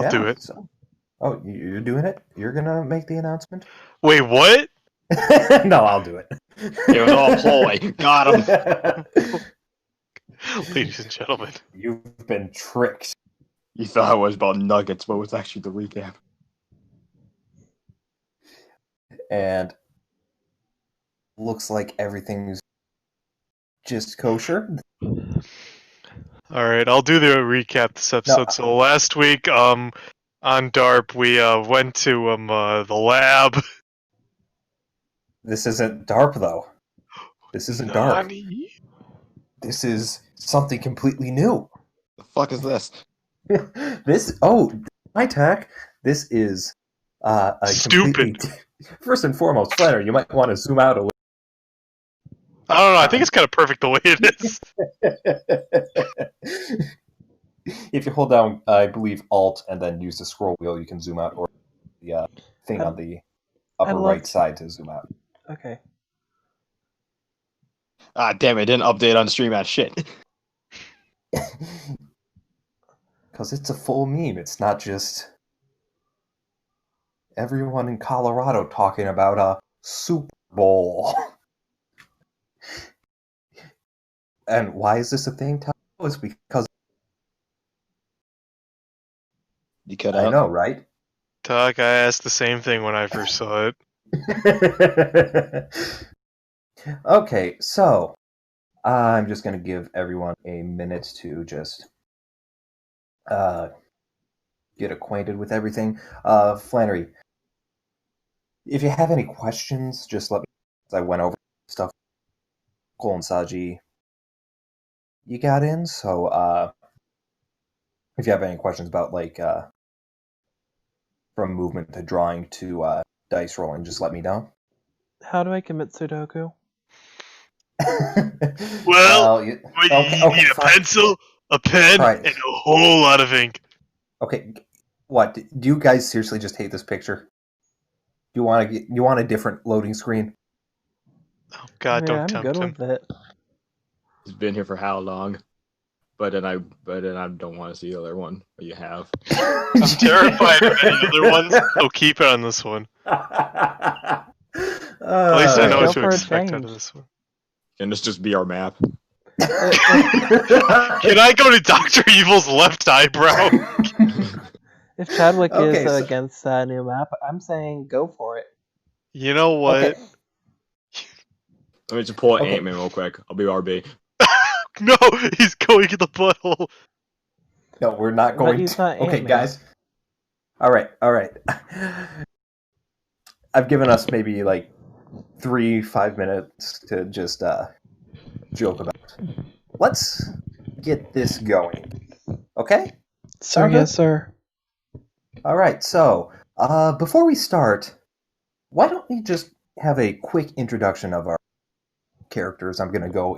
I'll do it. So, oh, you're doing it? You're gonna make the announcement? Wait, what? No, I'll do it. It was all a ploy. Got him. Ladies and gentlemen. You've been tricked. You thought it was about nuggets, but it was actually the recap. And looks like everything's just kosher. Alright, I'll do the recap this episode. No. So last week, on DARP, we went to the lab. This isn't DARP, though. This isn't DARP. Nani? This is something completely new. The fuck is this? My tech. This is a Stupid. First and foremost, Flannery, you might want to zoom out a little. I don't know, I think it's kind of perfect the way it is. If you hold down, I believe, Alt and then use the scroll wheel, you can zoom out, or the thing on the upper right side to zoom out. Okay. Ah, damn it, didn't update on stream at shit. Because it's a full meme. It's not just everyone in Colorado talking about a Super Bowl. And why is this a thing? It's because You cut I out? know, right? Tuck, I asked the same thing when I first saw it. Okay, so I'm just going to give everyone a minute to just get acquainted with everything. Flannery, if you have any questions, just let me know. I went over stuff Cole and Saji you got in, so if you have any questions about, like, from movement to drawing to dice rolling, just let me know. How do I commit Sudoku? Well, you you need a fine. pencil, a pen, Right. and a whole lot of ink. Okay, what? Do you guys seriously just hate this picture? You want a different loading screen? Oh God, Yeah, don't I'm tempt good him. with it. It's been here for how long? But then I don't want to see the other one. But you have. I'm terrified of any other ones, so keep it on this one. At least I know Go what to for a expect out change. of this one. Can this just be our map? Can I go to Dr. Evil's left eyebrow? If Chadwick Okay, is so- against a new map, I'm saying go for it. You know what? Okay. Let me just pull Okay. Ant-Man real quick. I'll be RB. No, he's going in the butthole. No, we're not But going he's to. not Okay, Ant-Man. guys. All right. I've given us maybe like 3-5 minutes to just joke about. Let's get this going. Okay? Sir, Sound good? yes, sir. All right. So, before we start, why don't we just have a quick introduction of our characters? I'm going to go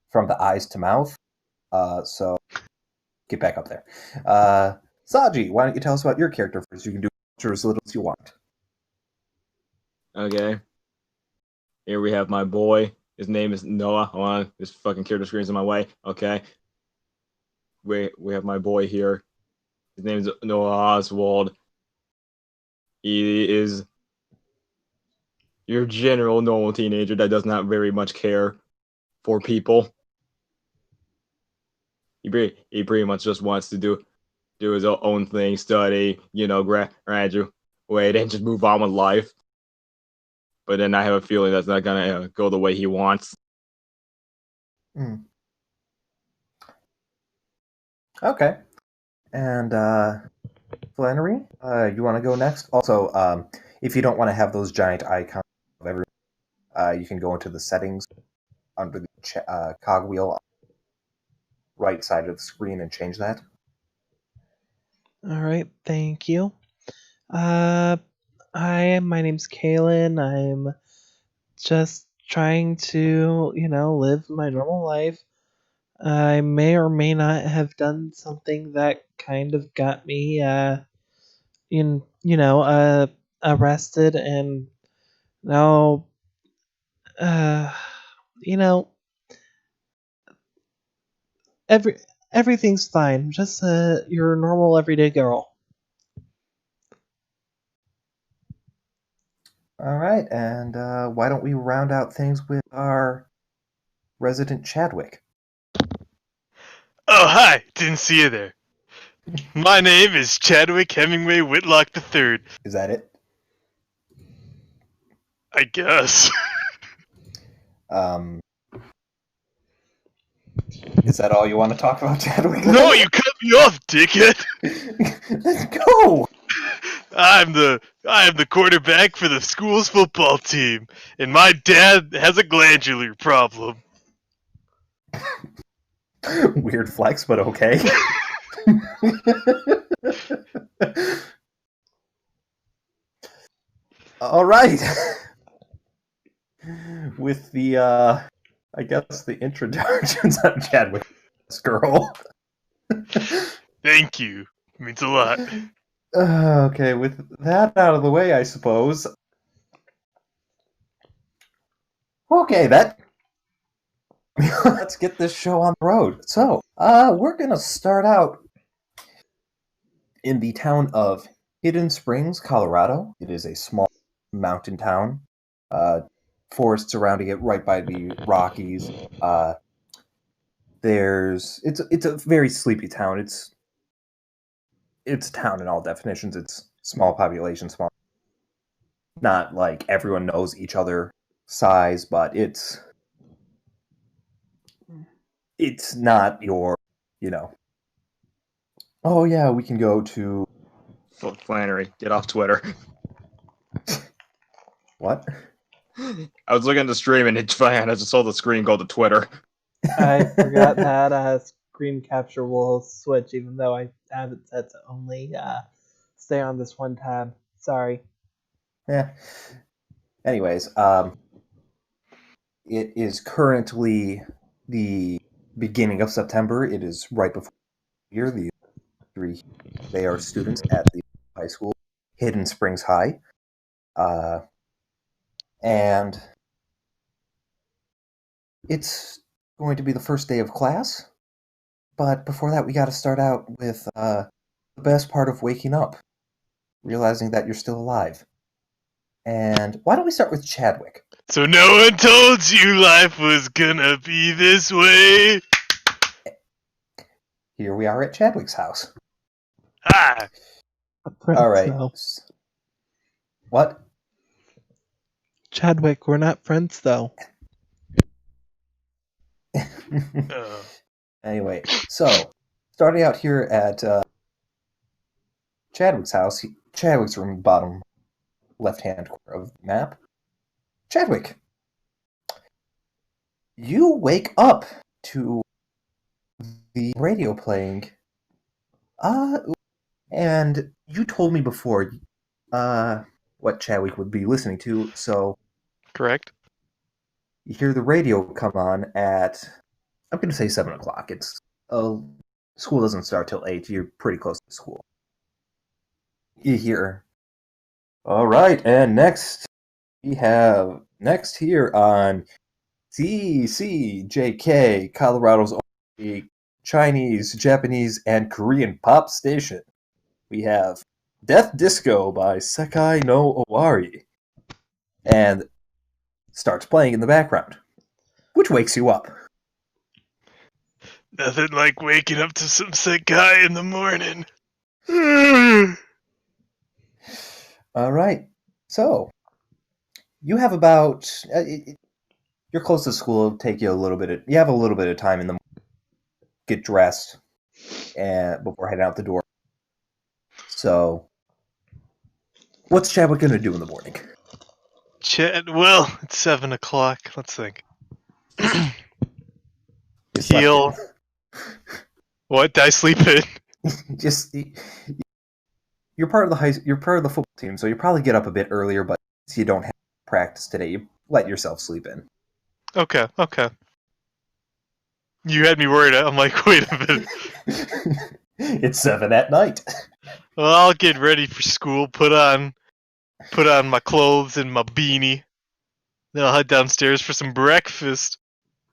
from the eyes to mouth. So get back up there. Saji, why don't you tell us about your character first? You can do as little as you want. Okay. Here we have my boy. His name is Noah. Hold on. This fucking character screen's in my way. Okay. We have my boy here. His name is Noah Oswald. He is your general normal teenager that does not very much care for people. He pretty much just wants to do his own thing, study, graduate, and just move on with life. But then I have a feeling that's not gonna go the way he wants. Okay. And Flannery, you want to go next? Also, if you don't want to have those giant icons of everyone, you can go into the settings under the cogwheel on the right side of the screen and change that. All right, thank you. My name's Kaylin. I'm just trying to, live my normal life. I may or may not have done something that kind of got me, arrested, and now, you know, every Everything's fine. Just your normal everyday girl. All right, and why don't we round out things with our resident Chadwick? Oh, hi! Didn't see you there. My name is Chadwick Hemingway Whitlock III. Is that it? I guess. Is that all you want to talk about, Chadwick? No, you cut me off, dickhead! Let's go! I am the quarterback for the school's football team, and my dad has a glandular problem. Weird flex, but okay. All right. With the, I guess the introductions on Chadwick's girl. Thank you. It means a lot. Okay, with that out of the way, I suppose. Okay, let's get this show on the road. So, we're gonna start out in the town of Hidden Springs, Colorado. It is a small mountain town. Forest surrounding it right by the Rockies. It's a very sleepy town. It's a town in all definitions. It's small population, small. Not like everyone knows each other size, but it's not your, oh yeah, we can go to Flannery, get off Twitter. what? I was looking at the stream and I just saw the screen go to Twitter. I forgot that screen capture will switch, even though I have it set to only stay on this one tab. Sorry. Yeah. Anyways, it is currently the beginning of September. It is right before the year. The three, they are students at the high school, Hidden Springs High, and it's going to be the first day of class. But before that, we got to start out with the best part of waking up, realizing that you're still alive. And why don't we start with Chadwick? So no one told you life was gonna be this way. Here we are at Chadwick's house. Ah. All right. Though. What? Chadwick, we're not friends though. Anyway, so starting out here at Chadwick's house, Chadwick's room, bottom left-hand corner of the map. Chadwick, you wake up to the radio playing. And you told me before what Chadwick would be listening to, so Correct. you hear the radio come on at, I'm going to say 7 o'clock. It's school doesn't start till 8. You're pretty close to school. You hear, all right, and next we have here on CCJK, Colorado's only Chinese, Japanese, and Korean pop station. We have Death Disco by Sekai no Owari. And starts playing in the background, which wakes you up. Nothing like waking up to some sick guy in the morning. All right. So, you have about... you're close to school. It'll take you you have a little bit of time in the morning. Get dressed and before heading out the door. So, what's Chadwick going to do in the morning? Well, it's 7 o'clock. Let's think. You slept Heal. What? Did I sleep in? in. You're part of the football team, so you probably get up a bit earlier, but you don't have practice today. You let yourself sleep in. Okay. You had me worried. I'm like, wait a minute. It's 7 at night. Well, I'll get ready for school. Put on my clothes and my beanie. Then I'll head downstairs for some breakfast.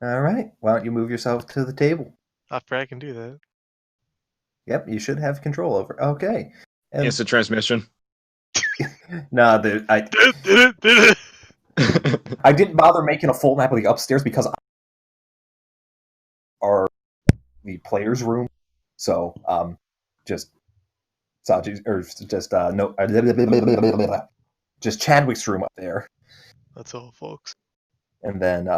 All right. Why don't you move yourself to the table? I can do that. Yep, you should have control over. Okay. And Instant transmission. nah, Did it. I didn't bother making a full map of the upstairs because are the players' room. So just Saji's or just no just Chadwick's room up there. That's all, folks. And then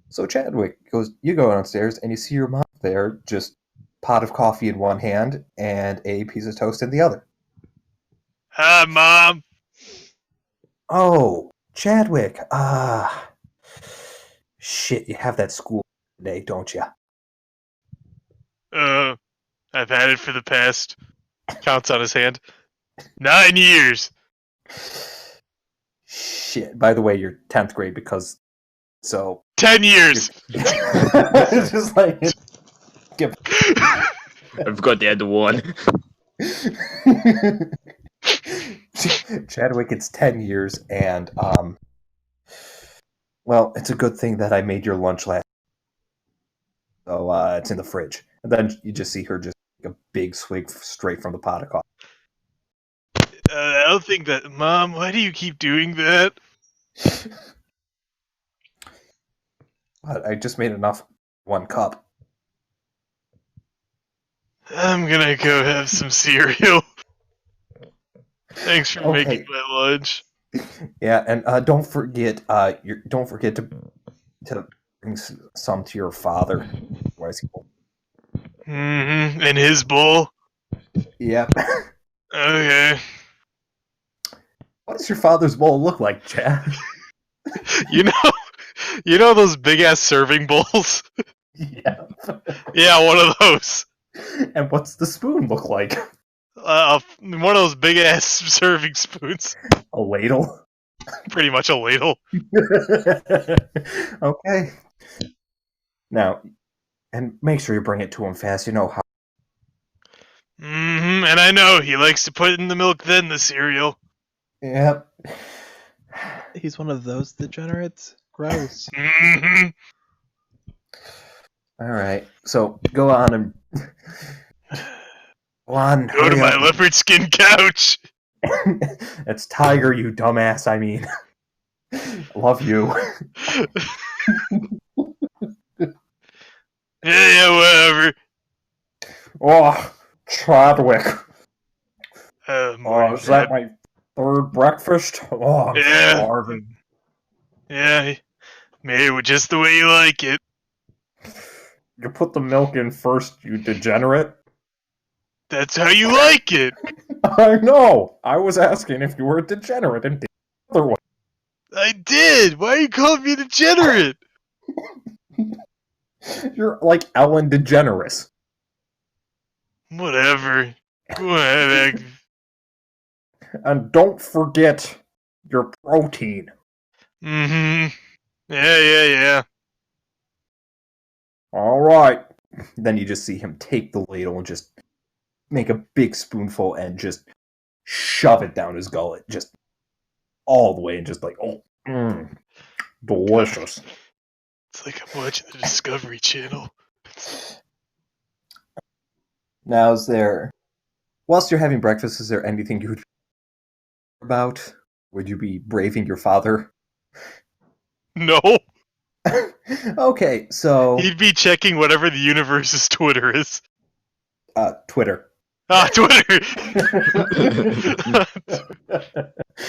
so Chadwick goes, you go downstairs and you see your mom there, just pot of coffee in one hand and a piece of toast in the other. Hi, Mom. Oh, Chadwick. Shit, you have that school today, don't you? I've had it for the past, counts on his hand, 9 years. Shit. By the way, you're 10th grade because so 10 years. it's just like I forgot to add the one. Chadwick, it's 10 years, and well, it's a good thing that I made your lunch last. So it's in the fridge, and then you just see her just take a big swig straight from the pot of coffee. I don't think that, Mom. Why do you keep doing that? But I just made enough 1 cup. I'm gonna go have some cereal. Thanks for making my lunch. Yeah, and don't forget to bring some to your father. Otherwise he won't. Mm-hmm. In his bowl. Yep. Okay. What does your father's bowl look like, Chad? You know those big ass serving bowls? Yeah. Yeah, one of those. And what's the spoon look like? One of those big ass serving spoons. A ladle? Pretty much a ladle. Okay. Now, and make sure you bring it to him fast. You know how. Mm-hmm. And I know he likes to put in the milk, then the cereal. Yep. He's one of those degenerates. Gross. Mm-hmm. All right. So go on and go on. Go to my leopard skin couch. That's Tiger, you dumbass. I mean, love you. Yeah, whatever. Oh, Chadwick. Morning, Is that my 3rd breakfast? Oh, I'm Yeah. starving. Yeah, made it just the way you like it. You put the milk in first, you degenerate. That's how you like it. I know. I was asking if you were a degenerate and the other one. I did. Why are you calling me degenerate? You're like Ellen DeGeneres. Whatever. Go ahead. And don't forget your protein. Mm-hmm. Yeah. All right. Then you just see him take the ladle and just make a big spoonful and just shove it down his gullet, just all the way, and just like, delicious. It's like I'm watching the Discovery Channel. Now, whilst you're having breakfast, is there anything you would about? Would you be braving your father? No. Okay, so He'd be checking whatever the universe's Twitter is. Twitter. Ah, Twitter!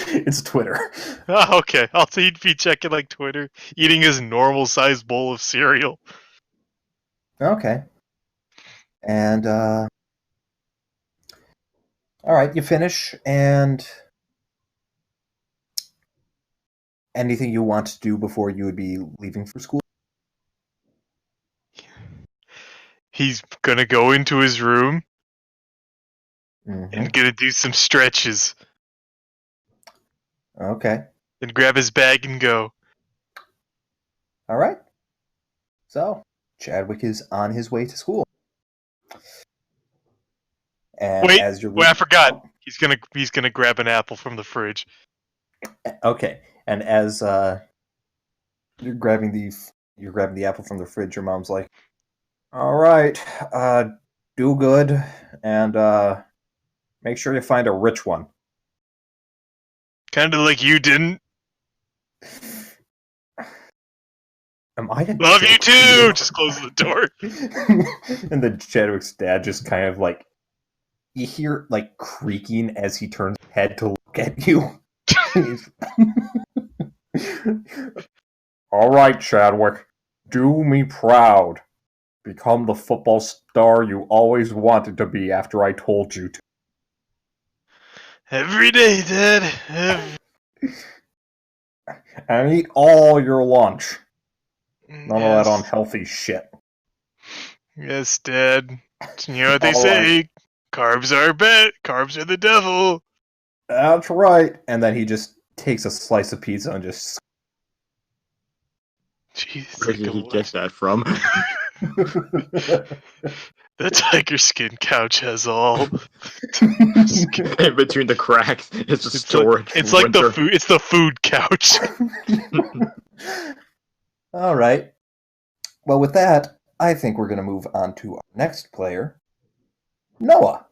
It's Twitter. Ah, okay. He'd be checking like Twitter, eating his normal sized bowl of cereal. Okay. And all right, you finish, and anything you want to do before you would be leaving for school? He's gonna go into his room Mhm. and gonna do some stretches. Okay. Then grab his bag and go. All right. So, Chadwick is on his way to school. And Wait, as you're wait, I forgot. He's gonna grab an apple from the fridge. Okay. And as you're grabbing the apple from the fridge, your mom's like, All right. Do good and make sure you find a rich one. Kind of like you didn't. Am I a Love you joke to too. Just close the door. And the Chadwick's dad just kind of like you hear like creaking as he turns his head to look at you. All right, Chadwick, do me proud. Become the football star you always wanted to be after I told you to. Every day, Dad. And eat all your lunch. None of that Yes. unhealthy shit. Yes, Dad. You know what they All right. say? Carbs are bad. Carbs are the devil. That's right. And then he just takes a slice of pizza and just. Jeez, Where like did a he get that from? the tiger skin couch has all. In between the cracks, it's a storage. It's like the winter. food. It's the food couch. All right. Well, with that, I think we're going to move on to our next player, Noah.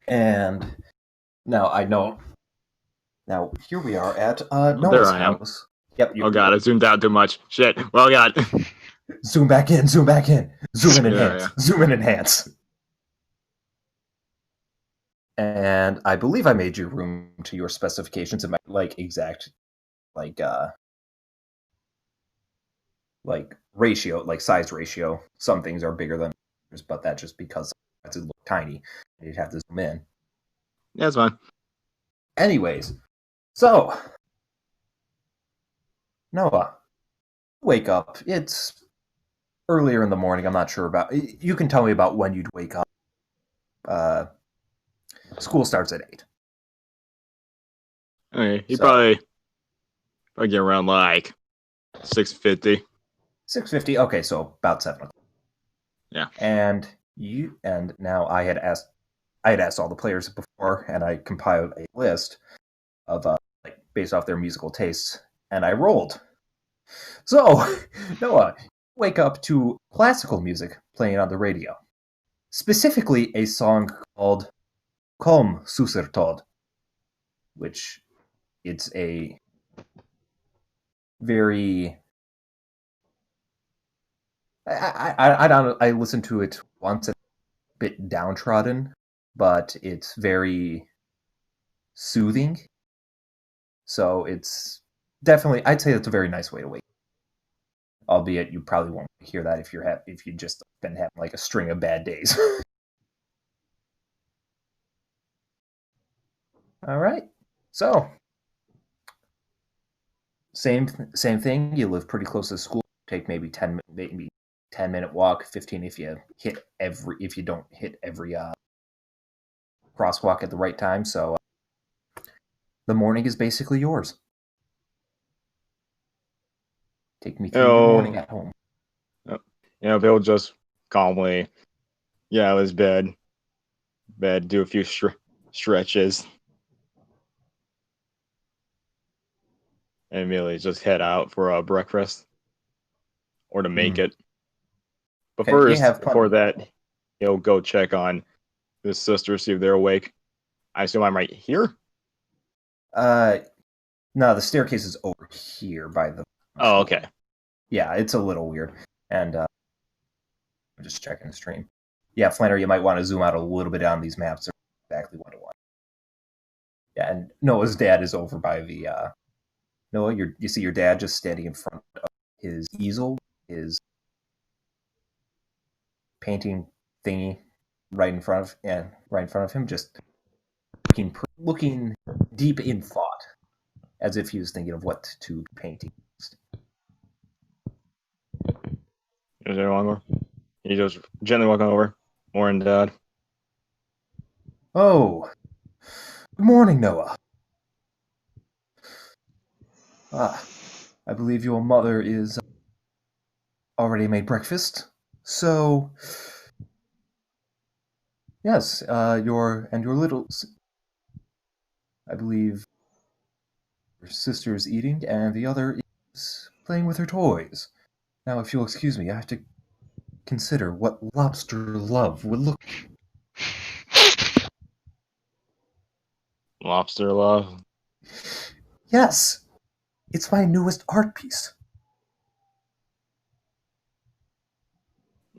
And now I know. Now here we are at Noah's I am. house. Yep. Oh god, I zoomed out too much. Shit. Well, god. Zoom back in. Zoom back in. Zoom in. Yeah, Enhance. yeah. Zoom in. Enhance. And I believe I made your room to your specifications. It might like exact, like ratio, like size ratio. Some things are bigger than others, but that's just because it look tiny. You'd have to zoom in. Yeah, it's fine. Anyways, so Noah, wake up. It's earlier in the morning. I'm not sure about. You can tell me about when you'd wake up. School starts at 8. Okay, he So- probably get around like 6:50. 6:50. Okay, so about 7 o'clock. Yeah. And now I had asked all the players before, and I compiled a list of like based off their musical tastes, and I rolled. So Noah, wake up to classical music playing on the radio, specifically a song called "Kom Susertod," which it's a very I listened to it once. It's a bit downtrodden, but it's very soothing. So it's definitely, I'd say it's a very nice way to wake. Albeit you probably won't hear that if you just been having like a string of bad days. All right. So same thing. You live pretty close to the school. Take maybe 10-minute walk, 15 if you don't hit every crosswalk at the right time. So the morning is basically yours. Take me through your morning at home. Bill just calmly get out of his bed, do a few stretches, and immediately just head out for breakfast or to make it. But Okay, you first, have before plenty. that, he'll go check on his sister, see if they're awake. I assume I'm right here. No, the staircase is over here by the. Oh, okay. Yeah, it's a little weird. And I'm just checking the stream. Yeah, Flannery, you might want to zoom out a little bit on these maps. They're exactly 1-to-1. Yeah, and Noah's dad is over by the. Noah, you see your dad just standing in front of his easel, his painting thingy, right in front of him, just looking deep in thought, as if he was thinking of what to paint. Is there longer? He just gently walking over. Morning, Dad. Oh, good morning, Noah. I believe your mother is already made breakfast. So, yes, your little. I believe Her sister is eating, and the other is playing with her toys. Now, if you'll excuse me, I have to consider what lobster love would look. Lobster love. Yes, it's my newest art piece.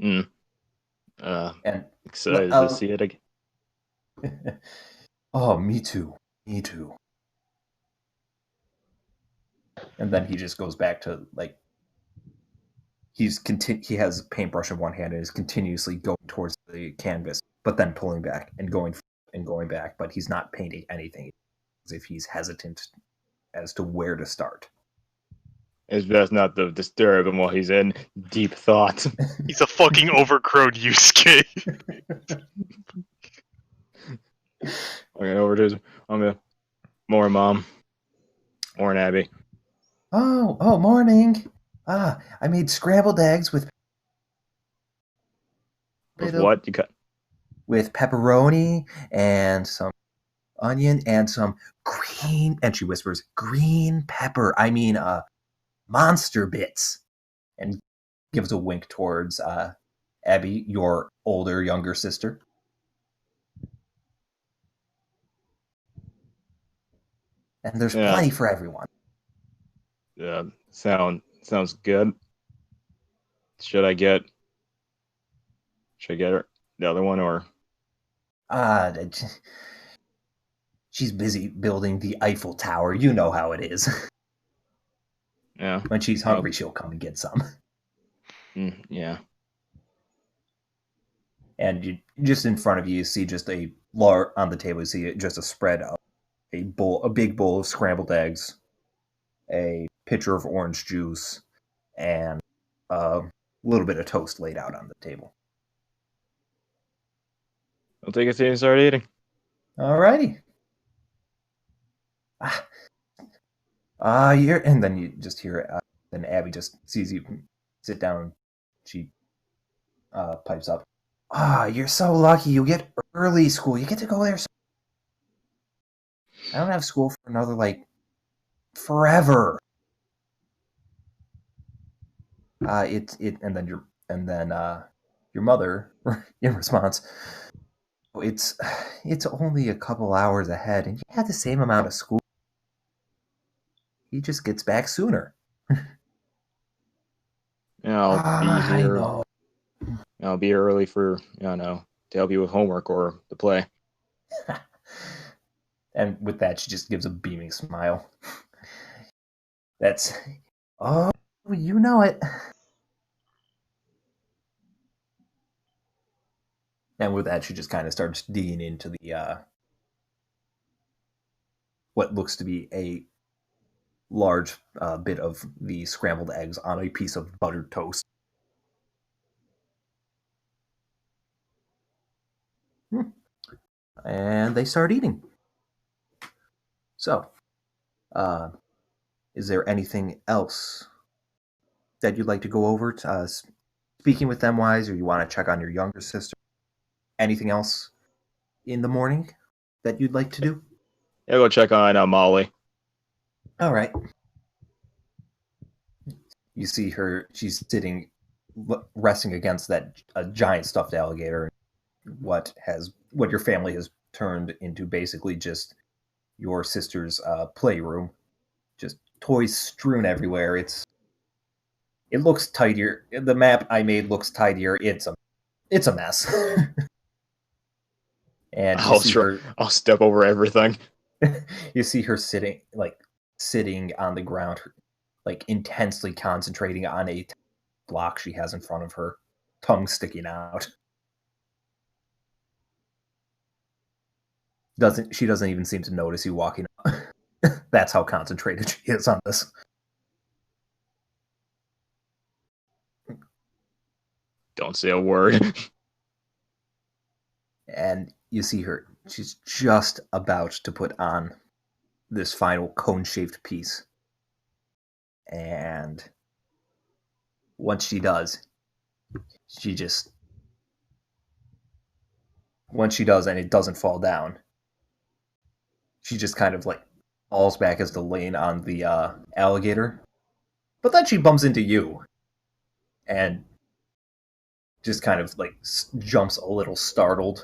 And excited to see it again. Oh, me too. Me too. And then he just goes back to he has a paintbrush in one hand and is continuously going towards the canvas, but then pulling back and going back. But he's not painting anything, as if he's hesitant as to where to start. It's best not to disturb him while he's in deep thought. He's a fucking overgrown Yusuke. Okay, over to his. I'm gonna. More Mom. More Abby. Oh, morning. I made scrambled eggs with What? You cut. with pepperoni and some onion and some green, and she whispers, green pepper. I mean, monster bits. And gives a wink towards Abby, your younger sister. And there's plenty for everyone. Yeah, sounds good. Should I get her the other one or? She's busy building the Eiffel Tower. You know how it is. Yeah. When she's hungry, she'll come and get some. Yeah. And you just in front of you see just on the table. You see just a spread of a big bowl of scrambled eggs, a pitcher of orange juice, and a little bit of toast laid out on the table. I'll take a seat and start eating. Alrighty. And then you just hear then Abby just sees you sit down. She pipes up. You're so lucky. You get early school. You get to go there. I don't have school for another forever. And then your mother in response, it's only a couple hours ahead, and you had the same amount of school. He just gets back sooner. Yeah, I'll be here. I know. I'll be early for to help you with homework or to play. And with that, she just gives a beaming smile. You know it. And with that, she just kind of starts digging into the what looks to be a large bit of the scrambled eggs on a piece of buttered toast. And they start eating. So, is there anything else that you'd like to go over? Speaking with them wise, or you want to check on your younger sister? Anything else in the morning that you'd like to do? Yeah, go check on Molly. All right. You see her, she's sitting, resting against that giant stuffed alligator. What your family has turned into basically just your sister's playroom. Just toys strewn everywhere. It looks tidier. The map I made looks tidier. It's a mess. And I'll step over everything. You see her sitting on the ground, intensely concentrating on a block she has in front of her, tongue sticking out. She doesn't even seem to notice you walking up. That's how concentrated she is on this. Don't say a word. And you see her, she's just about to put on this final cone-shaped piece. And once she does, and it doesn't fall down, she just kind of falls back as the lane on the alligator. But then she bumps into you. And just kind of like jumps a little startled.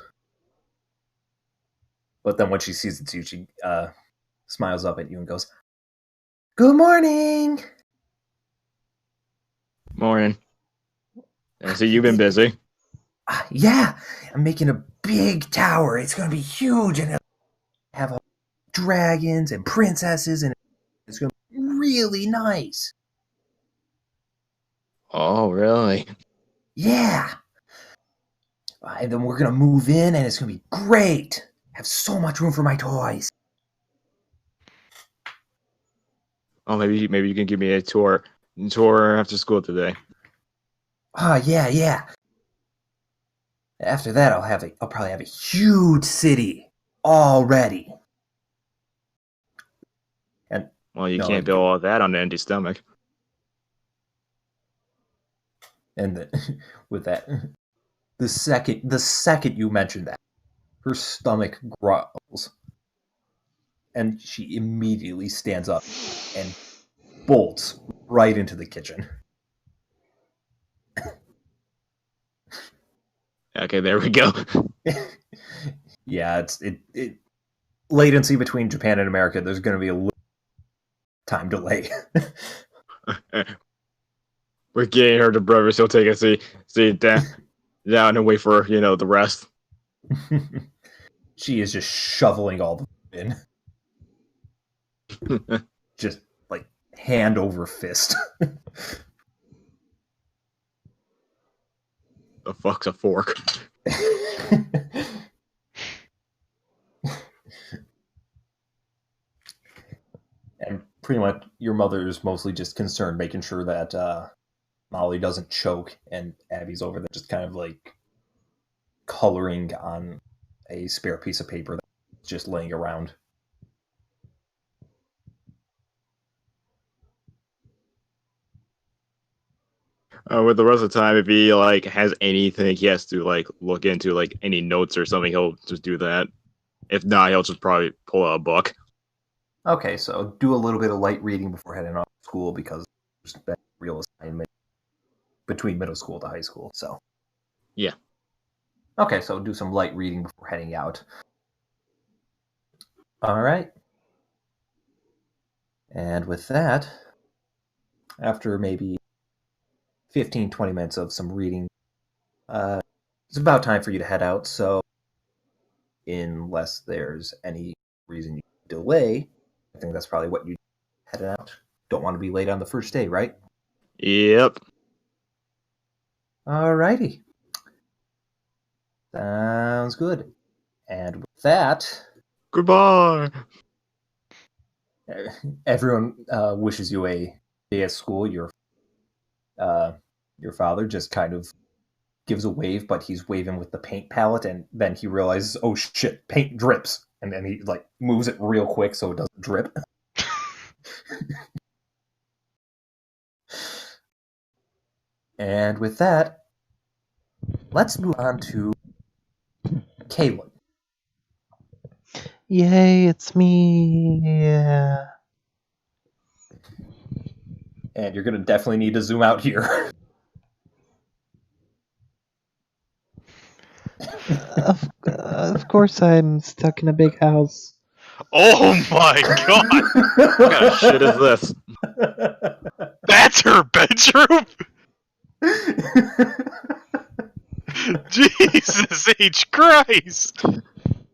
But then when she sees it's you, she smiles up at you and goes, "Good morning!" Morning. I see you've been busy. Yeah, I'm making a big tower. It's going to be huge, and it'll have dragons and princesses, and it's going to be really nice. Oh, really? Yeah. And then we're going to move in, and it's going to be great. I have so much room for my toys. Oh, maybe you can give me a tour after school today. Yeah. After that, I'll probably have a huge city all ready. And Well, you can't build all that on an empty stomach. And with that, the second you mention that, her stomach growls, and she immediately stands up and bolts right into the kitchen. Okay, there we go. Yeah, it latency between Japan and America. There's going to be a little time delay. We're getting her to breakfast. She'll take a seat down and wait for the rest. She is just shoveling all the food in, just like hand over fist. The fuck's a fork? And pretty much your mother is mostly just concerned making sure that Molly doesn't choke, and Abby's over there just kind of like coloring on a spare piece of paper that's just laying around. With the rest of the time, if he has anything he has to look into, any notes or something, he'll just do that. If not, he'll just probably pull out a book. Okay, so do a little bit of light reading before heading off to school, because there's been real assignment between middle school to high school. So yeah. Okay, so do some light reading before heading out. All right. And with that, after maybe 15-20 minutes of some reading, it's about time for you to head out. So unless there's any reason you delay, I think that's probably what you headed out. Don't want to be late on the first day, right? Yep. Alrighty. Sounds good. And with that, Goodbye. everyone wishes you a day at school. Your father just kind of gives a wave, but he's waving with the paint palette, and then he realizes, oh shit, paint drips, and then he moves it real quick so it doesn't drip. And with that, let's move on to Kaylin. Yay, it's me. Yeah. And you're going to definitely need to zoom out here. Of course I'm stuck in a big house. Oh my god! What kind of shit is this? That's her bedroom? Jesus H. Christ!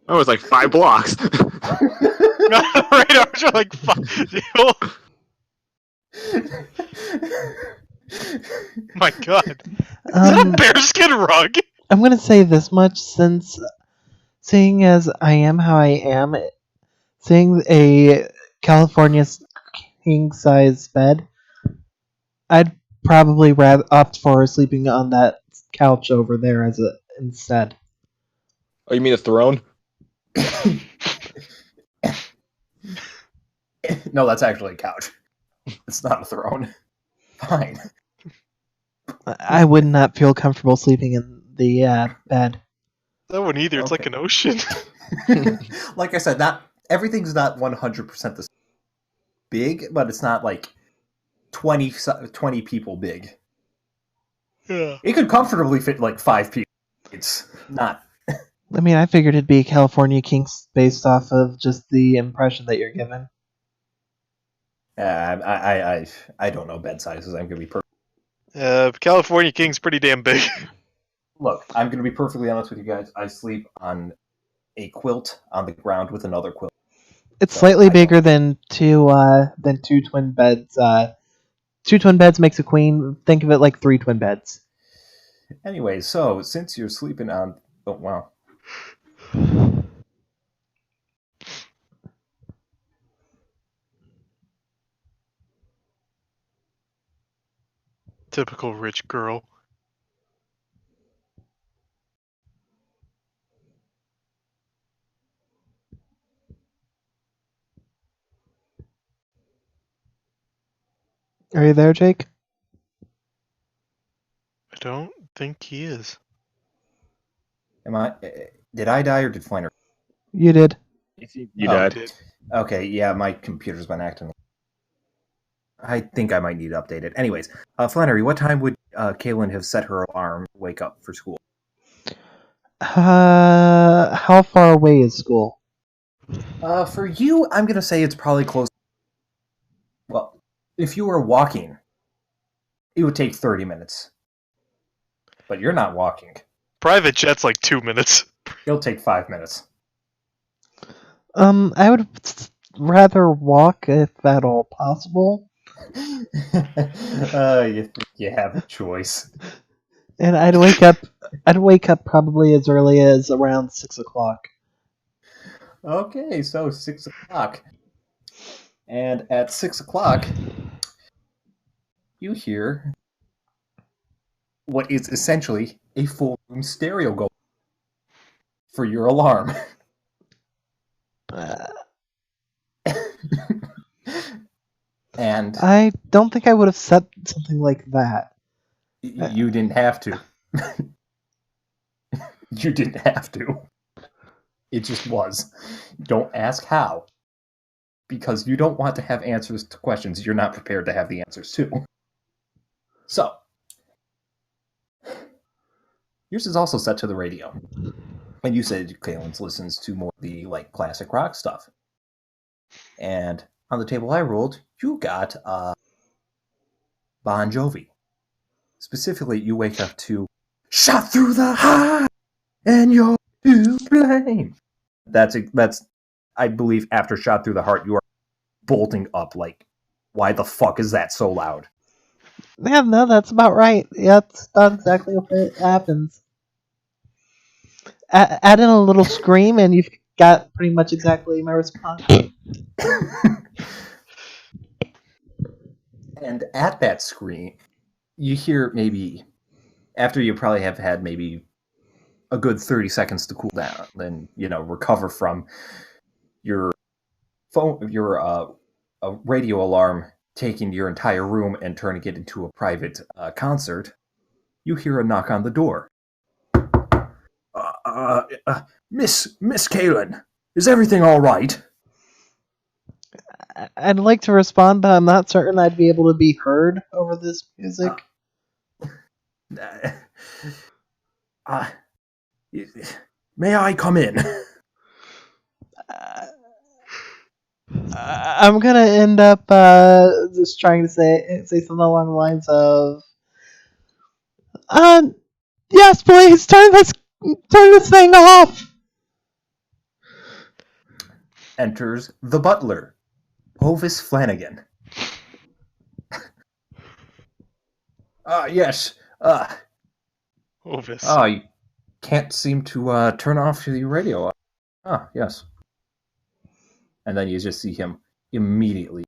Oh, it's like 5 blocks. Right, I was like, fuck. My god. Is that a bearskin rug? I'm gonna say this much, since seeing as I am how I am, seeing a California king size bed, I'd probably rather opt for sleeping on that couch over there instead. Oh, you mean a throne? No, that's actually a couch. It's not a throne. Fine. I would not feel comfortable sleeping in the bed. That one either. It's like an ocean. Like I said, not everything's not 100% the same. big, but it's not like 20 people big. Yeah. It could comfortably fit like 5 people. It's not. I mean, I figured it'd be a California king based off of just the impression that you're given. I don't know bed sizes. I'm gonna be perfect. California King's pretty damn big. Look, I'm gonna be perfectly honest with you guys. I sleep on a quilt on the ground with another quilt. It's So, slightly I bigger than two twin beds. Two twin beds makes a queen. Think of it like 3 twin beds. Anyway, so since you're sleeping on, oh wow, Typical rich girl. Are you there, Jake? I don't think he is. am I? Did I die or did Flannery? You did. You Oh, died. Did. Okay, yeah, my computer's been acting. I think I might need to update it. Anyways, Flannery, what time would Kaylin have set her alarm to wake up for school? How far away is school? For you, I'm gonna say it's probably close. Well, if you were walking, it would take 30 minutes. But you're not walking. Private jet's like 2 minutes. It'll take 5 minutes. I would rather walk if at all possible. You think you have a choice. And I'd wake up. I'd wake up probably as early as around 6 o'clock. Okay, so 6 o'clock. And at 6 o'clock, you hear what is essentially a full room stereo go for your alarm. And I don't think I would have set something like that. you didn't have to. You didn't have to. It just was. Don't ask how. Because you don't want to have answers to questions you're not prepared to have the answers to. So, yours is also set to the radio. And you said Kalen's listens to more of the like classic rock stuff. And on the table I rolled, you got Bon Jovi. Specifically, you wake up to "Shot Through the Heart and You're to Blame." That's I believe after "Shot Through the Heart," you are bolting up like, why the fuck is that so loud? Yeah, no, that's about right. Yeah, that's not exactly what happens. Add in a little scream, and you've got pretty much exactly my response. And at that screen, you hear maybe, after you probably have had maybe a good 30 seconds to cool down, then, recover from your phone, your radio alarm taking your entire room and turning it into a private concert, you hear a knock on the door. Miss Kaylin, is everything all right? I'd like to respond, but I'm not certain I'd be able to be heard over this music. May I come in? I'm gonna end up just trying to say something along the lines of, yes, please turn this thing off. Enters the butler, Hovis Flanagan. Yes. Ovis. You can't seem to turn off the radio. Yes. And then you just see him immediately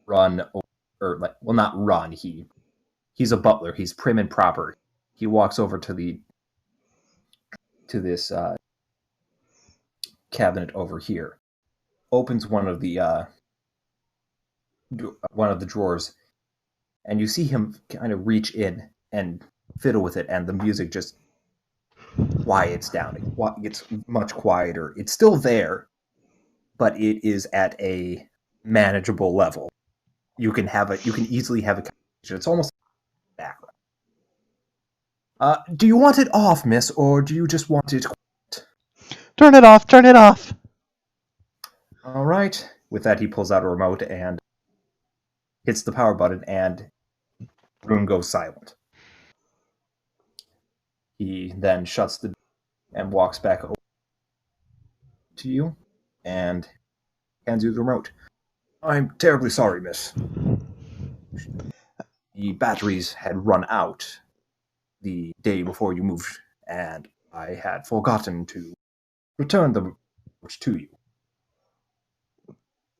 run, not run. He's a butler. He's prim and proper. He walks over to this cabinet over here, opens one of the drawers, and you see him kind of reach in and fiddle with it, and the music just quiets down. It gets much quieter. It's still there, but it is at a manageable level. You can easily have a conversation. It's almost like background. Do you want it off, miss, or do you just want it quiet? Turn it off! Turn it off! All right. With that, he pulls out a remote and hits the power button, and the room goes silent. He then shuts the door and walks back over to you and hands you the remote. I'm terribly sorry, miss. The batteries had run out the day before you moved, and I had forgotten to return the remote to you.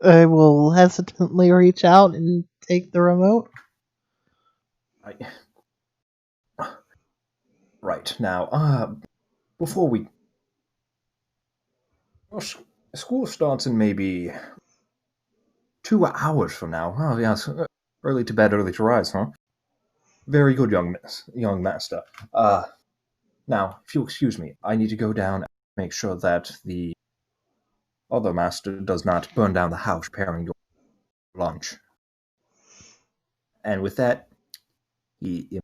I will hesitantly reach out and take the remote. Right, now, before we... School starts in maybe 2 hours from now. Oh, yes, early to bed, early to rise, huh? Very good, young master. Now, if you'll excuse me, I need to go down and make sure that the other master does not burn down the house preparing your lunch. And with that, he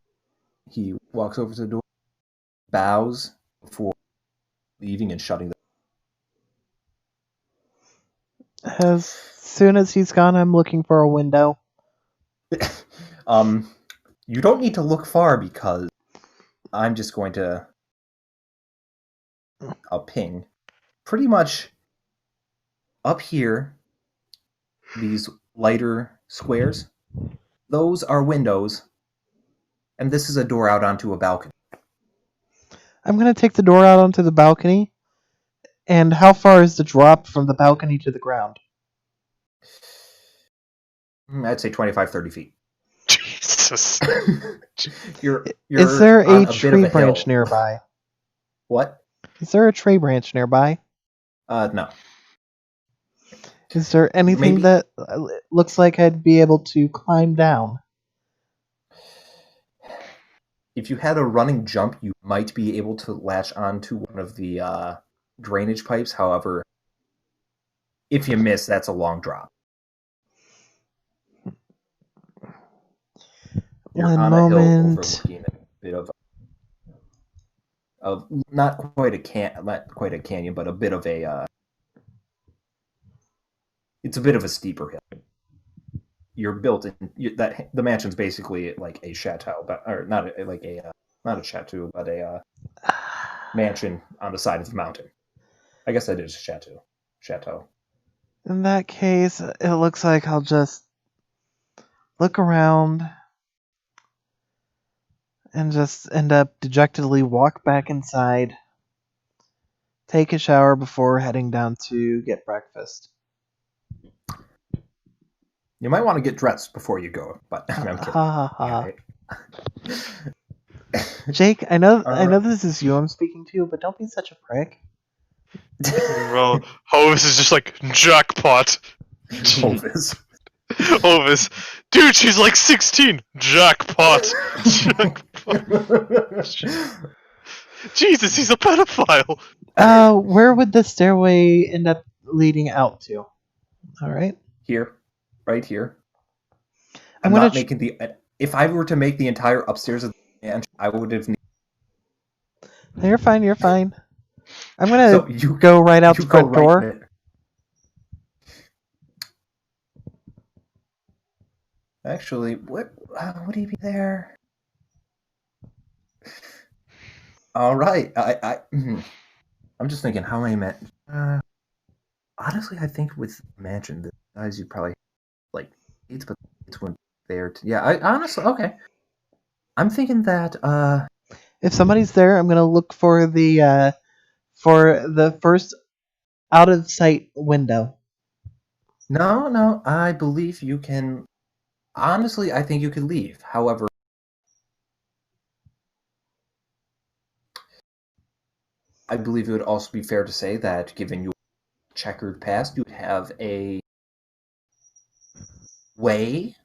walks over to the door, bows before leaving and shutting the As soon as he's gone, I'm looking for a window. You don't need to look far because I'm just going to ping. Pretty much up here, these lighter squares, those are windows, and this is a door out onto a balcony. I'm going to take the door out onto the balcony. And how far is the drop from the balcony to the ground? I'd say 25, 30 feet. Jesus. Is there on a bit tree of branch hill. nearby? What? Is there a tree branch nearby? No. Is there anything Maybe. that looks like I'd be able to climb down? If you had a running jump, you might be able to latch onto one of the drainage pipes. However, if you miss, that's a long drop. You're One on a hill moment. overlooking a bit of not quite a canyon, but a bit of a. It's a bit of a steeper hill. You're built in that the mansion's basically like a chateau, but or not not a chateau, but a mansion on the side of the mountain. I guess that is a chateau. Chateau. In that case, it looks like I'll just look around and just end up dejectedly walk back inside, take a shower before heading down to get breakfast. You might want to get dressed before you go, but I'm kidding. Ha ha ha. Yeah, Jake, I know Alright. this is you I'm speaking to, but don't be such a prick. Well, Hovis is just like, jackpot. Hovis. Hovis. Dude, she's like 16. Jackpot. Jackpot. Jesus, he's a pedophile. Where would the stairway end up leading out to? Alright. Here, right here. I'm I'm gonna not making the. If I were to make the entire upstairs of the mansion, I would have. You're fine, you're fine. I'm gonna So you go right out the you go front right door. there. Actually, would he be there? All right, I'm just thinking how many men. Honestly, I think with mansion the size you probably like eight, but it's one there. Yeah, I honestly okay. I'm thinking that If somebody's there, I'm gonna look for the first out of sight window. no, I believe you can. Honestly, I think you could leave. However, I believe it would also be fair to say that given your checkered past, you'd have a way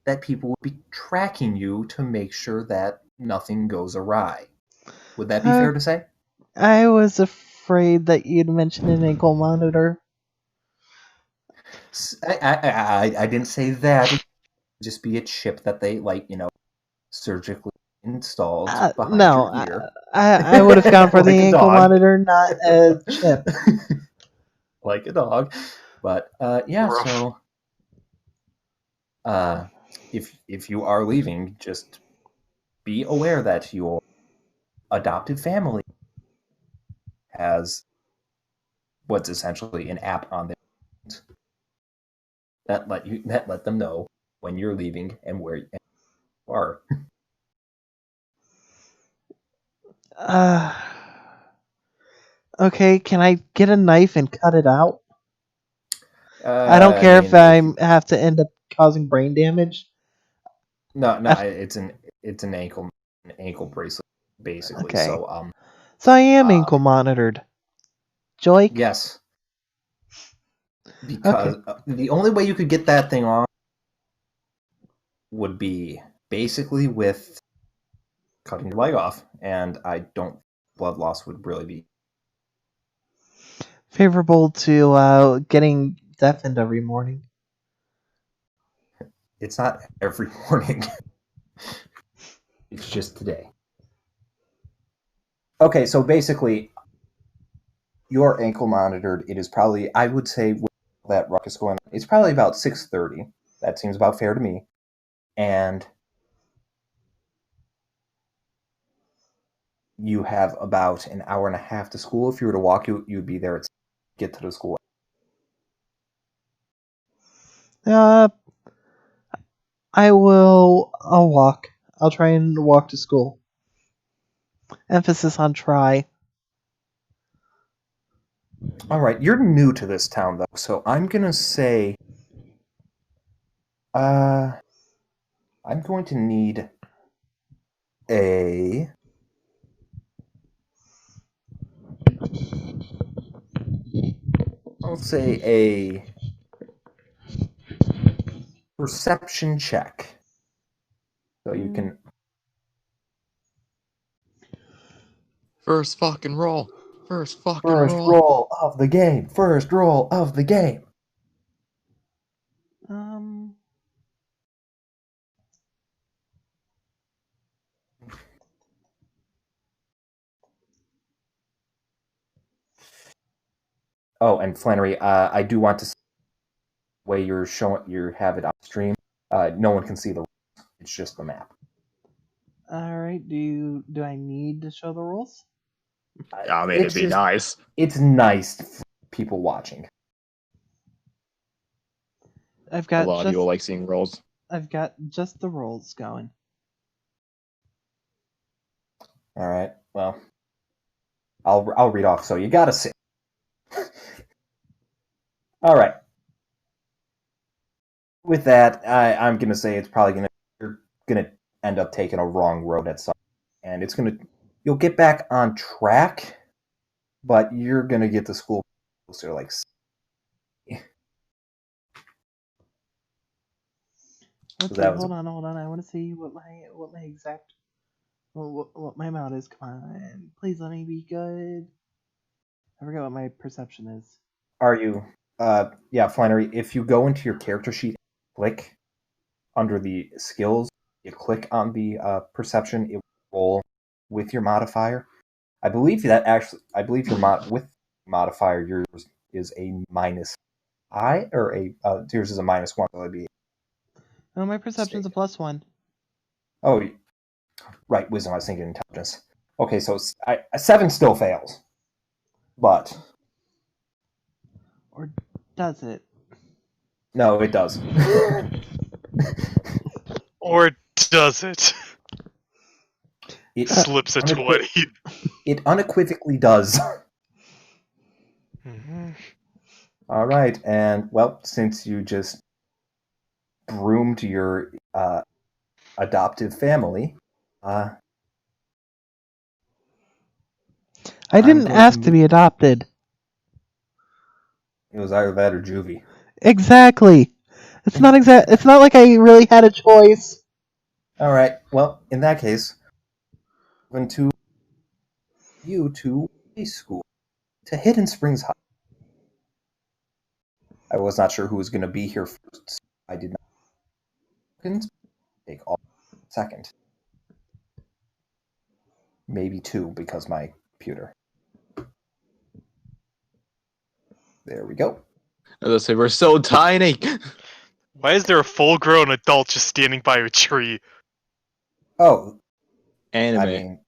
that people would be tracking you to make sure that nothing goes awry. Would that be fair to say? I was afraid that you'd mention an ankle monitor. I didn't say that. It would just be a chip that they surgically installed behind No, your ear. I would have gone for Like the a ankle dog. monitor, not a chip. Like a dog. But yeah, Rough. so if you are leaving, just be aware that your adoptive family has what's essentially an app on their phones that let them know when you're leaving and where you are. Okay, can I get a knife and cut it out? I don't I care if mean, I have to end up causing brain damage. no, Af- it's an ankle bracelet basically. Okay. So So I am ankle monitored. Joik? yes, Okay. because the only way you could get that thing on would be basically with cutting your leg off, and I don't blood loss would really be. Favorable to getting deafened every morning. It's not every morning. It's just today. Okay, so basically, you're ankle monitored. It is probably, I would say, with that ruckus going on, it's probably about 6:30. That seems about fair to me. And you have about an hour and a half to school. If you were to walk, you'd be there at get to the school. I'll walk. I'll try and walk to school. Emphasis on try. All right, you're new to this town though, so I'm gonna say, I'm going to need a. I'll say a perception check. So you can. First fucking roll. First fucking First roll. roll of the game. First roll of the game. Oh, and Flannery, I do want to see the way you have it on stream. No one can see the rules. It's just the map. All right. Do I need to show the rules? I mean, it'd be nice. It's nice for people watching. I've A got lot of people like seeing rolls. I've got just the rolls going. All right. Well, I'll read off. So you gotta sit. All right. With that, I'm gonna say it's probably you're gonna end up taking a wrong road at some, and you'll get back on track, but you're gonna get to school closer, like. Okay, hold on. I want to see what my exact what my amount is. Come on, please let me be good. I forget what my perception is. Are you? Yeah, Flannery. If you go into your character sheet, click under the skills, you click on the perception. It will roll with your modifier. I believe your with modifier yours is a minus I or yours is a -1. So that'd be. Oh, my perception's a +1. Oh, right, wisdom. I was thinking intelligence. Okay, so a 7 still fails, but Or does it? no, it does. Or does it? It Slips a 20. It unequivocally does. Mm-hmm. All right, and well, since you just groomed your adoptive family, I didn't ask to be adopted. It was either that or juvie. Exactly. It's not It's not like I really had a choice. All right. Well, in that case, going to you to high school, to Hidden Springs High. I was not sure who was going to be here first. So I did not take all second. Maybe 2 because my computer. There we go. Let's say we're so tiny. Why is there a full-grown adult just standing by a tree? Oh, Anime. I mean,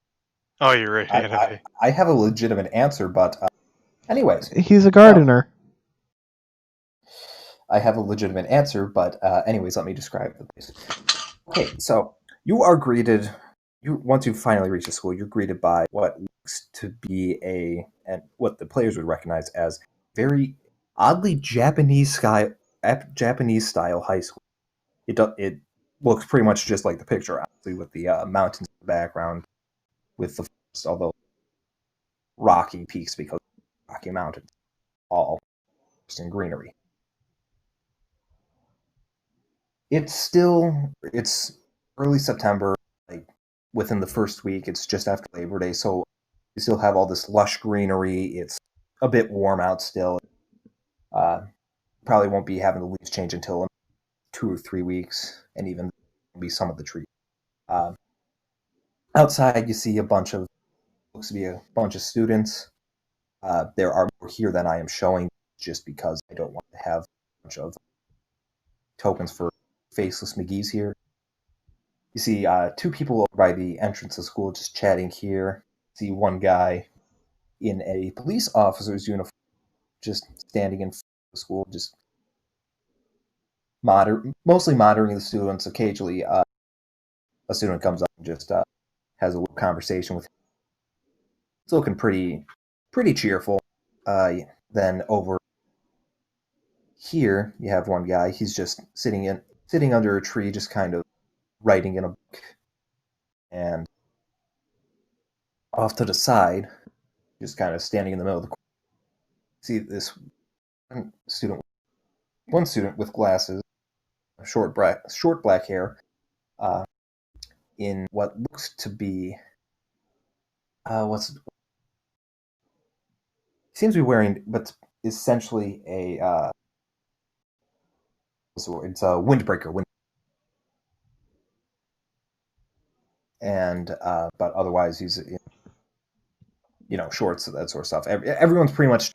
Oh, you're right. Anime. I have a legitimate answer, but anyways, He's a gardener. I have a legitimate answer, but anyways, let me describe the place. Okay, so you are greeted. Once you finally reach the school, you're greeted by what looks to be and what the players would recognize as very oddly Japanese style high school. It looks pretty much just like the picture, obviously, with the mountains in the background, with the forest, although rocky peaks because Rocky Mountains, all in greenery. It's early September, like within the first week. It's just after Labor Day, so you still have all this lush greenery. It's a bit warm out still. Probably won't be having the leaves change until 2 or 3 weeks, and even be some of the trees. Outside, you see looks to be a bunch of students. There are more here than I am showing, just because I don't want to have a bunch of tokens for faceless McGee's here. You see 2 people over by the entrance of school just chatting here. You see one guy in a police officer's uniform just standing in front of the school, just mostly monitoring the students. Occasionally, a student comes up and just has a little conversation with him. It's looking pretty cheerful. Then over here, you have one guy. He's just sitting under a tree, just kind of writing in a book. And off to the side, just kind of standing in the middle of the court, see this one student with glasses, short black hair, in what looks to be seems to be wearing, but essentially it's a windbreaker. And but otherwise he's in, shorts, that sort of stuff. Everyone's pretty much,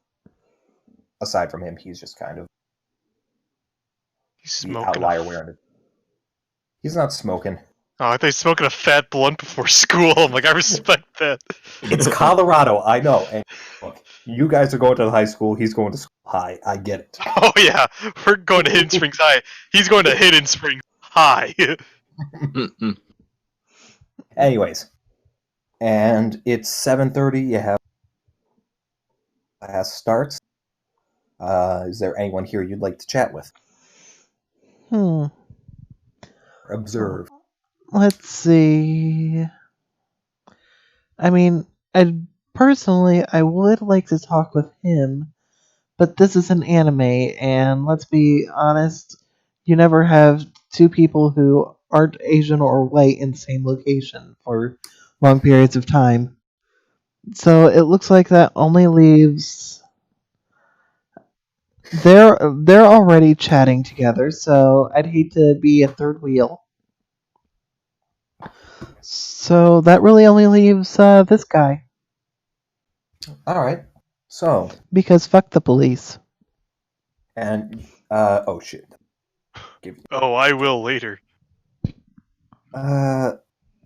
aside from him, he's just kind of He's the smoking. outlier wearing it. He's not smoking. Oh, I thought he was smoking a fat blunt before school. I'm like, I respect that. It's Colorado, I know. And look, you guys are going to high school. He's going to school high. I get it. Oh yeah, we're going to Hidden Springs High. He's going to Hidden Springs High. Anyways, and it's 7:30. You have class starts. Is there anyone here you'd like to chat with? Observe. Let's see. I mean, I would like to talk with him, but this is an anime, and let's be honest, you never have 2 people who aren't Asian or white in the same location for long periods of time. So it looks like that only leaves. They're already chatting together, so I'd hate to be a third wheel. So that really only leaves this guy. Alright. So. Because fuck the police. And, oh shit. Oh, I will later.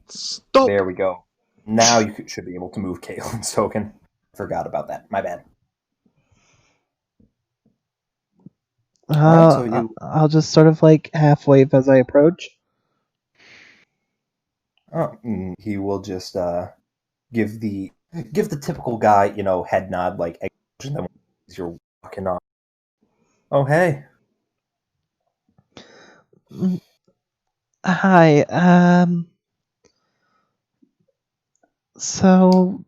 Stop! There we go. Now you should be able to move Caitlin's token. Forgot about that. My bad. So I'll just sort of like half wave as I approach. He will just give the typical guy, head nod, like, and then you're walking off. Oh, hey. Hi. So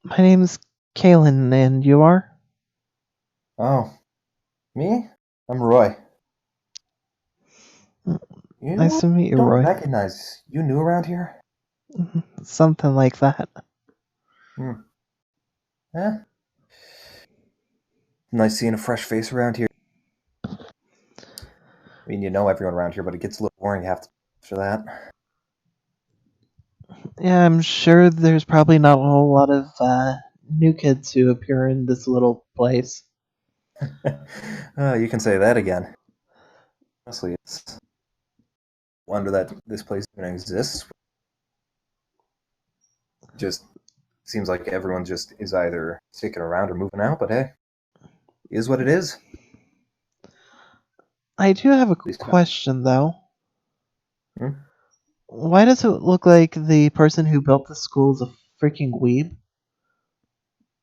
my name's Kaylin, and you are? Oh, me? I'm Roy. Nice to meet you, don't Roy. Recognize you new around here? Something like that. Yeah. Nice seeing a fresh face around here. mean, you know everyone around here, but it gets a little boring after that. Yeah, I'm sure there's probably not a whole lot of new kids who appear in this little place. You can say that again. Honestly, it's a wonder that this place even exists. Just seems like everyone just is either sticking around or moving out, but hey, it is what it is. I do have a These kind- question, though. Hmm? Why does it look like the person who built the school is a freaking weeb?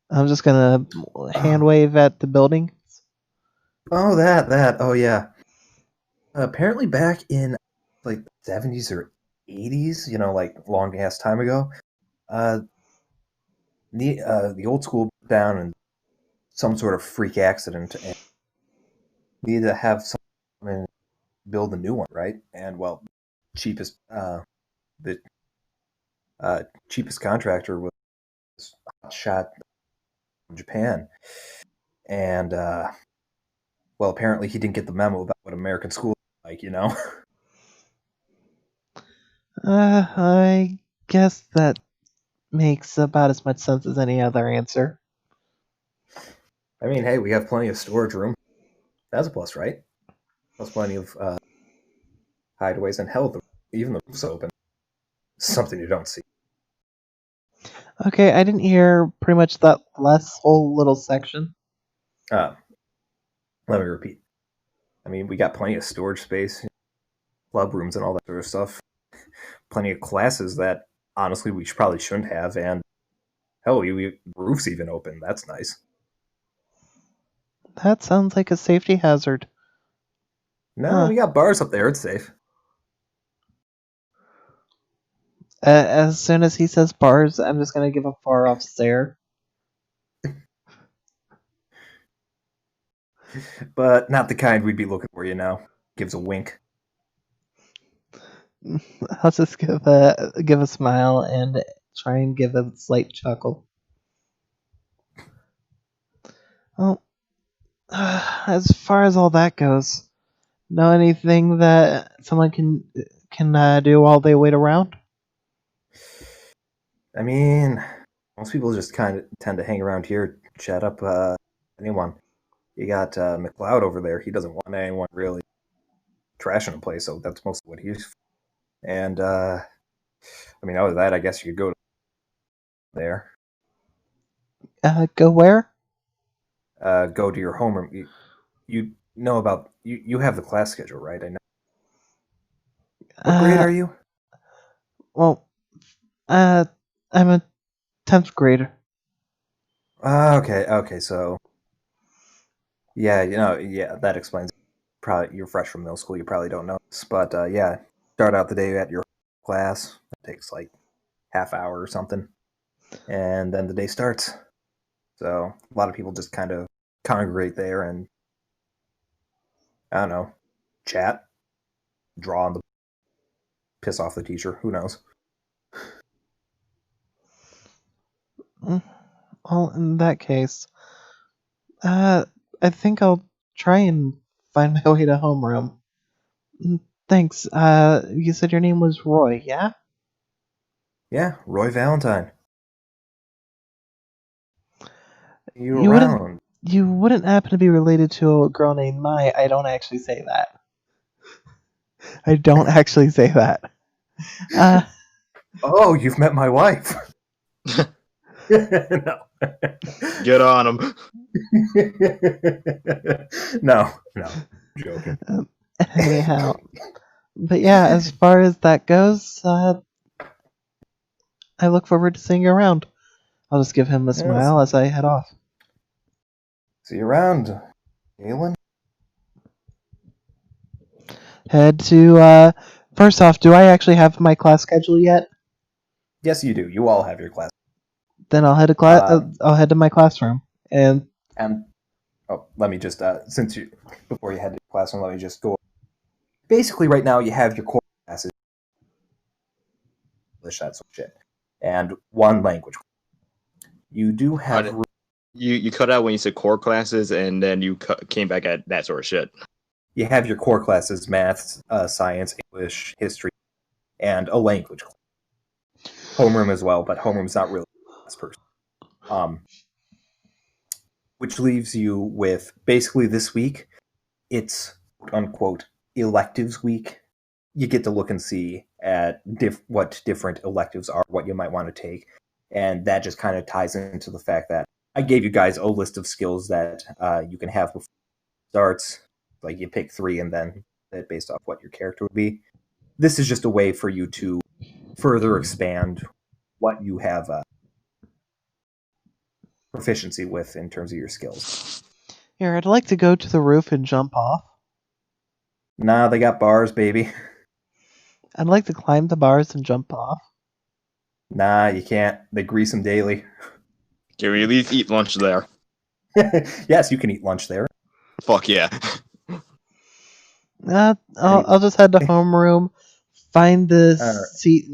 I'm just gonna hand wave at the building. Oh, that. Oh, yeah. Apparently, back in like the 70s or 80s, like long ass time ago, uh, the old school broke down in some sort of freak accident, and needed to have someone build a new one, right? And well, cheapest the cheapest contractor was Hot Shot from Japan, and well, apparently he didn't get the memo about what American schools are like. I guess that makes about as much sense as any other answer. I mean, hey, we have plenty of storage room. That's a plus, right? Plus plenty of hideaways, and hell, even the roof's open. Something you don't see. Okay, I didn't hear pretty much that last whole little section. Let me repeat. I mean, we got plenty of storage space, club rooms, and all that sort of stuff. Plenty of classes that honestly we probably shouldn't have, and hell, roof's even open. That's nice. That sounds like a safety hazard. No, we got bars up there. It's safe. As soon as he says bars, I'm just gonna give a far off stare. But not the kind we'd be looking for, Gives a wink. I'll just give a smile and try and give a slight chuckle. Well, as far as all that goes, know anything that someone can do while they wait around? I mean, most people just kind of tend to hang around here, chat up anyone. You got McLeod over there. He doesn't want anyone really trashing the place, so that's mostly what he's. And I mean, other than that, I guess you could go there. Go where? Go to your homeroom. You know about you have the class schedule, right? I know. What grade are you? Well, I'm a 10th grader. Okay, so yeah, that explains. Probably you're fresh from middle school, you probably don't know this, but yeah, start out the day at your class. It takes like half hour or something, and then the day starts. So a lot of people just kind of congregate there and I don't know, chat, draw on the piss off the teacher. Who knows? Well, in that case, I think I'll try and find my way to homeroom. Thanks. You said your name was Roy, yeah? Yeah, Roy Valentine. You You wouldn't around? you wouldn't happen to be related to a girl named Mai? I don't actually say that. I don't actually say that. Oh, you've met my wife. No. Get on him. No. I'm joking. Anyhow, but yeah, as far as that goes, I look forward to seeing you around. I'll just give him a smile as I head off. See you around, Galen. Head to, first off, do I actually have my class schedule yet? Yes, you do. You all have your class. Then I'll head to I'll head to my classroom and let me just before you head to classroom, let me just go. Basically, right now you have your core classes, English, that sort of shit, and one language. You do have. You cut out when you said core classes, and then you came back at that sort of shit. you have your core classes: math, science, English, history, and a language class. Homeroom as well, but homeroom's not really a class person. Which leaves you with basically this week. It's quote unquote electives week. You get to look and see at what different electives are, what you might want to take, and that just kind of ties into the fact that I gave you guys a list of skills that you can have before it starts. Like you pick 3 and then based off what your character would be. This is just a way for you to further expand what you have proficiency with in terms of your skills. Here, I'd like to go to the roof and jump off. Nah, they got bars, baby. I'd like to climb the bars and jump off. Nah, you can't. They grease them daily. Can we at least eat lunch there? Yes, you can eat lunch there. Fuck yeah. I'll just head to homeroom, find the seat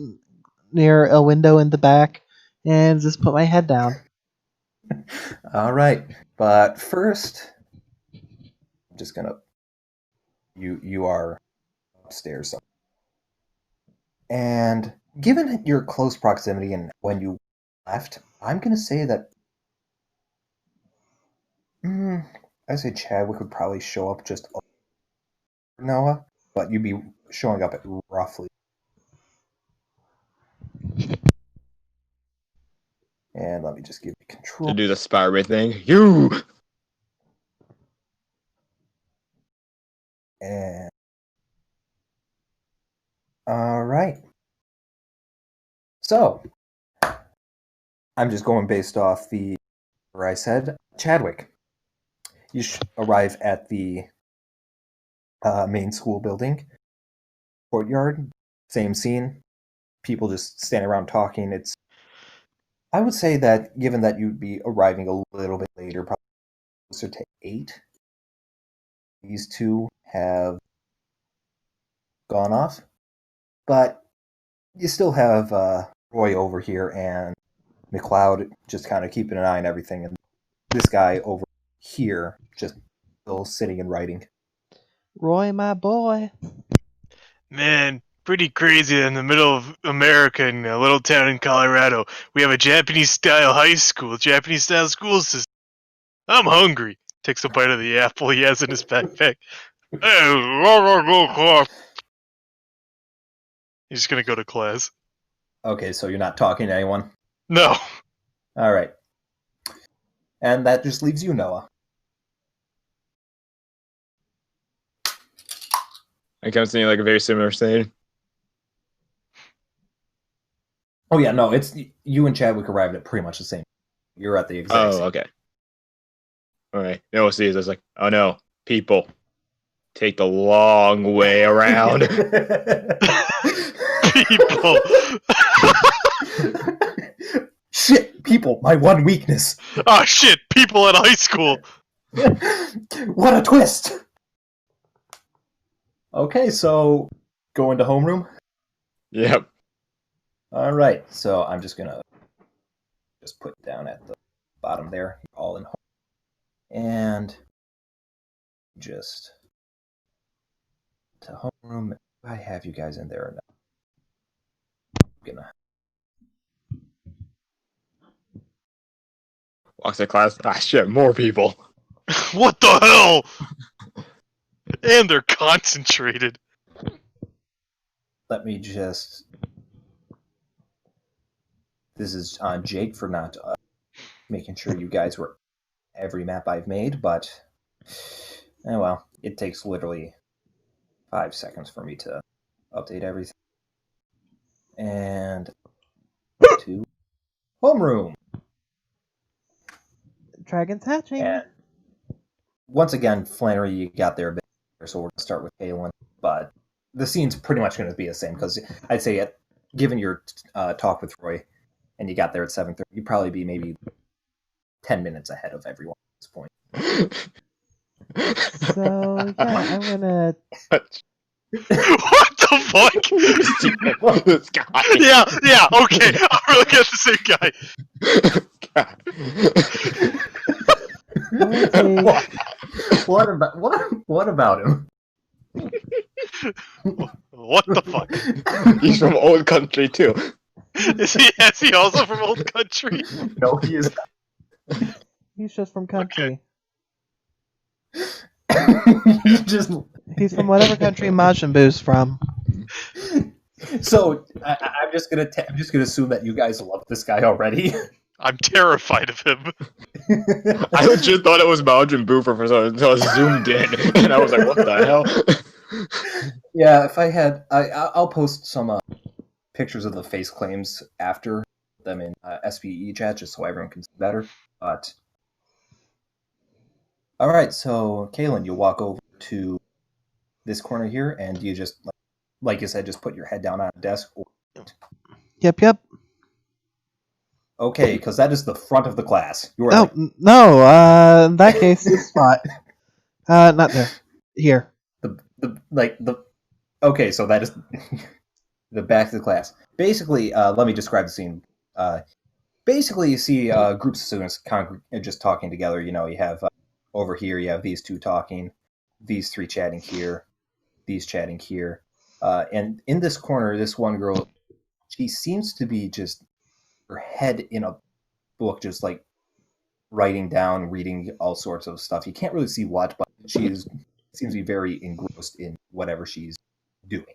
near a window in the back, and just put my head down. All right, but first, I'm just gonna. You are upstairs, and given your close proximity and when you left, I'm gonna say that. I say Chadwick would probably show up just over Noah, but you'd be showing up at roughly. And let me just give you control. To do the Spider-Man thing. You! And all right. So I'm just going based off where I said Chadwick. You arrive at the main school building, courtyard, same scene. People just standing around talking. I would say that given that you'd be arriving a little bit later, probably closer to 8, these two have gone off. But you still have Roy over here and McLeod just kind of keeping an eye on everything. And this guy over here just still sitting and writing. Roy, my boy. Man, pretty crazy in the middle of America in a little town in Colorado. We have a Japanese-style high school, Japanese-style school system. I'm hungry. Takes a bite of the apple he has in his backpack. He's gonna go to class. Okay, so you're not talking to anyone? No. All right. And that just leaves you, Noah. I kept seeing like a very similar scene. Oh yeah, no, it's you and Chadwick arrived at pretty much the same. You're at the exact same. Okay. Alright. No, see, it's like, oh no, people. Take the long way around. People. Shit, people, my one weakness. Oh shit, people at high school. What a twist. Okay, so going to homeroom? Yep. All right, so I'm just gonna put down at the bottom there, all in home, and just to homeroom. I have you guys in there now. I'm gonna. Walks to class. Ah, shit, more people. What the hell? And they're concentrated. Let me just. This is on Jake for not making sure you guys were every map I've made, but oh well, it takes literally 5 seconds for me to update everything. And to homeroom. Dragon's hatching. And once again, Flannery, you got there a bit, so we're going to start with Kalen. But the scene's pretty much going to be the same, because I'd say, given your talk with Roy, and you got there at 7:30, you'd probably be maybe 10 minutes ahead of everyone at this point. So, yeah, I'm gonna... What the fuck? This guy. Yeah, okay. I'm really at the same guy. What about him? What the fuck? He's from old country too. Is he also from old country? No, he is. He's just from country. You just. He's from whatever country Majin Buu's from. So I'm just gonna assume that you guys love this guy already. I'm terrified of him. I legit thought it was Majin Buu for some until I zoomed in, and I was like, "What the hell?" Yeah, if I had, I'll post some pictures of the face claims after them in SPE chat, just so everyone can see better. But all right, so Kaylin, you walk over to this corner here, and you just, like you said, just put your head down on a desk. Yep. Okay, because that is the front of the class. You are Oh, like, no, in that case, this spot. Not there. Here. Okay, so that is the back of the class. Basically, let me describe the scene. Basically, you see groups of students just talking together. You know, you have over here, you have these two talking, these three chatting here, these chatting here. And in this corner, this one girl, she seems to be just her head in a book, just like writing down, reading all sorts of stuff. You can't really see what, but she seems to be very engrossed in whatever she's doing.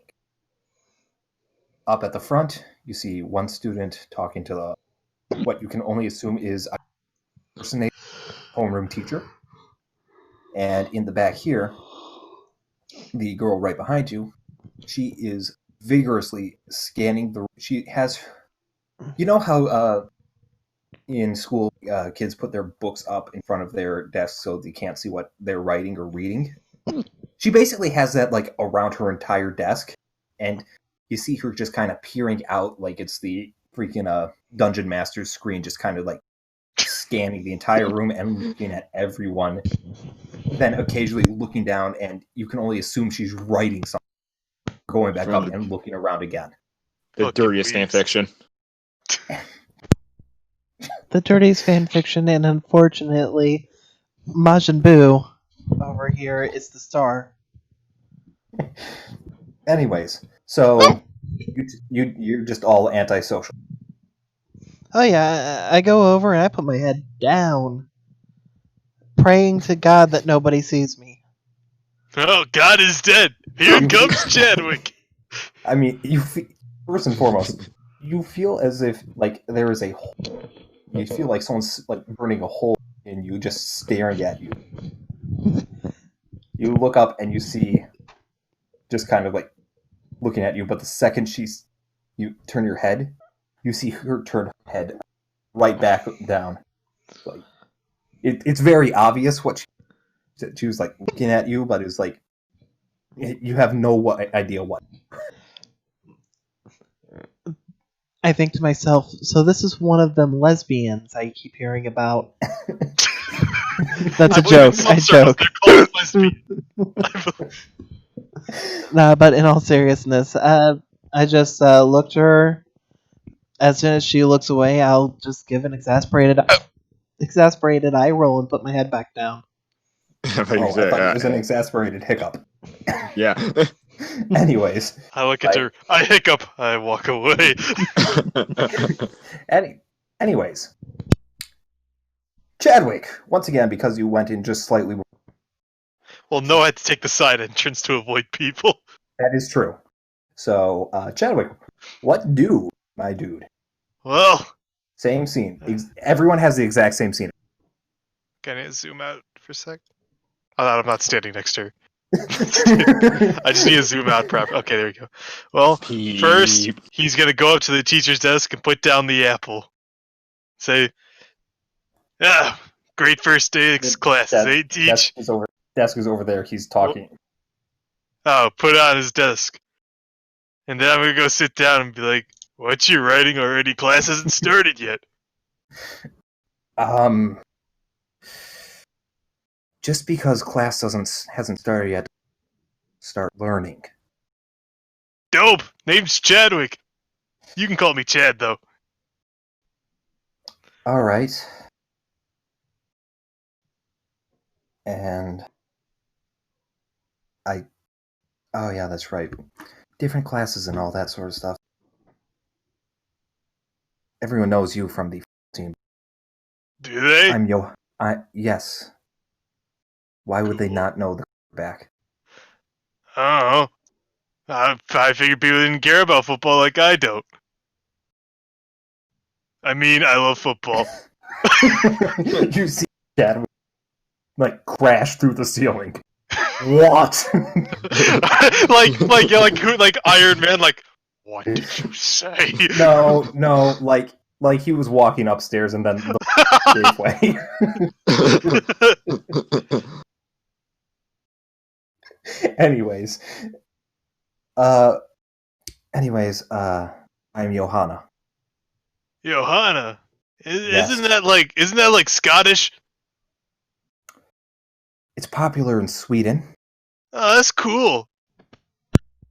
Up at the front, you see one student talking to what you can only assume is a impersonating homeroom teacher. And in the back here, the girl right behind you, she is vigorously scanning the. She has, you know how in school kids put their books up in front of their desks so they can't see what they're writing or reading. She basically has that like around her entire desk, and you see her just kind of peering out like it's the freaking Dungeon Master's screen, just kind of like scanning the entire room and looking at everyone. Then occasionally looking down, and you can only assume she's writing something. Going back up and looking around again. The Fucking dirtiest fan weebs. fiction. The dirtiest fanfiction, and unfortunately, Majin Buu over here is the star. Anyways, so you're just all antisocial. Oh yeah, I go over and I put my head down, praying to God that nobody sees me. Oh, God is dead. Here comes Chadwick. I mean, first and foremost, you feel as if like there is a hole. You feel like someone's like burning a hole in you, just staring at you. You look up and you see, just kind of like looking at you. But the second you turn your head, you see her turn her head right back down. Like it's very obvious what she was like looking at you, but it's like you have no idea what. I think to myself, so this is one of them lesbians I keep hearing about. That's I a believe in joke. some I circles joke. they're called lesbian. Nah, but in all seriousness, I just look to her. As soon as she looks away, I'll just give an exasperated eye roll and put my head back down. I thought Oh, you I said, thought it was an exasperated hiccup. yeah. Anyways, I look at her. I hiccup. I walk away. anyways, Chadwick, once again, because you went in just slightly. Well, no, I had to take the side entrance to avoid people. That is true. So, Chadwick, what do, my dude? Well, Same scene. Everyone has the exact same scene. can I zoom out for a sec? Oh, I'm not standing next to her. I just need to zoom out proper. Okay, there we go. Well, first, Peep. he's going to go up to the teacher's desk and put down the apple. Say, great first day of classes, eh, teach? Desk is over there. He's talking. Oh, put it on his desk. And then I'm going to go sit down and be like, what you writing already? Class hasn't started yet. Just because class hasn't started yet, start learning. Dope! Name's Chadwick. You can call me Chad, though. All right. And Oh yeah, that's right. Different classes and all that sort of stuff. Everyone knows you from the team. Do they? I'm Yo. Yes. Why would they Cool. not know the quarterback? I don't know. I figured people didn't care about football like I don't. I mean, I love football. You see that like crash through the ceiling. What? like Iron Man. Like, what did you say? No, like he was walking upstairs and then the gave way. anyways, uh, I'm Johanna. Johanna, Yes. isn't that like Scottish? It's popular in Sweden. Oh, that's cool.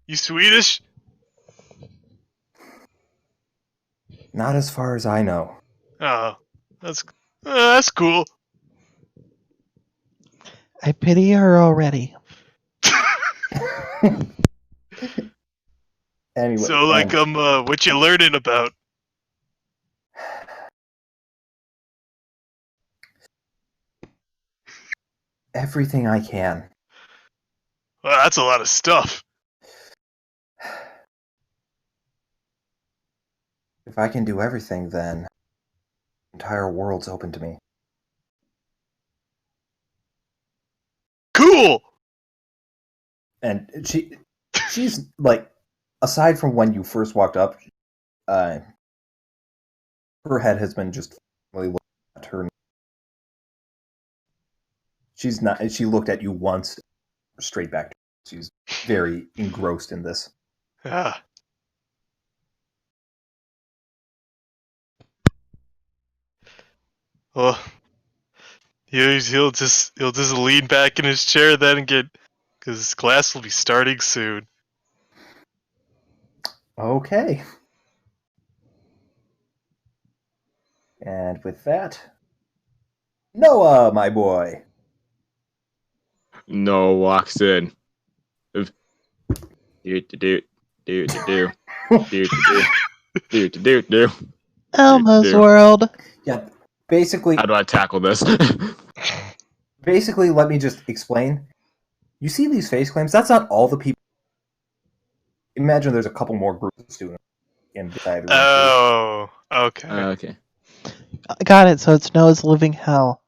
You Swedish? Not as far as I know. Oh, that's cool. I pity her already. Anyway, So like, what you learning about? everything I can. Well, that's a lot of stuff. If I can do everything, then the entire world's open to me. Cool. And she's like, aside from when you first walked up, her head has been just really looking at her. She's not. She looked at you once, straight back. She's very engrossed in this. Ah. Well, he'll just lean back in his chair then and get, because class will be starting soon. Okay. And with that, Noah, my boy. No walks in. Do do do do do do do do do. Elmo's world. Yeah. Basically, How do I tackle this? let me just explain. You see these face claims? That's not all the people. Imagine there's a couple more groups of students in the side room. Oh, okay. Okay. I got it, so it's Noah's living hell.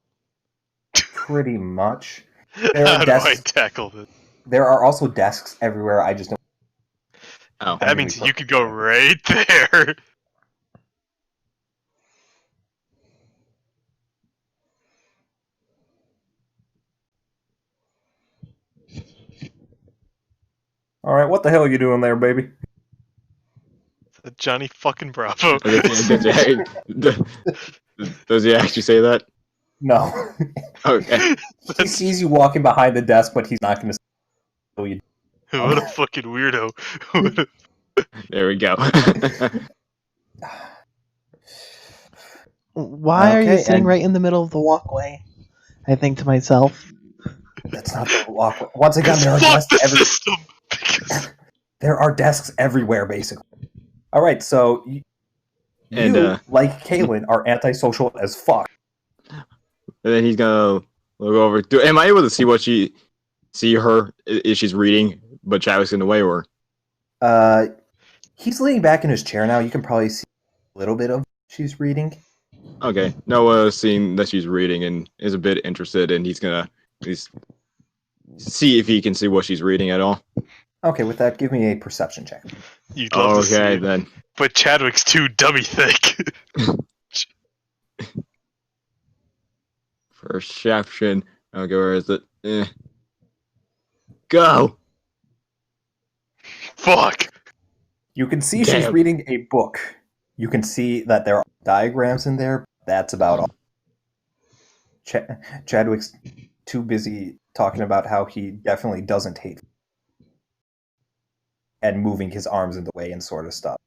Pretty much. How do I tackle this? There are also desks everywhere. I just don't. Oh. That means you could go right there. All right, what the hell are you doing there, baby? Johnny fucking Bravo. Does he actually say that? No. Okay. He sees you walking behind the desk, but he's not going to steal you. What a fucking weirdo. There we go. Why are you Okay, sitting and- right in the middle of the walkway? I think to myself. That's not the walk. Once again, there are Fuck desks the system. There are desks everywhere, basically. All right, so you, like Kaylin, are antisocial as fuck. And then he's gonna look over. Am I able to see her if she's reading, but Chadwick's in the way, or? He's leaning back in his chair now. You can probably see a little bit of she's reading. Okay, Noah's seeing that she's reading and is a bit interested, and he's gonna see if he can see what she's reading at all. Okay, with that, give me a perception check. You'd love to see Okay, it. then. But Chadwick's too dummy thick. Perception. Okay, where is it? Go! Fuck. You can see she's Damn. reading a book. You can see that there are diagrams in there. That's about all. Chadwick's too busy talking about how he definitely doesn't hate and moving his arms in the way and sort of stuff.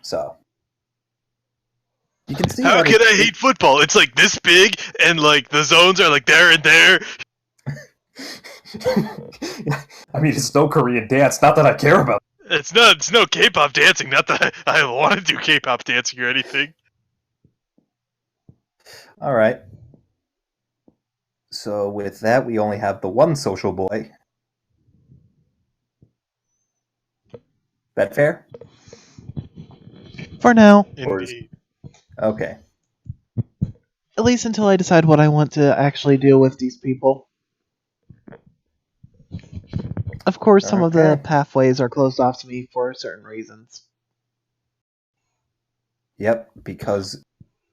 So you can see How that can I hate football? It's like this big, and like the zones are like there and there. I mean, it's no Korean dance. Not that I care about. It's no K-pop dancing. Not that I want to do K-pop dancing or anything. All right. So with that, we only have the one social boy. That fair? For now. Or is- Indeed. Okay. At least until I decide what I want to actually do with these people. Of course, some of the Okay. pathways are closed off to me for certain reasons. Yep, because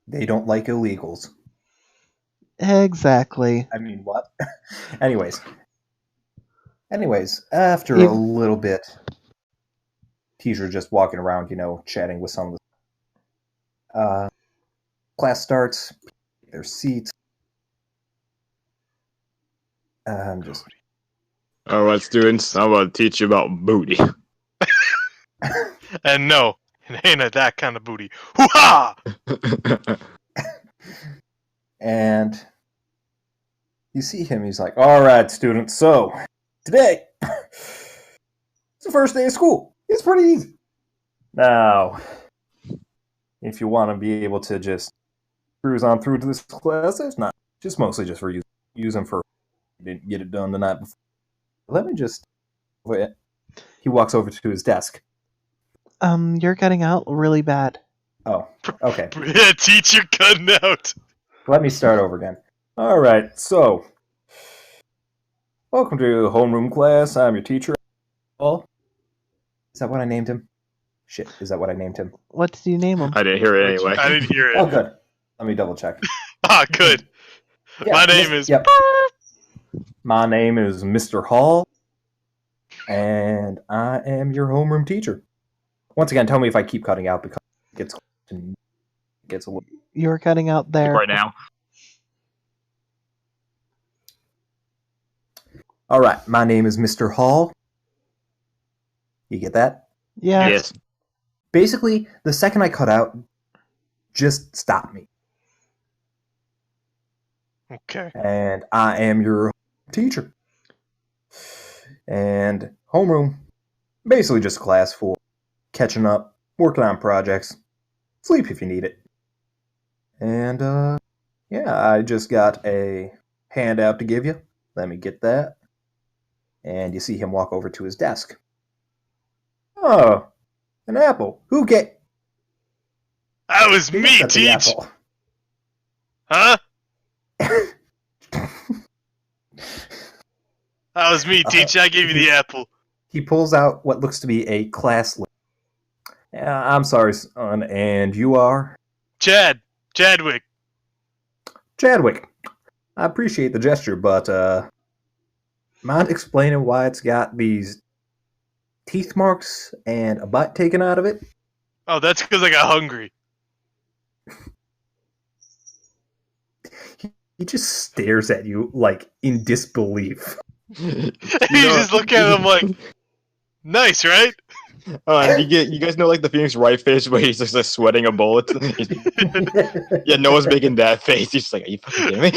they don't like illegals. Exactly. I mean, what? Anyways, after a little bit, teacher just walking around, chatting with some of the class starts, their seats. I'm just All right, students, I'm about to teach you about booty. And no, it ain't that kind of booty. Hoo-ha! and you see him. He's like, "All right, students. So today, it's the first day of school. It's pretty easy. Now, if you want to be able to just cruise on through to this class, it's not just mostly just for use them for didn't get it done the night before. Let me just." He walks over to his desk. You're cutting out really bad. Oh, okay. Yeah, teacher cutting out. Let me start over again. All right, so welcome to homeroom class. I'm your teacher. Paul. Is that what I named him? Shit, is that what I named him? What did you name him? I didn't hear it anyway. I didn't hear it. Oh, good. Let me double check. Ah, good. My name is. Yep. My name is Mr. Hall, and I am your homeroom teacher. Once again, tell me if I keep cutting out because it gets a little. You were cutting out there. Right now. All right, my name is Mr. Hall. You get that? Yeah. Yes. Basically, the second I cut out, just stop me. Okay. And I am your teacher. And homeroom, basically just a class for catching up, working on projects, sleep if you need it. And, yeah, I just got a handout to give you. Let me get that. And you see him walk over to his desk. Oh, an apple. Who get... That was Who me, got the teach. apple? Huh? That was me, teach. I gave you the apple. He pulls out what looks to be a class list. I'm sorry, son, and you are? Chadwick. Chadwick. I appreciate the gesture, but, mind explaining why it's got these teeth marks and a bite taken out of it? Oh, that's because I got hungry. He just stares at you, like, in disbelief. You just look at him like, nice, right? Oh, and you guys know like the Phoenix Wright face where he's just like, sweating a bullet. Yeah, Noah's making that face. He's just like, "Are you fucking kidding me?"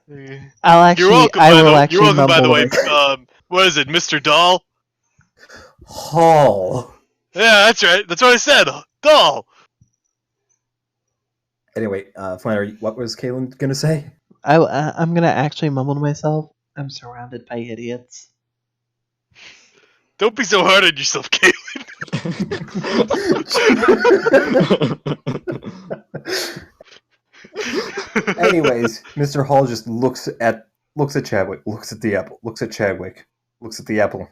You're welcome. You're welcome, by the way. Mumble What is it, Mr. Doll? Hall. Yeah, that's right. That's what I said. Doll. Anyway, Flannery, what was Kaylin gonna say? I'm gonna actually mumble to myself. I'm surrounded by idiots. Don't be so hard on yourself, Caitlin. Anyways, Mr. Hall just looks at Chadwick, looks at the apple, looks at Chadwick, looks at the apple.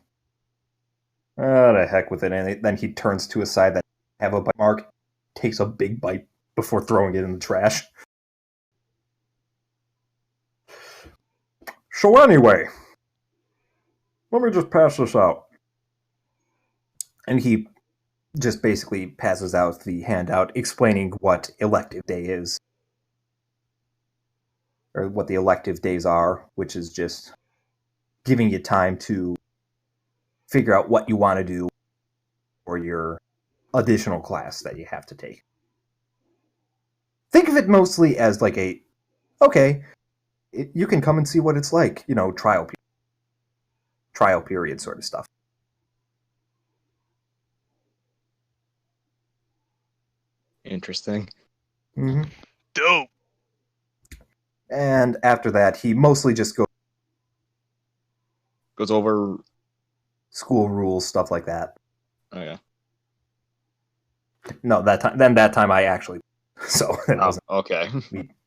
Oh, the heck with it. And then he turns to his side that have a bite mark, takes a big bite before throwing it in the trash. So anyway, let me just pass this out. And he just basically passes out the handout explaining what elective day is. Or what the elective days are, which is just giving you time to figure out what you want to do for your additional class that you have to take. Think of it mostly as like okay, you can come and see what it's like. Trial period sort of stuff. Interesting. Mm-hmm. Dope. And after that, he mostly just goes Goes over. school rules, stuff like that. Oh yeah. No, that time I actually. So it Oh, wasn't. okay.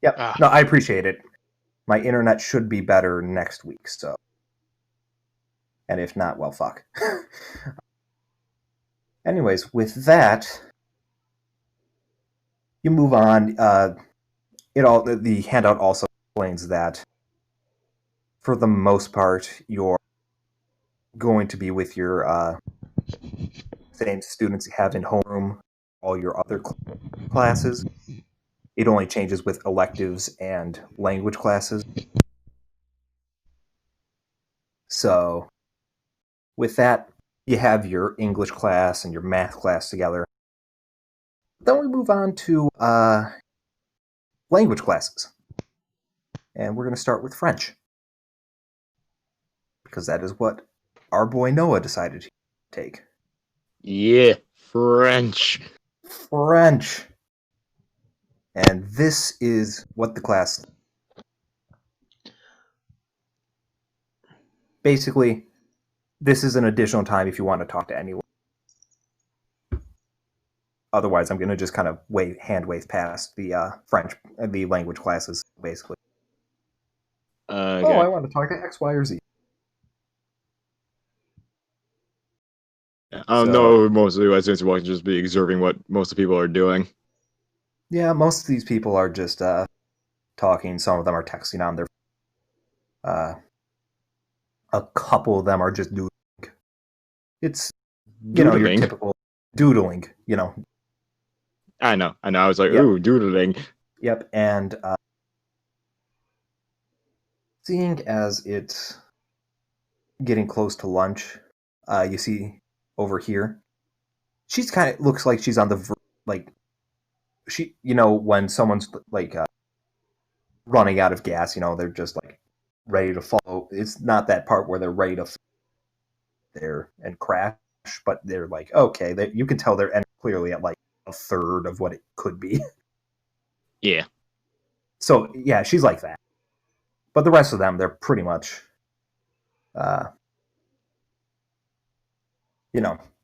Yep. Ah. No, I appreciate it. My internet should be better next week, so. And if not, well, fuck. Anyways, with that, you move on. The handout also explains that, for the most part, you're going to be with your same students you have in homeroom, all your other classes. It only changes with electives and language classes. So, with that, you have your English class and your math class together. Then we move on to language classes. And we're going to start with French. Because that is what our boy Noah decided to take. Yeah, French. French. And this is what the class. Basically, this is an additional time if you want to talk to anyone. Otherwise, I'm going to just kind of hand wave past the the language classes, basically. Okay. Oh, I want to talk to X, Y, or Z. I don't know mostly what students will just be observing what most of the people are doing. Yeah, most of these people are just talking. Some of them are texting on their. A couple of them are just doodling. It's your Doodling. typical doodling. I know. I was like, Yep. ooh, doodling. Yep, and seeing as it's getting close to lunch, you see over here, she's kind of looks like she's on the when someone's like running out of gas, they're just like ready to fall. It's not that part where they're ready to fall there and crash, but they're like, okay, you can tell they're clearly at like a third of what it could be. Yeah. So yeah, she's like that. But the rest of them, they're pretty much,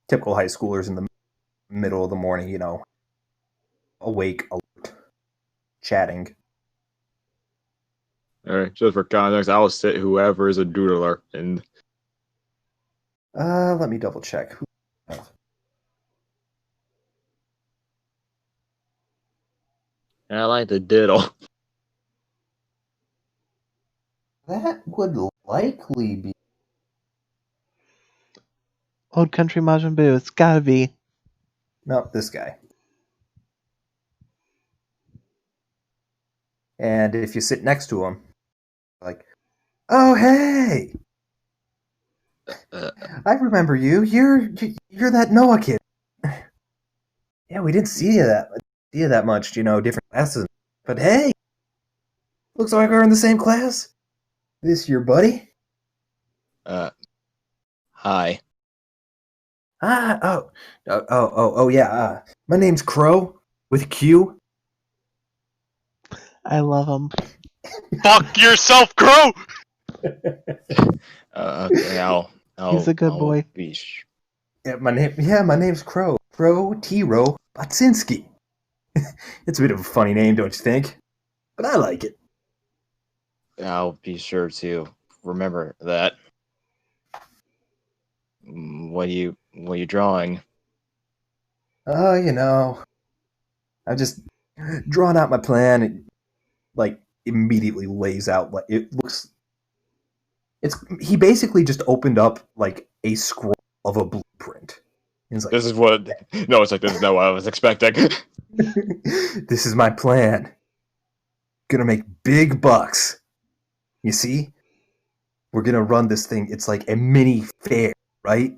typical high schoolers in the middle of the morning, awake, alert, chatting. All right. Just for context, I'll sit whoever is a doodler, and Let me double check. I like the diddle. That would likely be. Old Country Majin Buu. It's gotta be. No, this guy. And if you sit next to him, like, oh hey, I remember you. You're that Noah kid. Yeah, we didn't see you that much. Different classes. But hey, looks like we're in the same class. This your buddy? Hi. Yeah. My name's Crow with Q. I love him. Fuck yourself, Crow! Okay, I'll He's a good boy. Be My name's Crow. Crow T-Row Batsinski. It's a bit of a funny name, don't you think? But I like it. I'll be sure to remember that. What are you drawing? I just drawn out my plan. It, like, immediately lays out like it looks. He basically just opened up like a scroll of a blueprint. He's like, This is what. No, it's like this is not what I was expecting. this is my plan. Gonna make big bucks. You see? We're gonna run this thing. It's like a mini fair, right?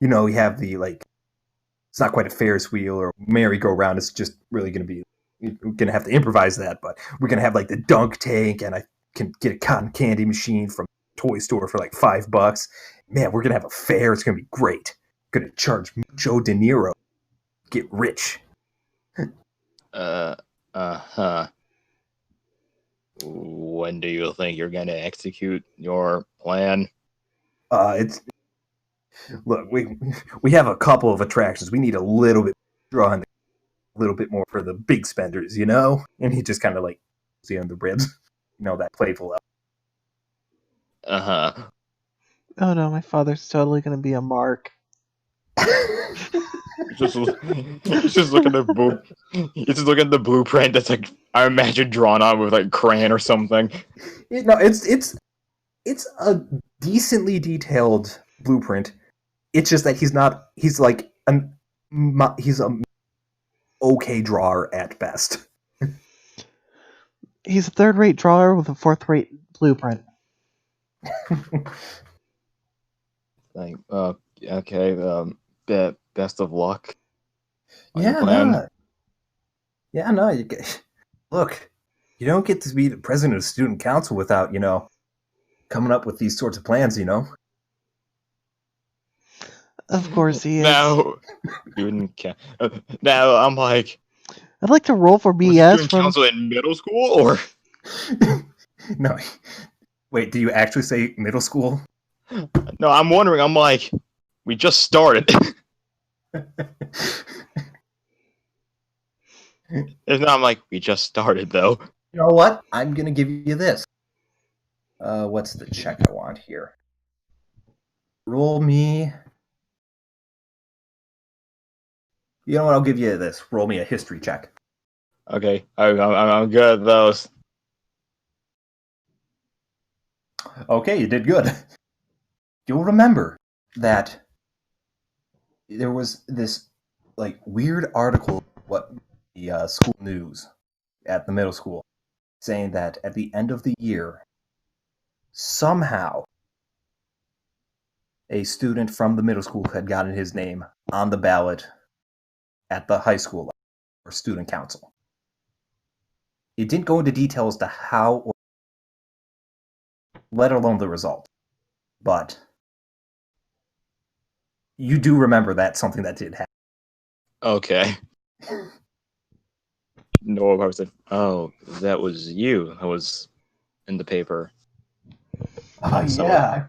You have the it's not quite a Ferris wheel or merry-go-round. It's just really gonna be. We're gonna have to improvise that, but we're gonna have like the dunk tank, and can get a cotton candy machine from a toy store for like $5. Man, we're gonna have a fair. It's gonna be great. Gonna charge mucho dinero. Get rich. Huh. When do you think you're going to execute your plan? It's look, we have a couple of attractions. We need a little bit drawing a little bit more for the big spenders, you know? And he just kind of like see on the ribs, that playful. Uh-huh. Oh no, my father's totally gonna be a mark. Just look at the just look at the blueprint that's like I imagine drawn on with like crayon or something. It's a decently detailed blueprint. It's just that he's like he's a okay drawer at best. He's a third-rate drawer with a fourth-rate blueprint. Like, okay, best of luck. On your Yeah, plan. no. Yeah, no. Look, you don't get to be the president of student council without, coming up with these sorts of plans, Of course he is. Now, student now I'm like, I'd like to roll for was BS student from. council in middle school or? No. Wait, do you actually say middle school? No, I'm wondering. I'm like, we just started. If not, I'm like, we just started though. You know what? I'm gonna give you this. What's the check I want here? Roll me. You know what? I'll give you this. Roll me a history check. Okay, I'm good at those. Okay, you did good. You'll remember that there was this like weird article, what the school news at the middle school, saying that at the end of the year, somehow a student from the middle school had gotten his name on the ballot at the high school level or student council. It didn't go into detail as to how, or let alone the result, but you do remember that's something that did happen. Okay. Noah probably said, "Oh, that was you. I was in the paper." Oh So- yeah,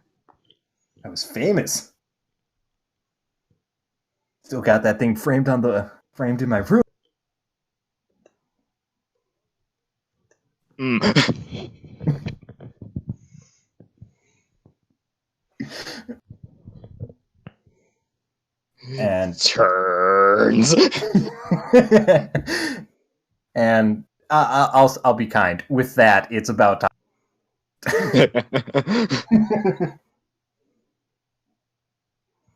I was famous. Still got that thing framed in my room. And turns. and I'll be kind. With that, it's about time.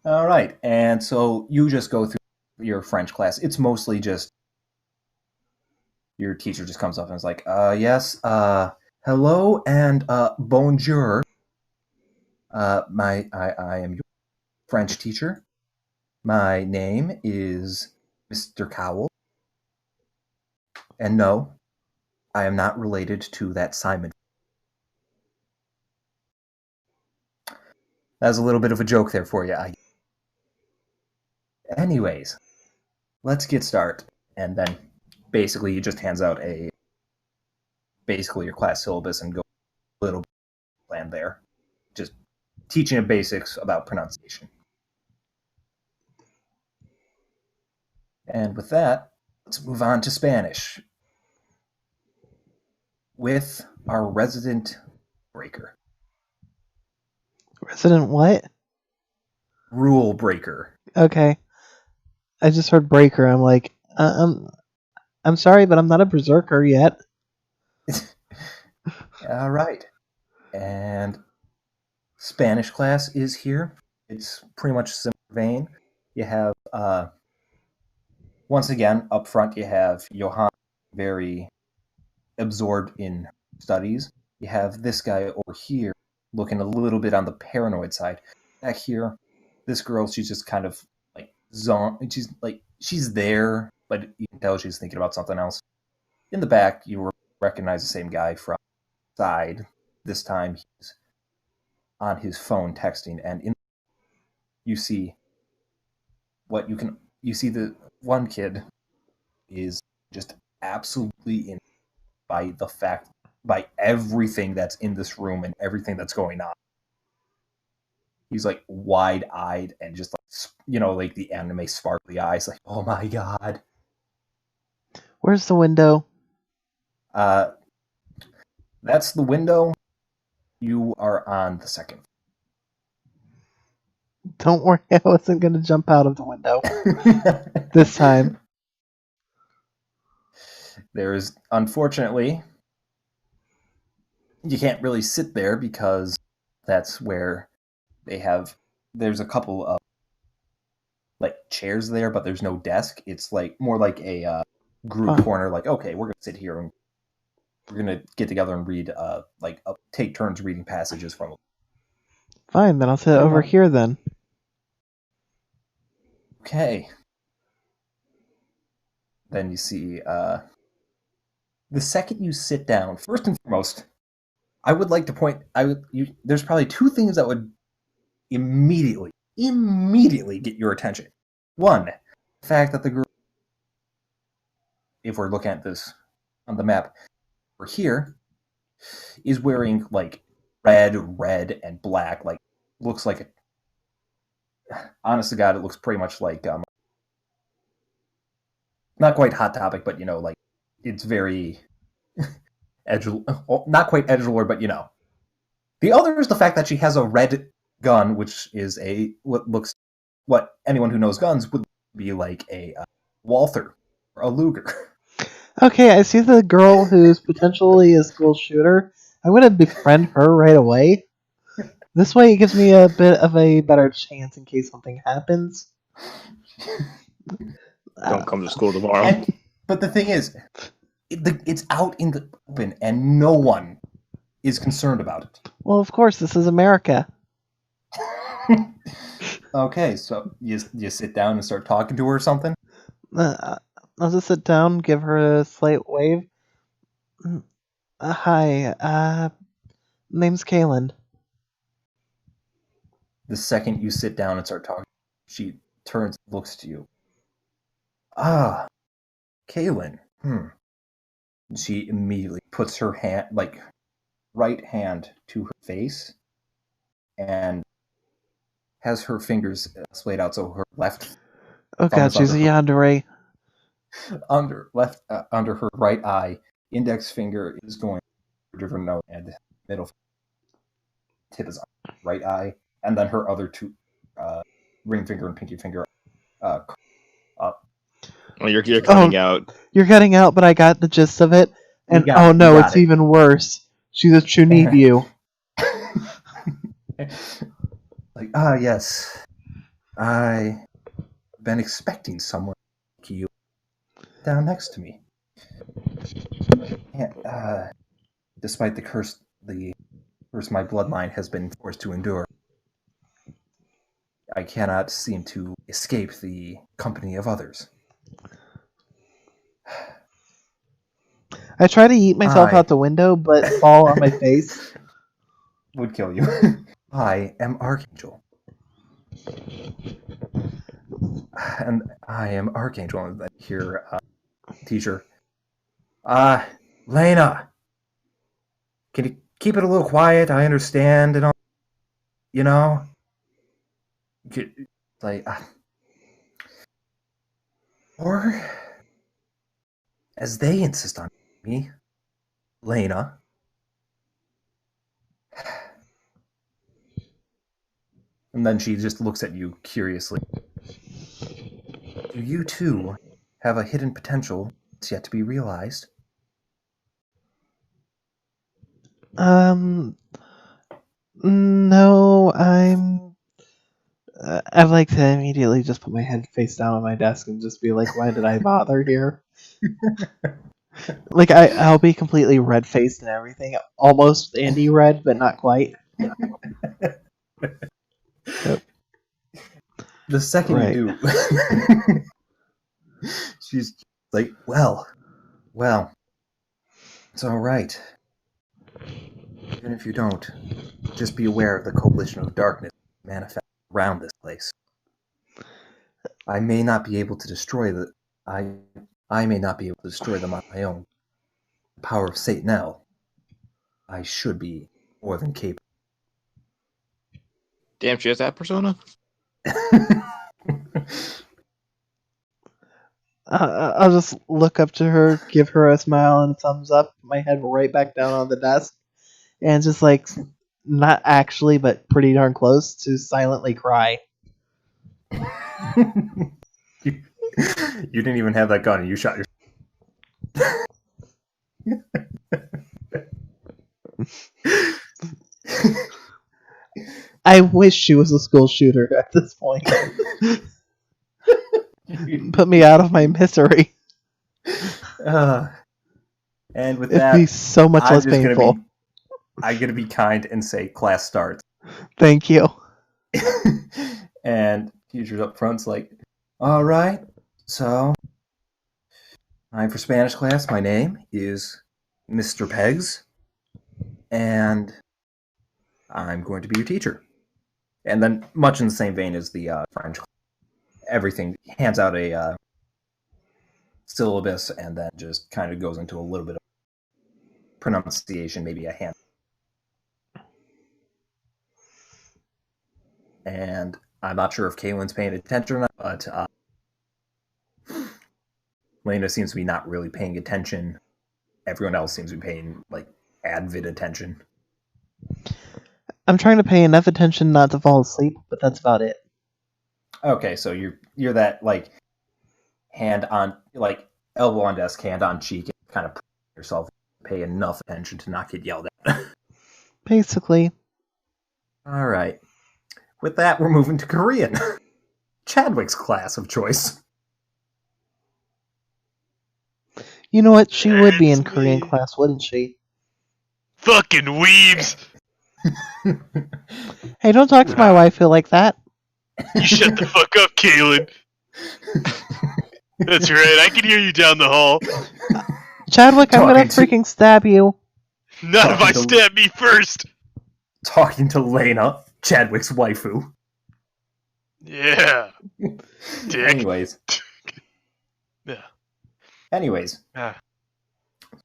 All right, and so you just go through your French class. It's mostly just your teacher just comes up and is like, yes, hello and bonjour. I am your French teacher. My name is Mr. Cowell. And no, I am not related to that Simon. That was a little bit of a joke there for you. Anyways, let's get started. And then basically he just hands out basically your class syllabus and go a little plan there. Just teaching the basics about pronunciation. And with that, let's move on to Spanish with our resident breaker. Resident what? Rule breaker. Okay. I just heard breaker. I'm like, I'm sorry, but I'm not a berserker yet. All right. And Spanish class is here. It's pretty much a similar vein. You have, once again, up front, you have Johanna, very absorbed in studies. You have this guy over here looking a little bit on the paranoid side. Back here, this girl, she's just kind of like she's there, but you can tell she's thinking about something else. In the back, you recognize the same guy from side, this time he's on his phone texting, and you see the one kid is just absolutely in by everything that's in this room and everything that's going on. He's like wide-eyed and just like, like the anime sparkly eyes, like, oh my god. Where's the window? That's the window. You are on the second. Don't worry, I wasn't going to jump out of the window this time. There is, unfortunately, you can't really sit there because that's where there's a couple of like chairs there, but there's no desk. It's like more like a group corner, like, okay, we're going to sit here and we're going to get together and read, take turns reading passages from. Fine, then I'll sit over here then. Okay. Then you see, the second you sit down, first and foremost, I would like to point, there's probably two things that would immediately get your attention. One, the fact that the girl, if we're looking at this on the map, over here, is wearing like red and black, like looks like honest to God, it looks pretty much like not quite Hot Topic, but like it's very not quite edgelord, but The other is the fact that she has a red gun, which is what anyone who knows guns would be like a Walther or a Luger. Okay, I see the girl who's potentially a school shooter. I'm going to befriend her right away. This way it gives me a bit of a better chance in case something happens. Don't come to school tomorrow. But the thing is, it's out in the open and no one is concerned about it. Well, of course, this is America. Okay, so you sit down and start talking to her or something? I'll just sit down, give her a slight wave. Hi, name's Kaylin. The second you sit down and start talking, she turns and looks to you. Ah, Kaylin. She immediately puts her hand, right hand to her face and has her fingers splayed out, so her left. Oh god, she's a yandere. Under her right eye, index finger is going to her nose, and middle tip is on her right eye, and then her other two, ring finger and pinky finger, up. Oh, you're cutting out. You're cutting out, but I got the gist of it. And it's even worse. She's a Chunibu. Yes. I've been expecting someone like you down next to me. And, despite the curse my bloodline has been forced to endure, I cannot seem to escape the company of others. I try to eat myself out the window, but fall on my face. Would kill you. I am Archangel. And I am Archangel. And here, teacher. Lena. Can you keep it a little quiet? I understand and all. Or, as they insist on me, Lena. And then she just looks at you curiously. Do you too have a hidden potential that's yet to be realized? No, I'd like to immediately just put my head face down on my desk and just be like, why did I bother here? I'll be completely red-faced and everything. Almost Andy red, but not quite. The second you do, she's like, well, it's all right. Even if you don't, just be aware of the coalition of darkness manifest around this place. I may not be able to destroy I may not be able to destroy them on my own. The power of Satan L. I should be more than capable. Damn, she has that persona? I'll just look up to her, give her a smile and a thumbs up, put my head right back down on the desk, and just like, not actually, but pretty darn close to silently cry. You didn't even have that gun and you shot your... I wish she was a school shooter at this point. Put me out of my misery. And with It'd that, be so much I'm less just painful. I'm gonna be kind and say class starts. Thank you. And teachers up front's like, all right, so I'm for Spanish class. My name is Mr. Pegs, and I'm going to be your teacher. And then, much in the same vein as the French, everything hands out a syllabus, and then just kind of goes into a little bit of pronunciation, maybe a hand. And I'm not sure if Kaylin's paying attention or not, but Lena seems to be not really paying attention. Everyone else seems to be paying, like, avid attention. I'm trying to pay enough attention not to fall asleep, but that's about it. Okay, so you're that, like, hand on, like, elbow on desk, hand on cheek, and kind of yourself pay enough attention to not get yelled at. Basically. All right. With that, we're moving to Korean. Chadwick's class of choice. You know what? She would be in That's Korean me. class, wouldn't she? Fucking weebs! Hey, don't talk to my waifu like that. You shut the fuck up, Kaylin. That's right, I can hear you down the hall. Chadwick, I'm gonna Talking to- freaking stab you. Not if I Talking to- stab me first! Talking to Lena, Chadwick's waifu. Yeah. Dick. Anyways. Yeah. Anyways. Ah.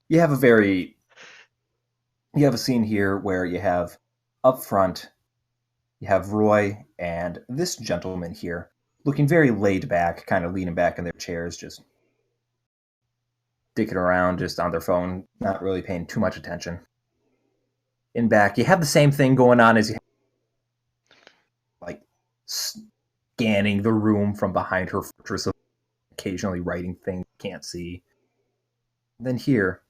You have a scene here where you have up front, you have Roy and this gentleman here looking very laid back, kind of leaning back in their chairs, just dicking around, just on their phone, not really paying too much attention. In back, you have the same thing going on as you have, like, scanning the room from behind her fortress of occasionally writing things you can't see. Then here,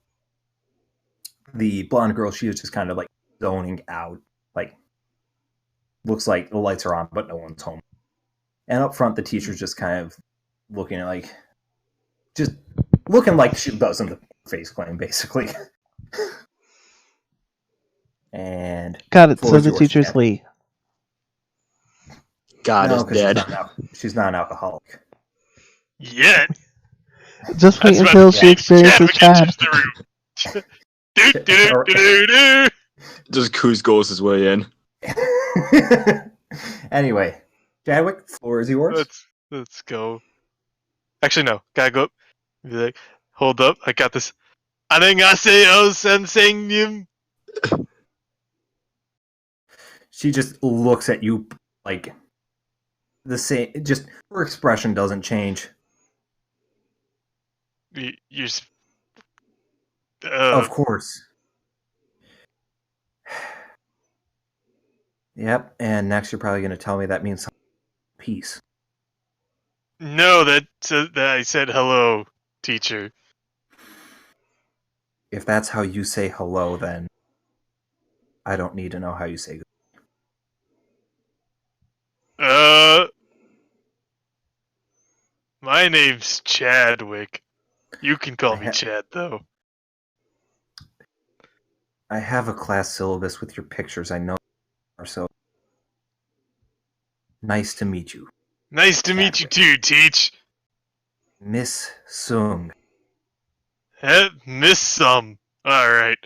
the blonde girl, she is just kind of like zoning out. Like, looks like the lights are on, but no one's home. And up front, the teacher's just kind of looking like, just looking like she does in the face claim, basically. And Got it, floor so is the yours, teacher's Chad. Lee. God is 'cause dead. she's not an alcoholic. Yet. Just wait That's why until the she next experiences Chadwick Chad. enters the room. Do, do, do, do, do, do. Just Coos goes his way in. Anyway, Chadwick, floor is yours. Let's go. Actually, no. Gotta go up. Be like, hold up. I got this. 안녕하세요, 선생님. She just looks at you like the same. Just her expression doesn't change. You're. Of course. Yep. And next, you're probably going to tell me that means peace. No, that I said hello, teacher. If that's how you say hello, then I don't need to know how you say goodbye. My name's Chadwick. You can call me I Chad, though. I have a class syllabus with your pictures. I know, so nice to meet you, Nice to meet you too, Teach. Miss Sung. Miss some. Alright.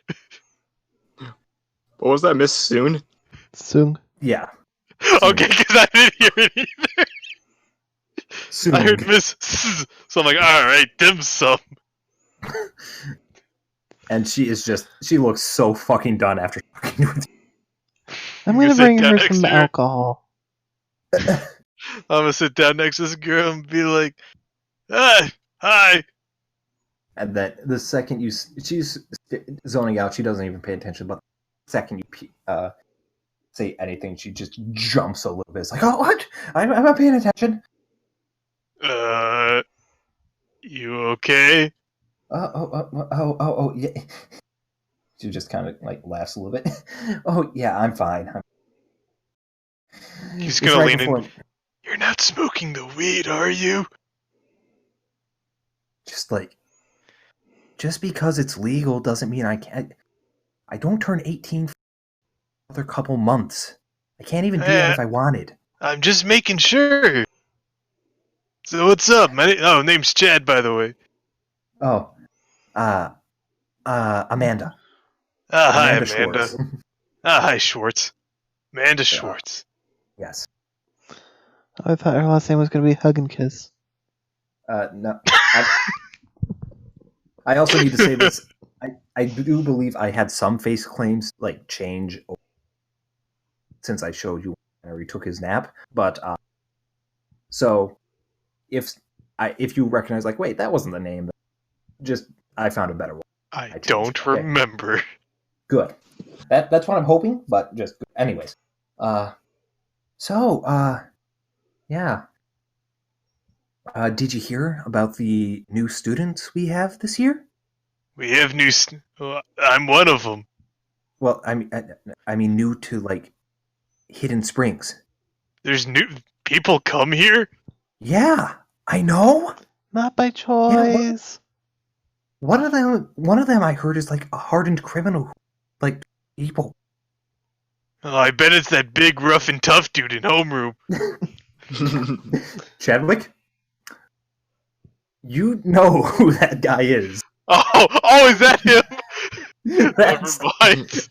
What was that, Miss Soon? Sung. Yeah. Okay, because I didn't hear it either. Soon. I heard Miss, so I'm like, all right, dim sum. And she looks so fucking done after talking with I'm You gonna sit bring down her next some to her. alcohol. I'm gonna sit down next to this girl and be like, hi. And then the second she's zoning out, she doesn't even pay attention. But the second you say anything, she just jumps a little bit. It's like, oh, what? I'm not paying attention. You okay? Oh, yeah. She just kind of like laughs a little bit. Oh, yeah, I'm fine. He's It's gonna right lean before. in. You're not smoking the weed, are you? Just because it's legal doesn't mean I can't. I don't turn 18 for another couple months. I can't even do that if I wanted. I'm just making sure. So what's up? Name's Chad, by the way. Oh, Amanda. Hi, Amanda Amanda. Schwartz. Hi, Schwartz. Amanda Schwartz. Yes. I thought her last name was gonna be Hug and Kiss. No. I also need to say this. I do believe I had some face claims like change since I showed you when I retook his nap. But so if you recognize, like, wait, that wasn't the name, just I found a better one. I don't remember. Good. That's what I'm hoping, but just good. Anyways. Yeah. Did you hear about the new students we have this year? We have new. I'm one of them. Well, I mean, new to like Hidden Springs. There's new people come here. Yeah, I know. Not by choice. One of them I heard is like a hardened criminal, like people. Oh, I bet it's that big, rough and tough dude in homeroom. Chadwick, you know who that guy is. Oh, is that him? Never mind.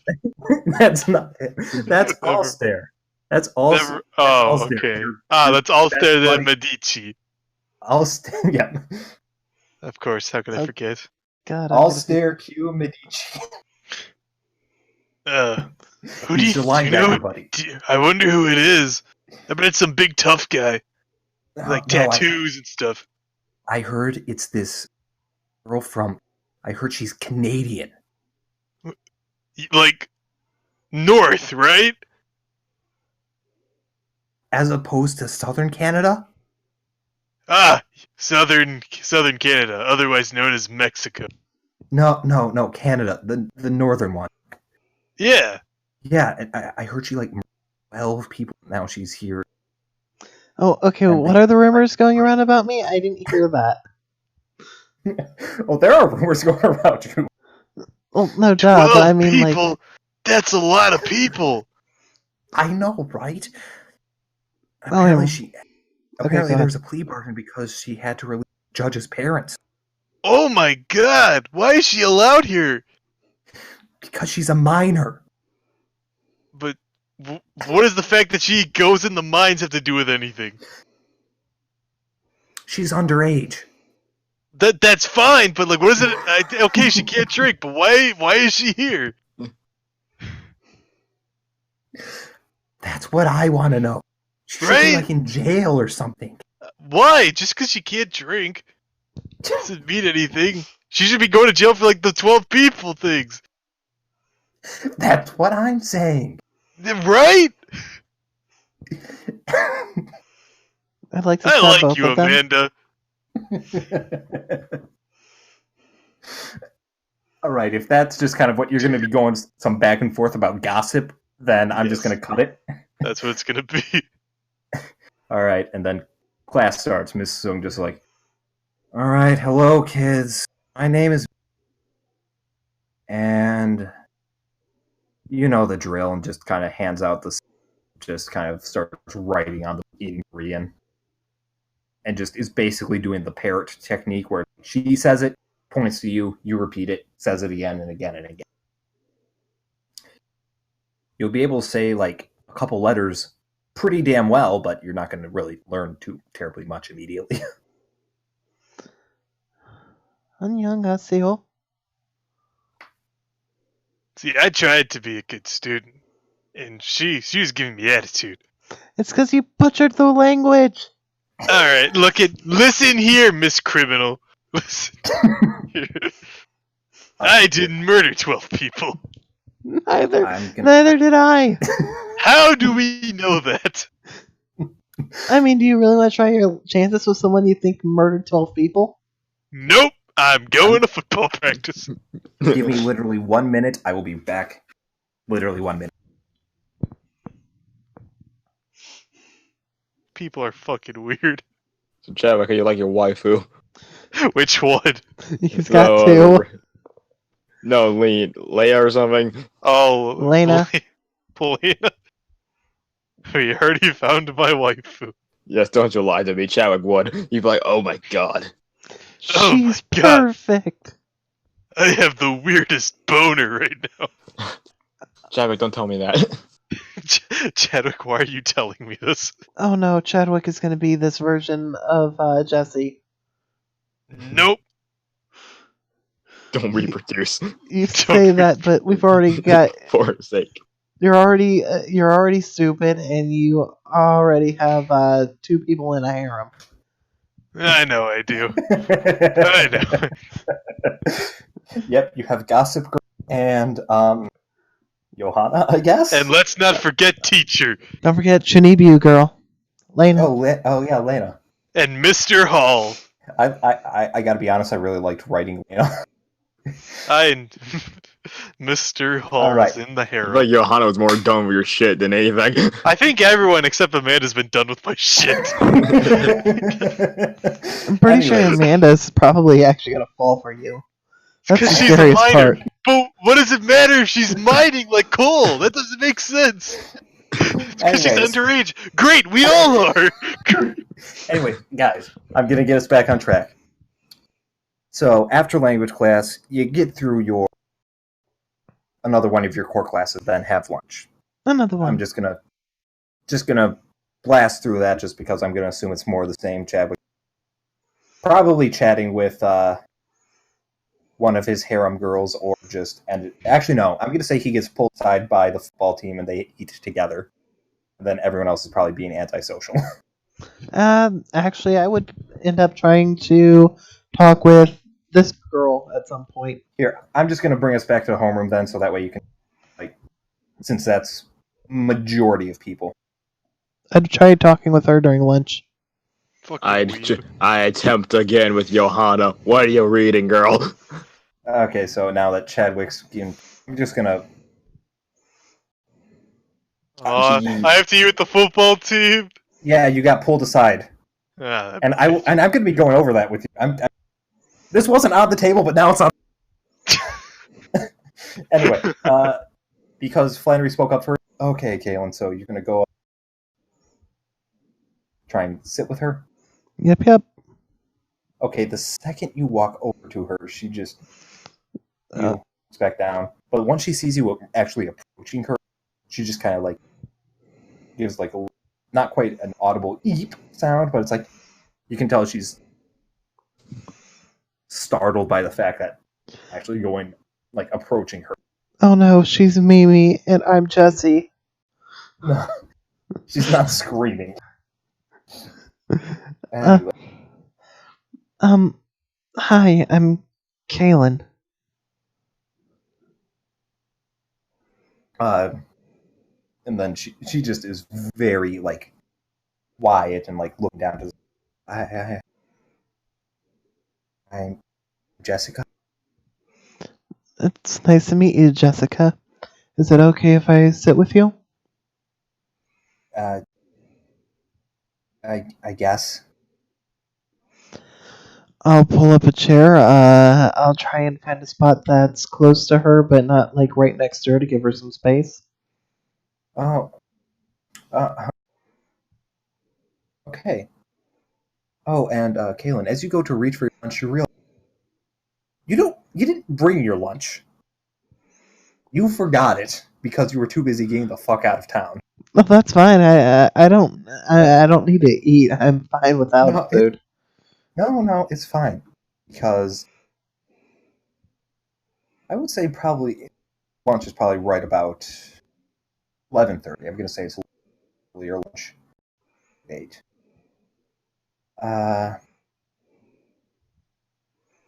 That's not him. That's Allstare. That's all. Oh, okay. That's Allstare the Medici. Allstare, yeah. Of course. How could I forget? God, Allstare Q Medici. Who do you know? I wonder who it is. I bet it's some big tough guy, like tattoos and stuff. I heard it's this girl from. I heard she's Canadian. Like North, right? As opposed to Southern Canada? Southern Canada, otherwise known as Mexico. No, Canada, the northern one. Yeah. Yeah, and I heard she like 12 people now she's here. Oh, okay, what are the rumors going around about me? I didn't hear that. Well, there are rumors going around you. Well, no duh, but I mean, people? like... That's a lot of people! I know, right? Apparently Okay, there was a plea bargain because she had to release the judge's parents. Oh my god! Why is she allowed here? Because she's a minor. But what does the fact that she goes in the mines have to do with anything? She's underage. That's fine, but like, what is it? Okay, she can't drink, but why is she here? That's what I want to know. She should be like in jail or something. Why? Just because she can't drink doesn't mean anything. She should be going to jail for like the 12 people things. That's what I'm saying. Right? I'd like to I like both you, of them. Amanda. All right, if that's just kind of what you're going to be going some back and forth about gossip, then I'm just going to cut it. That's what it's going to be. All right, and then class starts. Miss Sung just like, all right, hello, kids. My name is... And you know the drill, and just kind of hands out the... Just kind of starts writing on the eating Korean. And just is basically doing the parrot technique where she says it, points to you, you repeat it, says it again and again and again. You'll be able to say like a couple letters pretty damn well, but you're not going to really learn too terribly much immediately. 안녕하세요. See, I tried to be a good student, and she was giving me attitude. It's because you butchered the language. Alright, listen here, Miss Criminal. Listen. I didn't murder 12 people. Neither did I. How do we know that? I mean, do you really want to try your chances with someone you think murdered 12 people? Nope, I'm going to football practice. Give me literally 1 minute. I will be back. Literally 1 minute. People are fucking weird. So Chadwick, are you like your waifu? Which one? He's got two. No, Leia or something. Oh, Lena. Polina. We already found my waifu. Yes, don't you lie to me. Chadwick would. You'd be like, oh my god. Oh She's my God. perfect. I have the weirdest boner right now. Chadwick, don't tell me that. Chadwick, why are you telling me this? Oh no, Chadwick is going to be this version of Jesse. Nope. Don't reproduce. You say that, but we've already got. For his sake. You're already stupid, and you already have 2 people in a harem. I know I do. I know. Yep, you have Gossip Girl and Johanna, I guess. And let's not forget teacher. Don't forget Chunibu girl, Lena. Oh yeah, Lena. And Mr. Hall. I gotta be honest. I really liked writing Lena. Mr. Hall's Alright. in the I harem. feel like Johanna was more done with your shit than anything. I think everyone except Amanda's been done with my shit. I'm pretty sure Anyways. Amanda's probably actually gonna fall for you. That's the Because she's a scariest miner. part. But what does it matter if she's mining like coal? That doesn't make sense. Because she's Anyways. underage. Great, we all are. Anyway, guys, I'm gonna get us back on track. So after language class, you get through another one of your core classes, then have lunch. Another one. I'm just gonna blast through that just because I'm gonna assume it's more of the same. Chadwick probably chatting with one of his harem girls, or actually no, I'm gonna say he gets pulled aside by the football team and they eat together. And then everyone else is probably being antisocial. Actually, I would end up trying to talk with this girl at some point. Here, I'm just gonna bring us back to the homeroom then, so that way you can, since that's majority of people. I'd try talking with her during lunch. Fucking I weeb. attempt again with Johanna. What are you reading, girl? Okay, so now that Chadwick's I'm just gonna. I have to eat with the football team. Yeah, you got pulled aside, Ah, and I'm gonna be going over that with you. This wasn't on the table, but now it's on. Anyway, because Flannery spoke up first. Okay, Kaylin, so you're gonna go try and sit with her. Yep. Okay, the second you walk over to her, she just Oh. looks back down. But once she sees you actually approaching her, she just kind of gives not quite an audible eep sound, but it's like you can tell she's startled by the fact that actually approaching her. Oh no, she's Mimi and I'm Jesse. No, she's not screaming. Anyway. Hi, I'm Kaylin. And then she just is very quiet and looking down to. I'm Jessica. It's nice to meet you, Jessica. Is it okay if I sit with you? I guess. I'll pull up a chair. I'll try and find a spot that's close to her, but not right next to her to give her some space. Oh. Okay. Oh, and Kaylin, as you go to reach for your lunch, you realize you didn't bring your lunch. You forgot it. because you were too busy getting the fuck out of town. Well, that's fine. I don't need to eat. I'm fine without food. No, it's fine. Because I would say probably lunch is probably right about 11:30. I'm going to say it's earlier lunch. 8.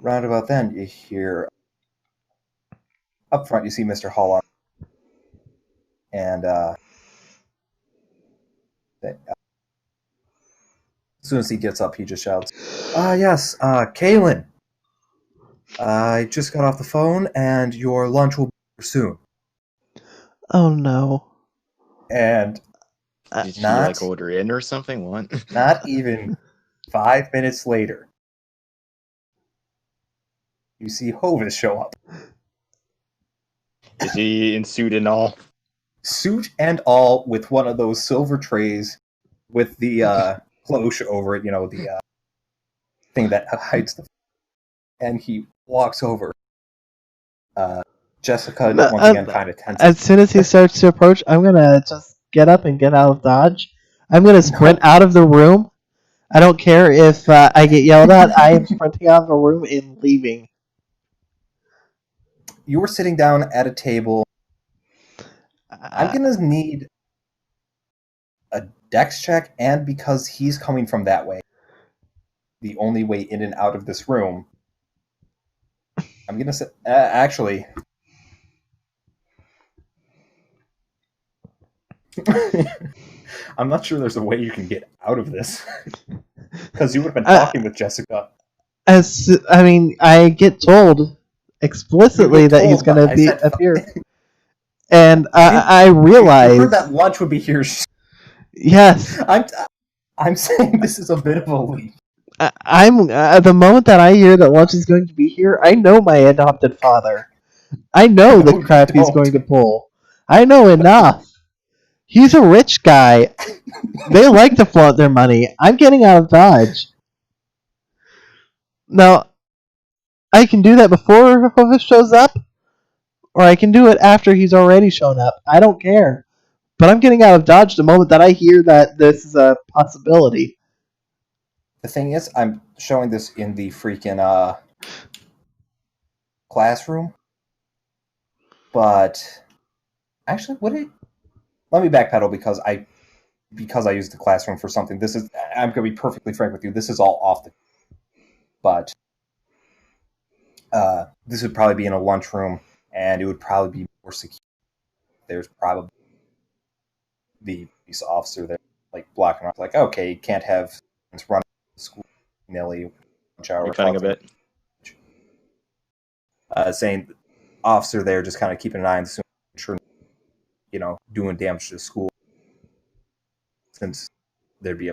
Round about then, you hear up front, you see Mr. Hall, and as soon as he gets up, he just shouts, yes, Kaylin. I just got off the phone, and your lunch will be here soon. Oh no. And Did she like order in or something? What? Not even 5 minutes later, you see Hovis show up. Is he in suit and all? Suit and all, with one of those silver trays with the cloche over it, the thing that hides the... And he walks over. Jessica, once again, kind of tenses. As soon as he starts to approach, I'm going to just get up and get out of Dodge. I'm going to sprint out of the room. I don't care if I get yelled at. I am sprinting out of the room and leaving. You were sitting down at a table. I'm going to need a dex check, and because he's coming from that way, the only way in and out of this room, I'm going to say... actually... I'm not sure there's a way you can get out of this. Because you would have been talking with Jessica. I get told explicitly that he's going to appear. And I realized... You heard that lunch would be here. Yes. I'm saying this is a bit of a leap. The moment that I hear that lunch is going to be here, I know my adopted father. I know the crap he's going to pull. I know enough. He's a rich guy. They like to flaunt their money. I'm getting out of Dodge. Now, I can do that before Hovis shows up, or I can do it after he's already shown up. I don't care. But I'm getting out of Dodge the moment that I hear that this is a possibility. The thing is, I'm showing this in the freaking classroom. But actually, let me backpedal because I used the classroom for something. I'm going to be perfectly frank with you. This is all off the... But this would probably be in a lunchroom, and it would probably be more secure. There's probably the police officer there, like, blocking off, like, okay, you can't have students running to school nilly lunch hour. Cutting a bit. Saying officer there just kind of keeping an eye on the students, sure, doing damage to the school, since there'd be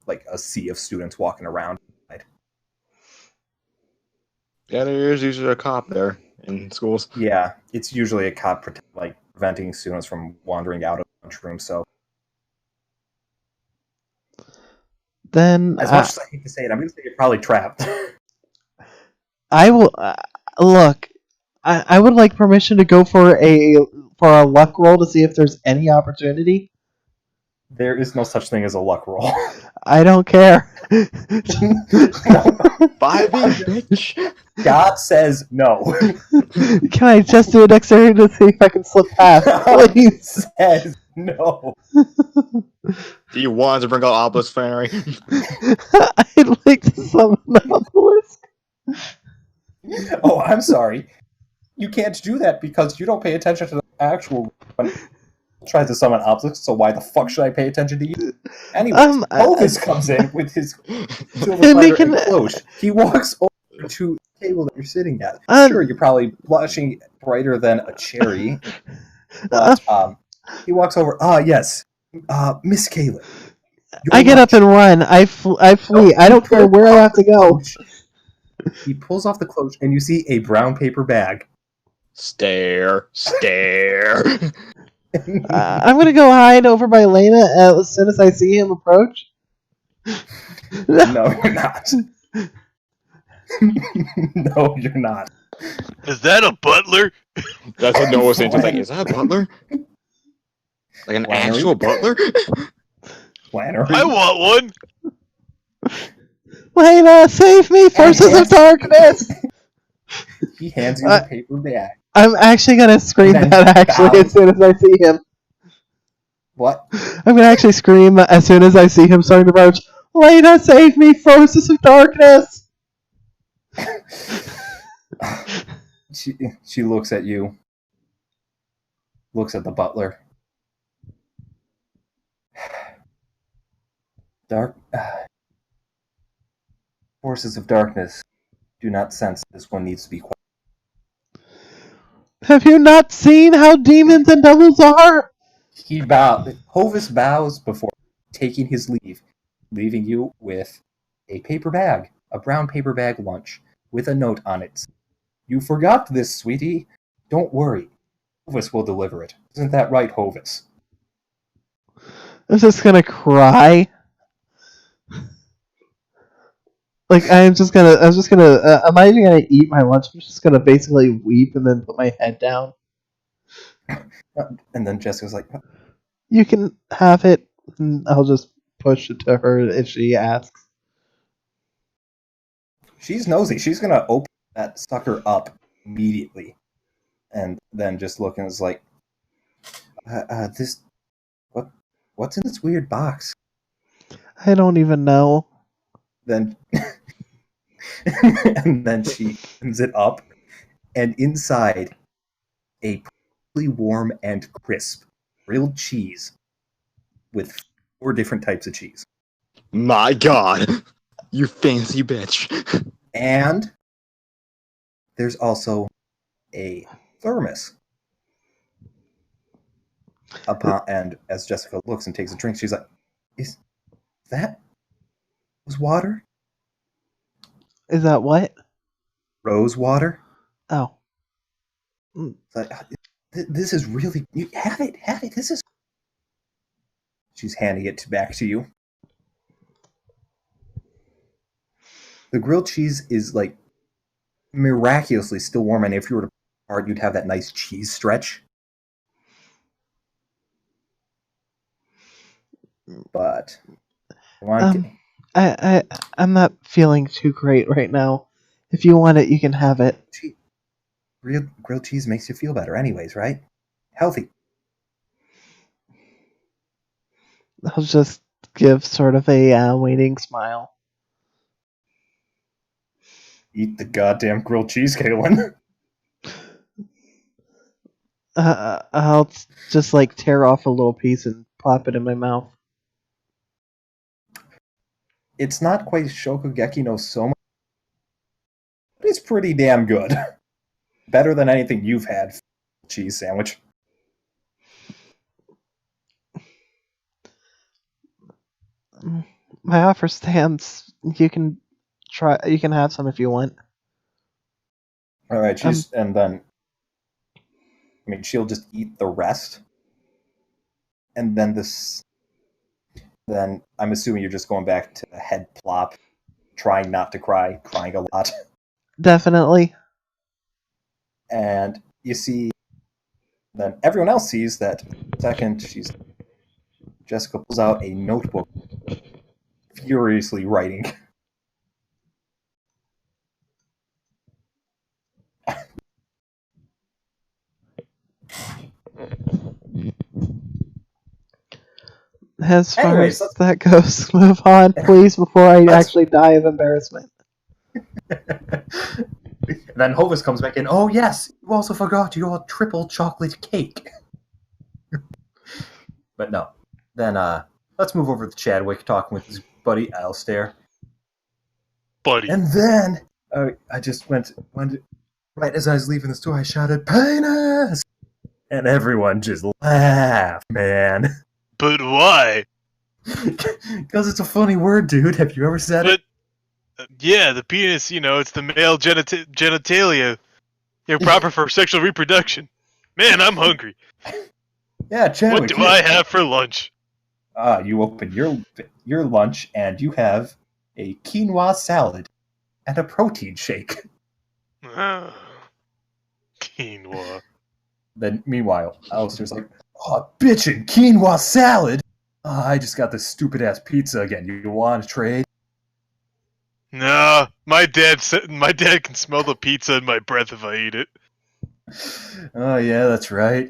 a sea of students walking around. Yeah, there is usually a cop there in schools. Yeah, it's usually a cop preventing students from wandering out of the lunchroom. So, then, as much as I hate to say it, I'm going to say you're probably trapped. I will look. I would like permission to go for a luck roll to see if there's any opportunity. There is no such thing as a luck roll. I don't care. No. 5 bitch. God says no. Can I just do a dexterity to see if I can slip past? God says no. Do you want to bring out Obelisk Fairy? I'd like to summon an obelisk. Oh, I'm sorry. You can't do that because you don't pay attention to the actual... Tries to summon obelisk, so why the fuck should I pay attention to you? Anyway, Hovis comes in with his silver spider and cloche. He walks over to the table that you're sitting at. Sure, you're probably blushing brighter than a cherry, but he walks over. Yes, Miss Kaylin. I get up and run. I flee. I don't care where I have to go. He pulls off the cloche, and you see a brown paper bag. Stare. I'm gonna go hide over by Lena as soon as I see him approach. No, you're not. No, you're not. Is that a butler? That's what Noah was saying. Just like, is that a butler? Like an Flannery? actual butler? Flannery? I want one. Lena, save me! Forces of darkness! He hands you the paper bag. I'm actually gonna scream And then that actually bows. as soon as I see him. What? I'm gonna actually scream as soon as I see him starting to approach. Lena, save me! Forces of darkness! She looks at you. Looks at the butler. Dark forces of darkness do not sense this one needs to be quiet. Have you not seen how demons and devils are? He bows. Hovis bows before taking his leave, leaving you with a paper bag, a brown paper bag lunch, with a note on it. You forgot this, sweetie. Don't worry. Hovis will deliver it. Isn't that right, Hovis? I'm just gonna cry. Like I'm just gonna. I'm not even gonna eat my lunch. I'm just gonna basically weep and then put my head down. And then Jessica's like, You can have it. And I'll just push it to her if she asks. she's nosy. She's gonna open that sucker up immediately, and then just look and is like, this, what's in this weird box? I don't even know. Then, and then she opens it up, and inside, a perfectly warm and crisp grilled cheese with 4 different types of cheese, My God, you fancy bitch. and there's also a thermos. And as Jessica looks and takes a drink, she's like, "Is that rose water? Is that what? Rose water?" Oh. It's like, this is really. You have it. This is. She's handing it back to you. The grilled cheese is like miraculously still warm, and if you were to part, you'd have that nice cheese stretch. But I'm not feeling too great right now. If you want it, you can have it. grilled cheese makes you feel better, anyways, right? Healthy. I'll just give sort of a waiting smile. Eat the goddamn grilled cheese, Kaylin. I'll just like tear off a little piece and plop it in my mouth. It's not quite Shokugeki no Soma, but it's pretty damn good. Better than anything you've had. Cheese sandwich. My offer stands. You can try. You can have some if you want. All right, and then, I mean, she'll just eat the rest, and then Then I'm assuming you're just going back to head plop, trying not to cry, crying a lot, Definitely. and you see. Then everyone else sees that. Second, Jessica pulls out a notebook, furiously writing. As far Anyways, as that goes, move on, please, before I actually die of embarrassment. Then Hovis comes back in. Oh yes, you also forgot your triple chocolate cake. But no. Then let's move over to Chadwick talking with his buddy Alistair. Buddy. And then I just went right as I was leaving the store. I shouted, "Penis!" And everyone just laughed, man. But why? Because it's a funny word, dude. Have you ever said it? Yeah, the penis, it's the male genitalia. They're proper for sexual reproduction. Man, I'm hungry. Yeah, Chadwick. What do I have for lunch? You open your lunch and you have a quinoa salad and a protein shake. Ah, quinoa. Then, meanwhile, Alistair's like, oh, bitchin' quinoa salad! Oh, I just got this stupid-ass pizza again. You want to trade? Nah, my dad can smell the pizza in my breath if I eat it. Oh, yeah, that's right.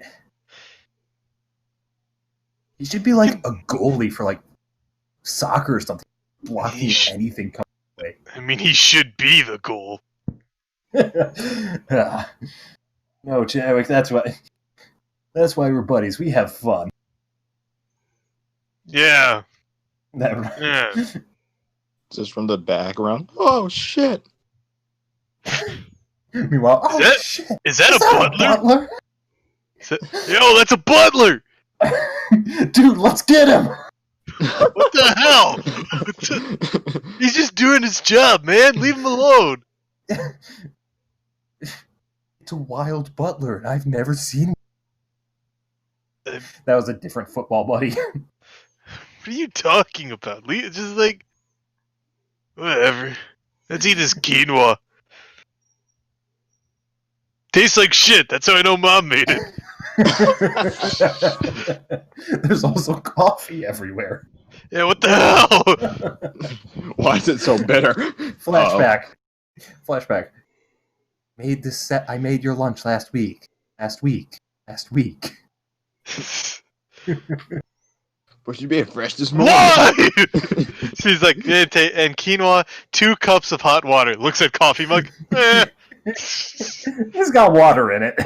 He should be like a goalie for like soccer or something, blocking anything coming away. I mean, he should be the goal. No, Chadwick, that's why we're buddies. We have fun. Yeah. Never. Yeah. Just from the background. Oh shit! Meanwhile, shit! Is that a butler? butler? Yo, that's a butler! Dude, let's get him! What the hell? He's just doing his job, man. Leave him alone. It's a wild butler, and I've never seen. What That was a different football buddy. are you talking about? Just like whatever. Let's eat this quinoa. Tastes like shit. That's how I know Mom made it. There's also coffee everywhere. Yeah, what the hell? Why is it so bitter? Flashback. Flashback. Made this set. I made your lunch last week. Last week. But you being fresh this morning. Why? She's like, and quinoa, 2 cups of hot water. Looks at coffee mug. Eh. It's got water in it.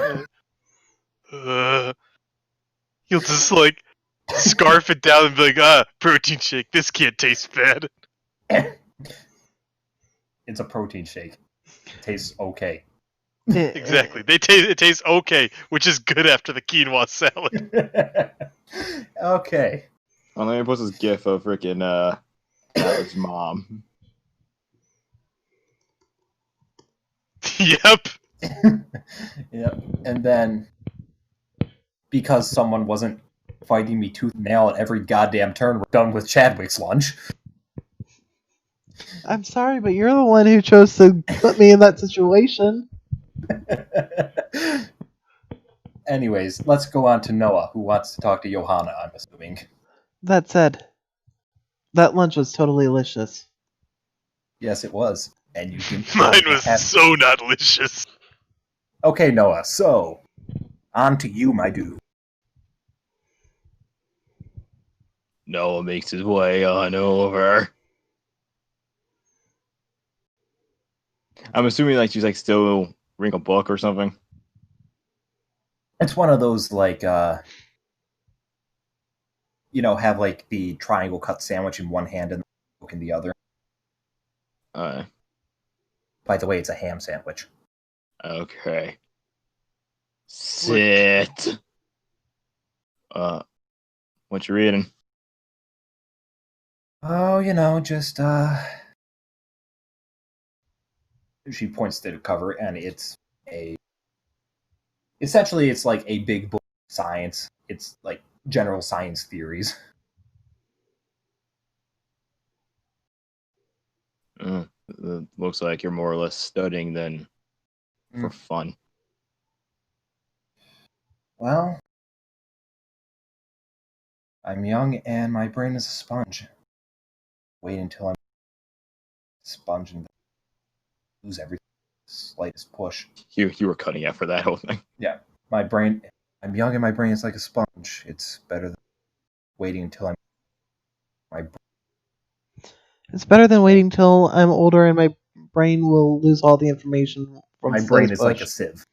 He'll just like scarf it down and be like, protein shake. This can't taste bad. It's a protein shake. It tastes okay. Exactly. It tastes okay, which is good after the quinoa salad. Okay. Oh, let me post this gif of freaking Alex's mom. Yep. Yep. And then, because someone wasn't fighting me tooth and nail at every goddamn turn, we're done with Chadwick's lunch. I'm sorry, but you're the one who chose to put me in that situation. Anyways, let's go on to Noah, who wants to talk to Johanna, I'm assuming. That said, that lunch was totally delicious. Yes, it was. And you didn't. Mine was so not delicious. Okay, Noah, so, on to you, my dude. Noah makes his way on over. I'm assuming like she's like still reading a book or something. It's one of those, like, have like the triangle cut sandwich in one hand and the book in the other. By the way, it's a ham sandwich. Okay. Sit. What you reading? Oh, just, She points to the cover, and essentially, it's like a big book of science. It's like general science theories. It looks like you're more or less studying than for fun. Well, I'm young and my brain is a sponge. Wait until I'm a sponge and lose everything. Slightest push. You were cutting out for that whole thing. Yeah, I'm young and my brain is like a sponge. It's better than waiting until It's better than waiting till I'm older and my brain will lose all the information from my brain is Bush. like a sieve.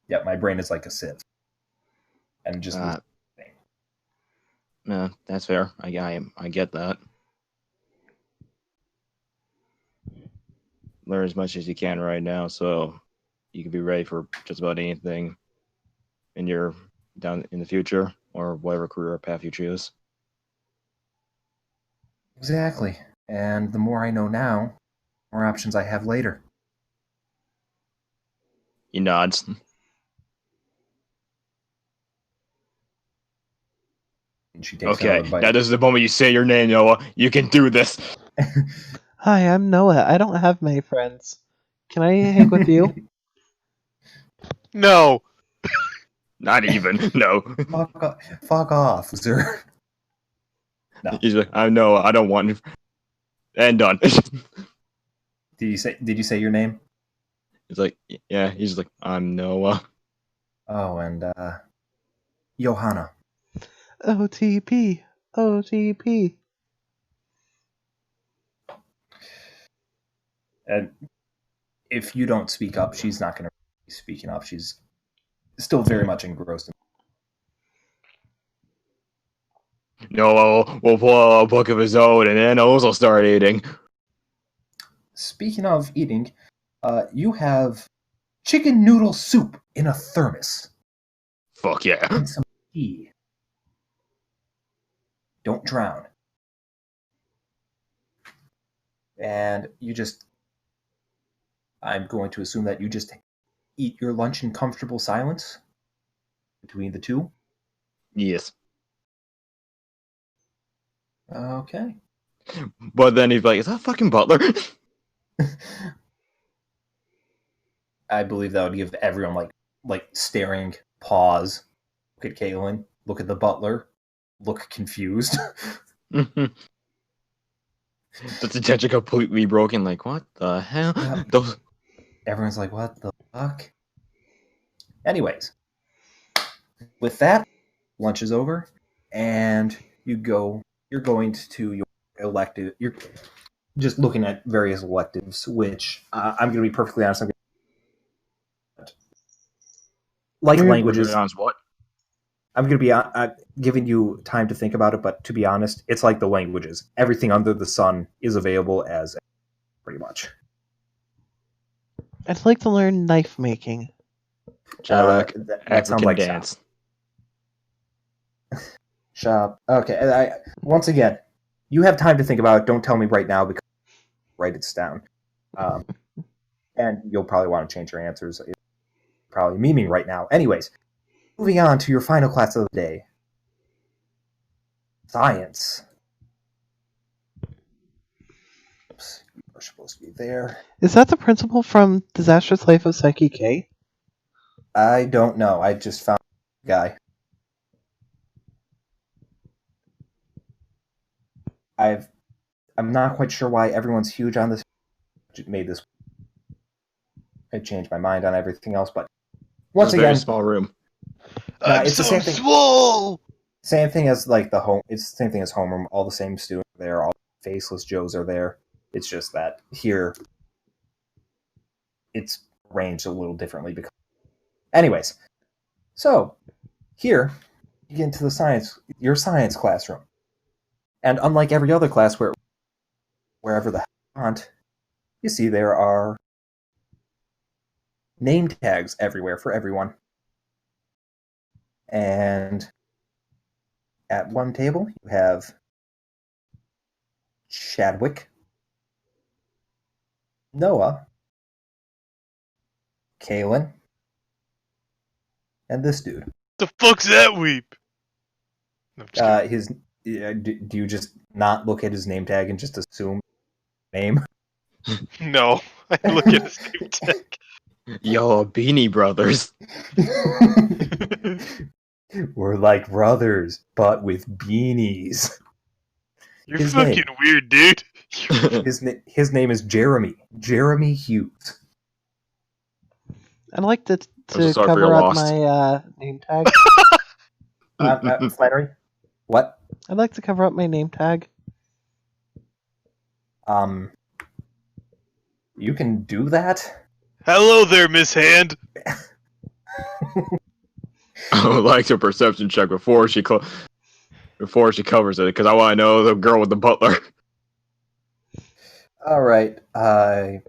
Yeah, my brain is like a sieve. And just no, that's fair. I get that. Learn as much as you can right now, so you can be ready for just about anything in your down in the future or whatever career path you choose. Exactly. And the more I know now, the more options I have later. He nods. And she takes Okay, another bite. now this is the moment you say your name, Noah. You can do this. Hi, I'm Noah. I don't have many friends. Can I hang with you? No. Not even. No. Fuck off, sir. No. He's like, I know, I don't want. And done. Did you say your name? He's like, yeah. He's like, I'm Noah. Oh, and Johanna. OTP. OTP. And if you don't speak up, she's not going to be speaking up. She's still very much engrossed. Noah will pull out a book of his own, and then Oz will start eating. Speaking of eating, you have chicken noodle soup in a thermos Fuck yeah. and some tea. Don't drown. And I'm going to assume that you just eat your lunch in comfortable silence between the two. Yes. Okay. But then he's like, is that fucking Butler? I believe that would give everyone like staring, pause, look at Caitlin, look at the butler, look confused. Just attention completely broken. Like, what the hell? Yeah. Those. Everyone's like, what the fuck? Anyways, with that, lunch is over, and you're going to your elective. You're just looking at various electives, which I'm going to be perfectly honest. Like languages, What? I'm going to be giving you time to think about it, but to be honest, it's like the languages. Everything under the sun is available as pretty much. I'd like to learn knife making. Jack, That sounds African like dance. shop. Okay, once again, you have time to think about it. Don't tell me right now because write it down. And you'll probably want to change your answers. It's probably memeing right now. Anyways, moving on to your final class of the day. Science. Oops, you are supposed to be there. Is that the principal from Disastrous Life of Psyche K? I don't know. I just found the guy. I'm not quite sure why everyone's huge on this. I changed my mind on everything else, but once It's a very again, small room. I'm it's the so same thing. swole. Same thing as like the home. It's the same thing as homeroom. All the same students are there. All the faceless Joes are there. It's just that here, it's arranged a little differently. Because, anyways, so here you get into your science classroom, and unlike every other class wherever the hell you want, you see there are name tags everywhere for everyone, and at one table you have Chadwick, Noah, Kaylin, and this dude. The fuck's that weep? No, I'm just Do you just not look at his name tag and just assume name? kidding. No, I look at his name tag. Yo, Beanie Brothers. We're like brothers, but with beanies. You're His fucking name. weird, dude. His name is Jeremy. Jeremy Hughes. I'd like to so sorry for cover your up loss. my name tag. Flannery? What? I'd like to cover up my name tag. You can do that? Hello there, Miss Hand. I would like a perception check before she covers it, because I want to know the girl with the butler. Alright, okay.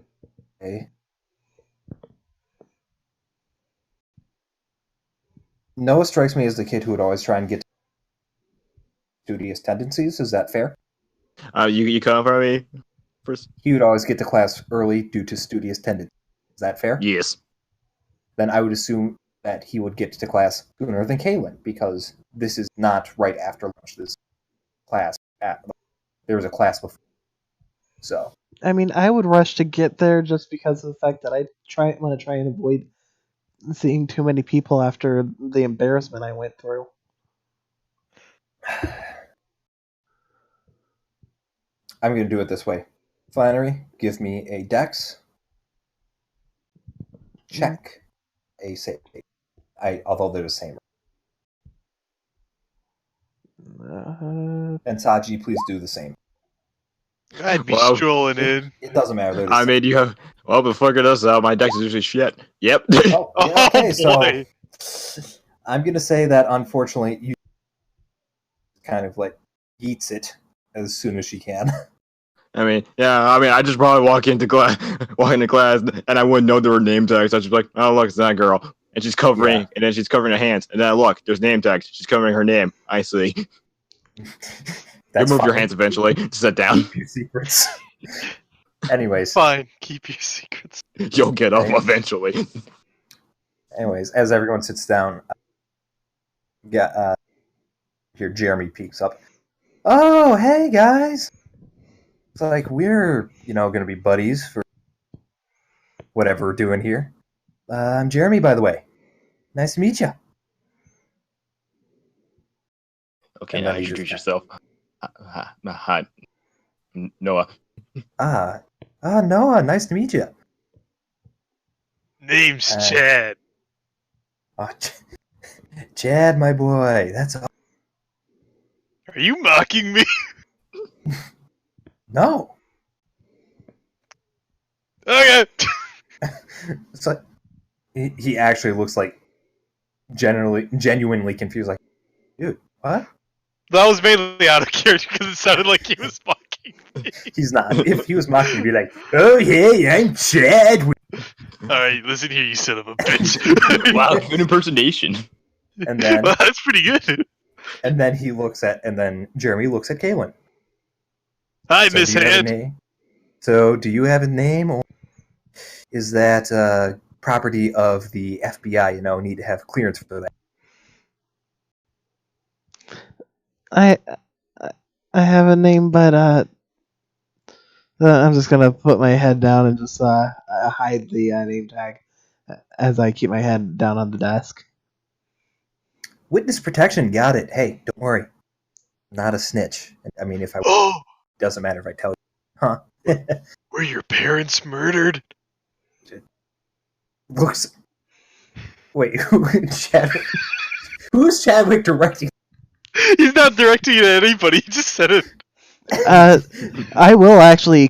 Noah strikes me as the kid who would always try and get studious tendencies. Is that fair? You come for me first? He would always get to class early due to studious tendencies. Is that fair? Yes. Then I would assume that he would get to class sooner than Kaylin, because this is not right after lunch. This class, there was a class before. So, I mean, I would rush to get there just because of the fact that I want to try and avoid seeing too many people after the embarrassment I went through. I'm going to do it this way. Flannery, give me a dex check, a save. Although they're the same. And Saji, please do the same. I'd be Well, strolling in. It doesn't matter. They're the I same. mean, you have. Well, but figure this out. My dex is usually shit. Yep. Oh, yeah, Oh, okay, boy. so I'm going to say that unfortunately you kind of like eats it as soon as she can. I mean, I just probably walk into class, and I wouldn't know there were name tags. I'd just be like, oh, look, it's that girl. And she's covering, Yeah. and then she's covering her hands. And then I look, there's name tags. She's covering her name. I see. That's You move your fine. hands eventually. Sit down. Keep your secrets. Anyways, Fine, keep your secrets. You'll get up Right. eventually. as everyone sits down, here Jeremy peeks up. Oh, hey guys! It's like we're going to be buddies for whatever we're doing here. I'm Jeremy, by the way. Nice to meet you. Okay, And now then he introduce just- yourself. Hi, Noah. Noah, nice to meet you. Name's Uh, Chad. Chad, my boy. That's all. Are you mocking me? No. Okay. It's like he actually looks like genuinely confused. Like, dude, what? That was mainly out of character because it sounded like he was mocking me. He's not. If he was mocking, he'd be like, "Oh hey, I'm Chad." Alright, listen here, you son of a bitch. Wow, good impersonation. And then Well, that's pretty good. and then Jeremy looks at Kaylin. Hi, So Miss do you have a Hand. name? So, do you have a name, or is that property of the FBI? Need to have clearance for that. I have a name, but I'm just gonna put my head down and just hide the name tag as I keep my head down on the desk. Witness protection, got it. Hey, don't worry, not a snitch. I mean, if I Oh, doesn't matter if I tell you, huh? were your parents murdered? Looks. Wait, Chadwick? Who's Chadwick directing? He's not directing it at anybody, he just said it. I will actually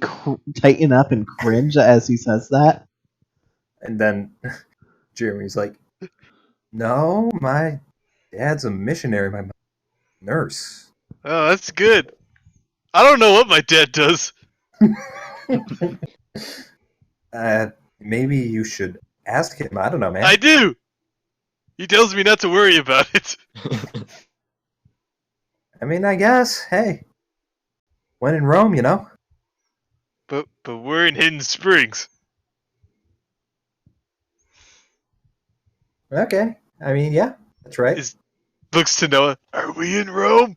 tighten up and cringe as he says that. And then Jeremy's like, "No, my dad's a missionary. My mom's a nurse." Oh, that's good. I don't know what my dad does. Maybe you should ask him. I don't know, man. I do. He tells me not to worry about it. I mean, I guess. Hey, when in Rome, But we're in Hidden Springs. Okay. I mean, yeah, that's right. Looks to Noah. Are we in Rome?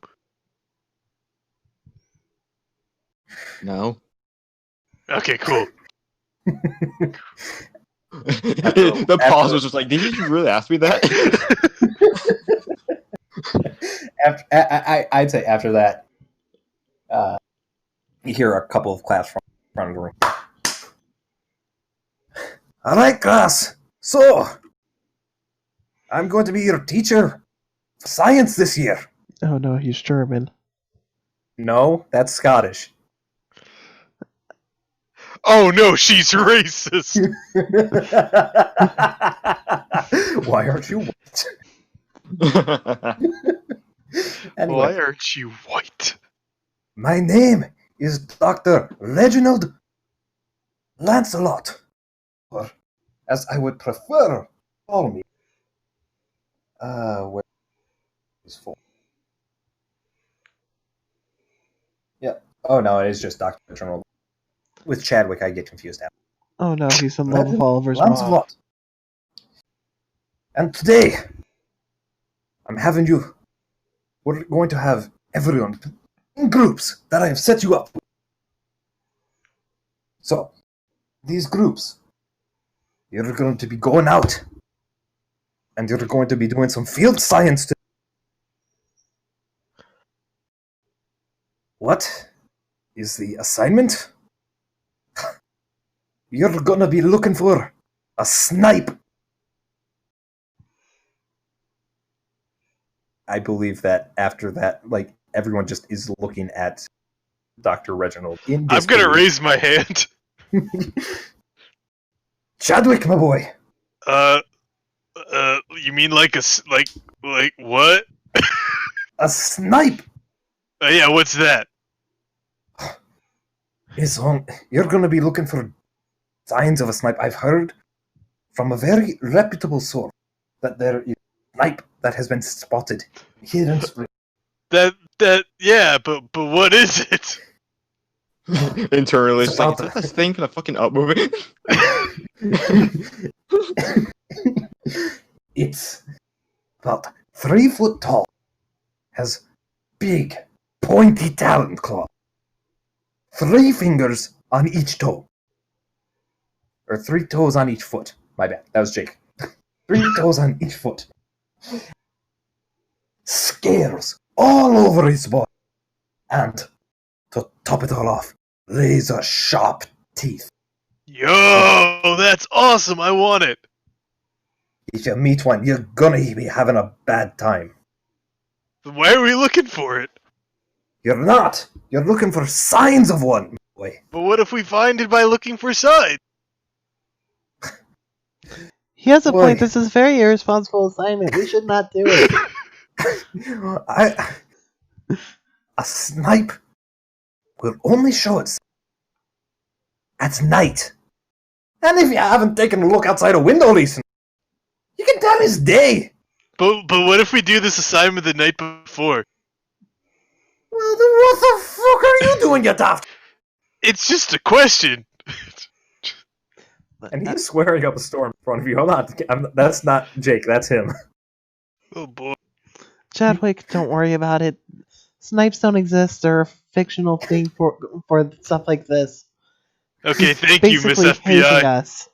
No. Okay, cool. The pause was just like, did you really ask me that? I'd say after that, you hear a couple of claps from front of the room. All right, class. So, I'm going to be your teacher for science this year. Oh no, he's German. No, that's Scottish. Oh no, she's racist. Why aren't you white? Anyway, Why aren't you white? my name is Dr. Reginald Lancelot, or as I would prefer to call me. Where is full? Yep. Oh no, it is just Dr. Reginald. With Chadwick, I get confused now. Oh no, he's in love with Oliver's mom. Lancelot. And today, we're going to have everyone in groups that I have set you up with. So, these groups, you're going to be going out, and you're going to be doing some field science. What is the assignment? You're going to be looking for a snipe. I believe that after that, like, everyone just is looking at Dr. Reginald in I'm gonna disbelief. raise my hand. Chadwick, my boy. You mean like like what? A snipe Yeah, what's that? is on. You're going to be looking for signs of a snipe. I've heard from a very reputable source that there is a snipe that has been spotted here in Spring. Yeah, but what is it? Internally, It's it's like, about is this thing gonna fucking up movie? It's about 3 foot tall, has big, pointy talon claws, 3 fingers on each toe, or 3 toes on each foot. My bad, that was Jake. 3 toes on each foot. Scales all over his body, and to top it all off, razor sharp teeth. Yo, that's awesome. I want it. If you meet one, you're gonna be having a bad time. Why are we looking for it? You're not. You're looking for signs of one, boy. But what if we find it by looking for signs? He has a Boy. point. This is a very irresponsible assignment. We should not do it. A snipe will only show itself at night. And if you haven't taken a look outside a window recently, you can tell it's day. But what if we do this assignment the night before? Well, then what the fuck are you doing, you daft? It's just a question. And he's swearing up a storm in front of you. Hold on. That's not Jake, that's him. Oh boy. Chadwick, don't worry about it. Snipes don't exist. They're a fictional thing for stuff like this. Okay, He's thank you, Miss basically hazing FBI. us.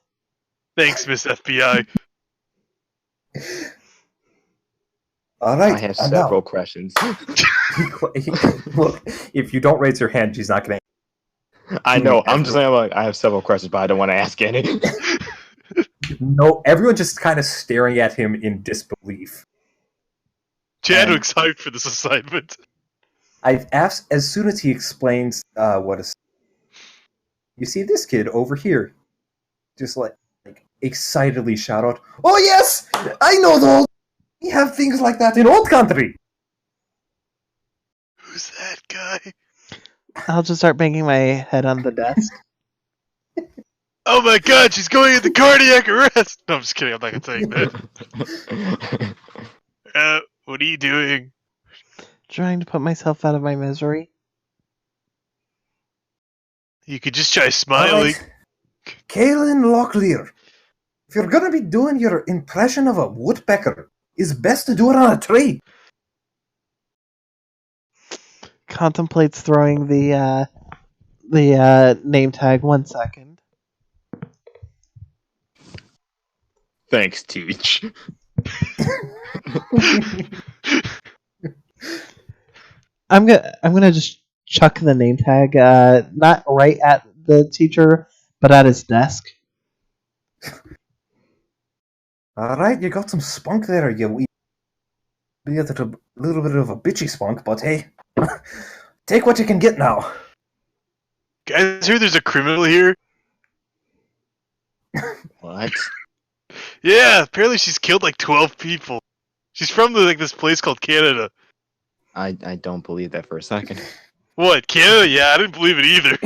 Thanks, Miss FBI. All right. I have and now- several questions. Look, if you don't raise your hand, she's not going to. I know. I'm just saying, like, I have several questions, but I don't want to ask any. No, everyone's just kind of staring at him in disbelief. Chadwick's hyped for this assignment. I've asked as soon as he explains what is. You see this kid over here, just like excitedly shout out, "Oh yes, I know those. We have things like that in old country." Who's that guy? I'll just start banging my head on the desk. Oh my god, she's going into cardiac arrest! No, I'm just kidding, I'm not gonna say that. What are you doing? Trying to put myself out of my misery. You could just try All smiling. right. Kaelin Locklear, if you're gonna be doing your impression of a woodpecker, it's best to do it on a tree. Contemplates throwing the name tag. 1 second. Thanks, Teach. I'm gonna just chuck the name tag. Not right at the teacher, but at his desk. All right, you got some spunk there, you. Be a little bit of a bitchy spunk, but hey, take what you can get now. Guys, heard there's a criminal here? What? Yeah, apparently she's killed like 12 people. She's from this place called Canada. I don't believe that for a second. What, Canada? Yeah, I didn't believe it either.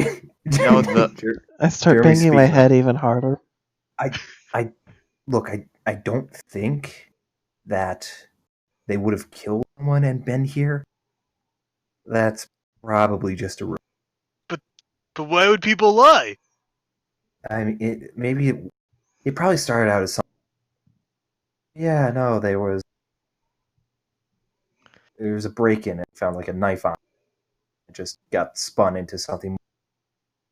No, the I start Jeremy banging my speaks. head even harder. Look, I don't think that they would have killed someone and been here. That's probably just a rumor. But why would people lie? I mean, it probably started out as something. Yeah, no, there was a break-in and found like a knife on it. It just got spun into something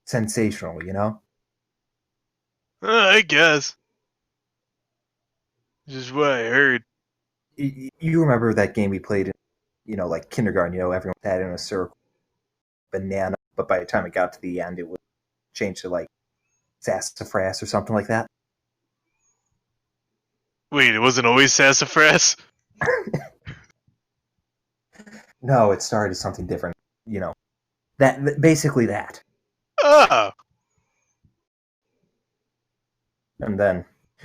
sensational, you know? I guess. Just what I heard. You remember that game we played in, like kindergarten, everyone sat in a circle, banana, but by the time it got to the end, it would change to like sassafras or something like that. Wait, it wasn't always sassafras? No, it started as something different. That basically that. Ah! And then,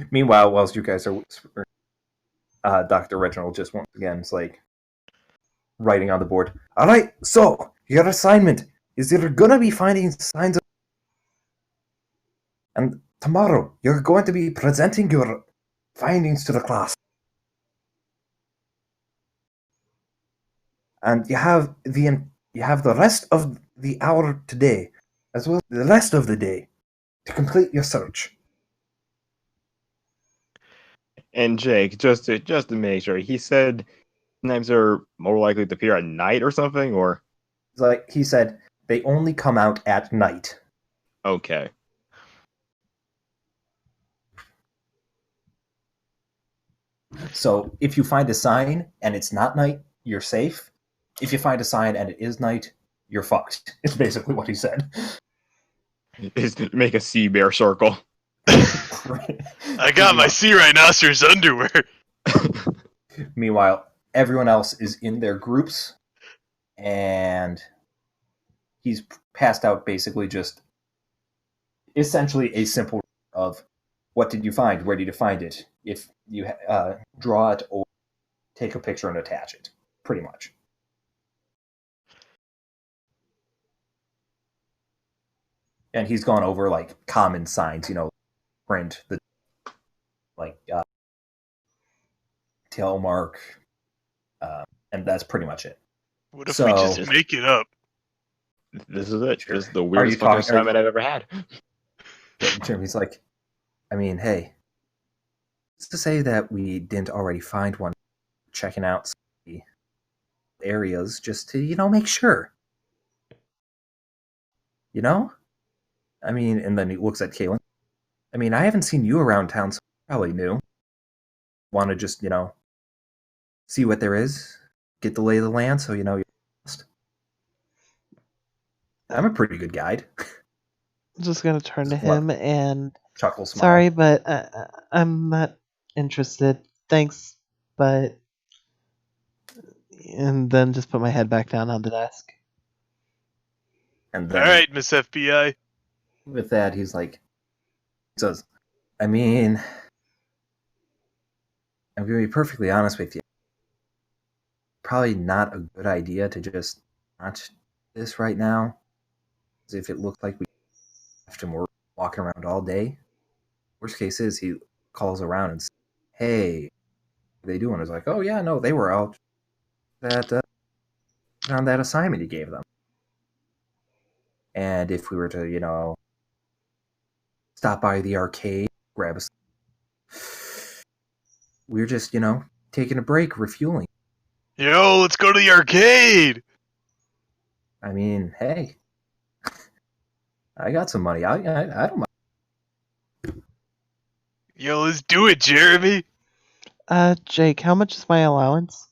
meanwhile, whilst you guys are, Dr. Reginald just once again is like writing on the board. All right, so your assignment is you're gonna be finding signs of, and tomorrow you're going to be presenting your findings to the class. And you have the rest of the hour today, as well as the rest of the day, to complete your search. And Jake, just to make sure, he said names are more likely to appear at night or something, or Like he said, they only come out at night. okay. So if you find a sign and it's not night, you're safe. If you find a sign and it is night, you're fucked. It's basically what he said. Is make a sea bear circle. I got my sea rhinoceros underwear. Meanwhile, everyone else is in their groups, and he's passed out basically just essentially a simple of what did you find, where did you find it, if you draw it or take a picture and attach it, pretty much. And he's gone over like common signs, print, the like tail mark, and that's pretty much it. What if we just make it up? This is it. Sure. This is the weirdest fucking assignment I've ever had. Jeremy's like, I mean, hey, what's to say that we didn't already find one, checking out some of the areas just to, make sure. I mean, and then he looks at Kaylin. I mean, I haven't seen you around town, so probably new. Want to just, see what there is, get the lay of the land, so you're lost. I'm a pretty good guide. Just gonna turn to him and chuckle, smile. Sorry, but I'm not interested. Thanks, but and then just put my head back down on the desk. And then, all right, Miss FBI. With that, he's like, says, I mean, I'm going to be perfectly honest with you. Probably not a good idea to just watch this right now. Because if it looks like we left him walking around all day, worst case is he calls around and says, hey, what are they doing? It's like, oh yeah, no, they were out on that assignment you gave them. And if we were to, stop by the arcade, grab a... We're just, taking a break, refueling. Yo, let's go to the arcade! I mean, hey. I got some money. I don't mind. Yo, let's do it, Jeremy! Jake, how much is my allowance?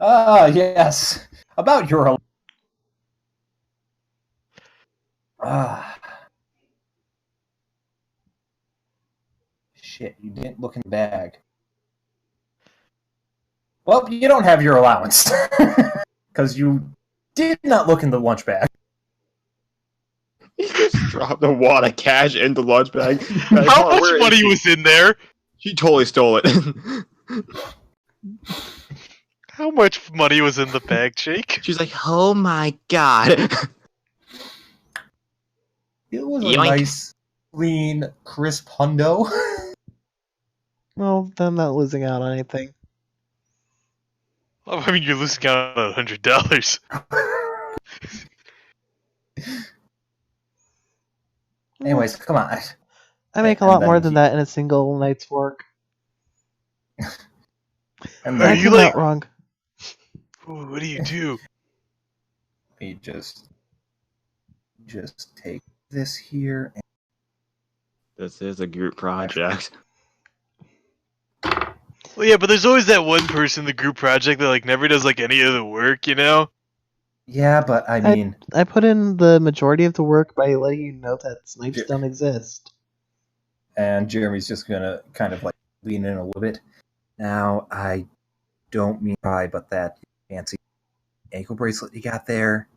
Yes. About your allowance. Shit, you didn't look in the bag. Well, you don't have your allowance. Because you did not look in the lunch bag. He just dropped a wad of cash in the lunch bag. How much money was in there? She totally stole it. How much money was in the bag, Jake? She's like, oh my god. It was a nice, clean, crisp hundo. Well, I'm not losing out on anything. I mean, you're losing out on $100. Anyways, come on. I make a lot more than that in a single night's work. And Are then you I'm like... not wrong. Ooh, what do you do? We just take this here and This is a group project. Well, yeah, but there's always that one person in the group project that like never does like any of the work, you know? Yeah, but I mean, I put in the majority of the work by letting you know that snipes Jer- don't exist. and Jeremy's just gonna kind of like lean in a little bit. Now, I don't mean to pry, but that fancy ankle bracelet you got there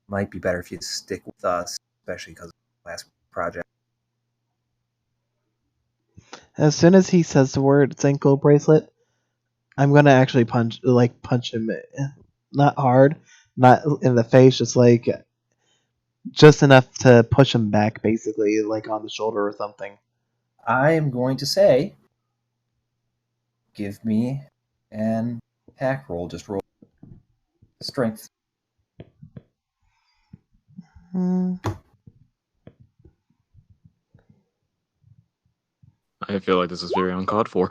might be better if you stick with us, especially because of the last project. As soon as he says the word ankle bracelet, I'm gonna actually punch him, not hard, not in the face, just enough to push him back, basically, like on the shoulder or something. I am going to say, give me an attack roll. Just roll strength. Hmm. I feel like this is very uncalled for.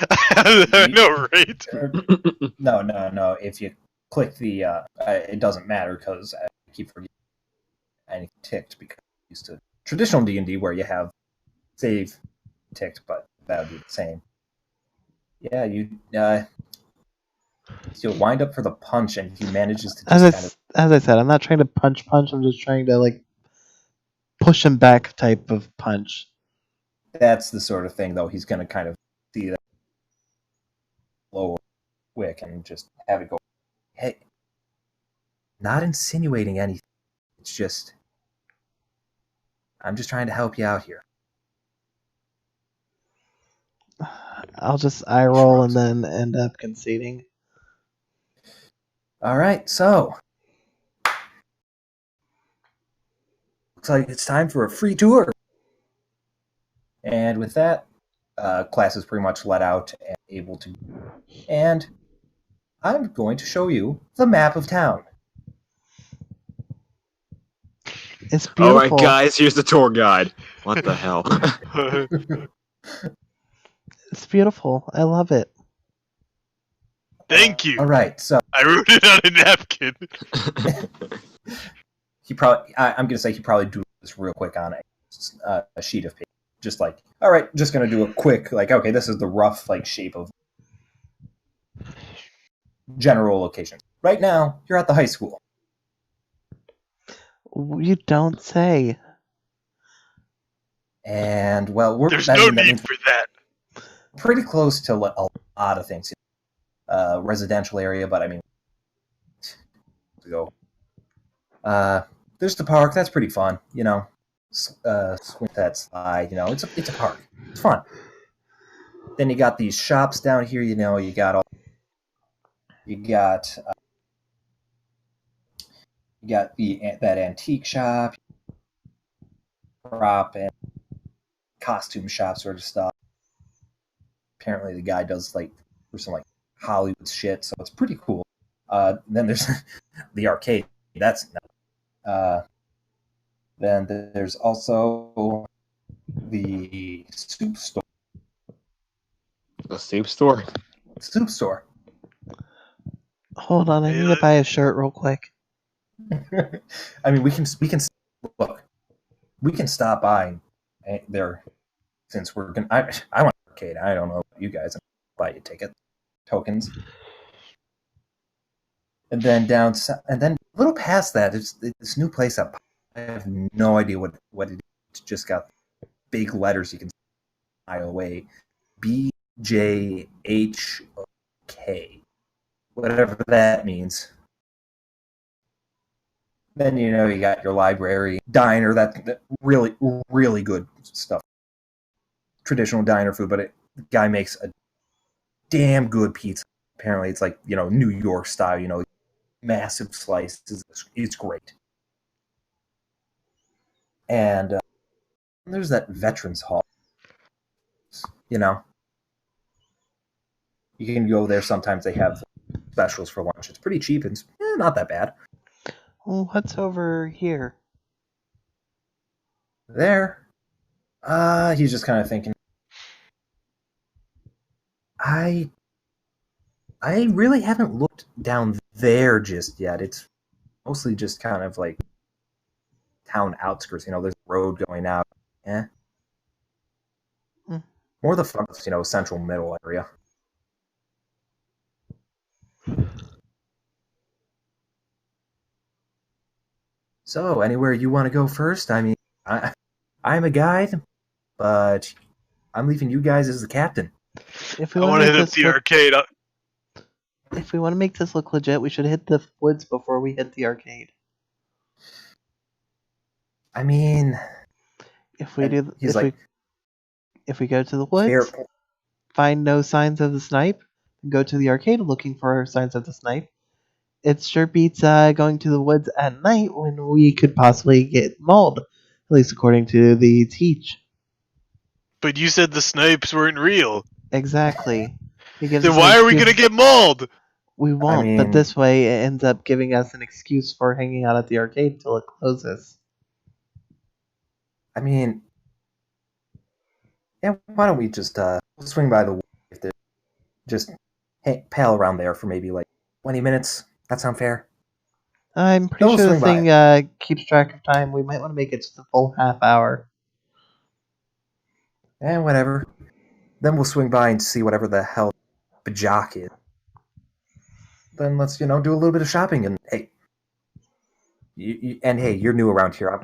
I know, right? No. If you click the, it doesn't matter because I keep forgetting I ticked because I'm used to traditional D&D where you have save ticked, but that would be the same. Yeah, you'll wind up for the punch, and he manages to just kind of. As I said, I'm not trying to punch. I'm just trying to push him back type of punch. That's the sort of thing, though. He's going to kind of see that low quick and just have it go. Hey, not insinuating anything. It's just, I'm just trying to help you out here. I'll just eye roll and then end up conceding. All right, so looks like it's time for a free tour. And with that, class is pretty much let out and able to. And I'm going to show you the map of town. It's beautiful. Alright, guys, here's the tour guide. What the hell? It's beautiful. I love it. Thank you. All right, so I wrote it on a napkin. I'm going to say he probably drew this real quick on a sheet of paper. Just like, all right, just going to do a quick, like, okay, this is the rough shape of general locations. Right now, you're at the high school. You don't say. And, well, There's no need for that. Pretty close to a lot of things. Residential area, but I mean, go. There's the park. That's pretty fun. Swing that slide. It's a park. It's fun. Then you got these shops down here. You got that antique shop, prop and costume shop sort of stuff. Apparently, the guy does for some Hollywood shit, so it's pretty cool. Then there's the arcade. That's then there's also the soup store. The soup store? Soup store. Hold on, I need to buy a shirt real quick. I mean, we can look. We can stop by there since we're gonna. I want an arcade. I don't know about you guys. I'll buy you ticket tokens. And then and then a little past that, it's this new place up. I have no idea what it is. It's just got big letters you can see a mile away. BJHK. Whatever that means. Then you got your library, diner, that really, really good stuff. Traditional diner food, but the guy makes a damn good pizza. Apparently it's New York style, massive slices. It's great. And there's that Veterans Hall. You can go there. Sometimes they have specials for lunch. It's pretty cheap and not that bad. Well, what's over here? There. He's just kind of thinking. I really haven't looked down there just yet. It's mostly just kind of town outskirts. There's a road going out. More the front, central middle area. So, anywhere you want to go first? I mean, I'm a guide, but I'm leaving you guys as the captain. If we I want to want to make hit up this the look, arcade. if we want to make this look legit, we should hit the woods before we hit the arcade. I mean, If we do, he's like, if we go to the fair. woods, find no signs of the snipe, and go to the arcade looking for signs of the snipe, it sure beats going to the woods at night when we could possibly get mauled, at least according to the teach. But you said the snipes weren't real. Exactly. It gives Then us an why are we excuse. gonna get mauled? We I won't, but mean, this way it ends up giving us an excuse for hanging out at the arcade till it closes. I mean, yeah. Why don't we just swing by the if there's just pal around there for maybe like 20 minutes? That sound fair? I'm Then pretty we'll sure the swing by. thing keeps track of time. We might want to make it just a full half hour. And whatever. Then we'll swing by and see whatever the hell Bajak is. Then let's do a little bit of shopping and hey, you're new around here,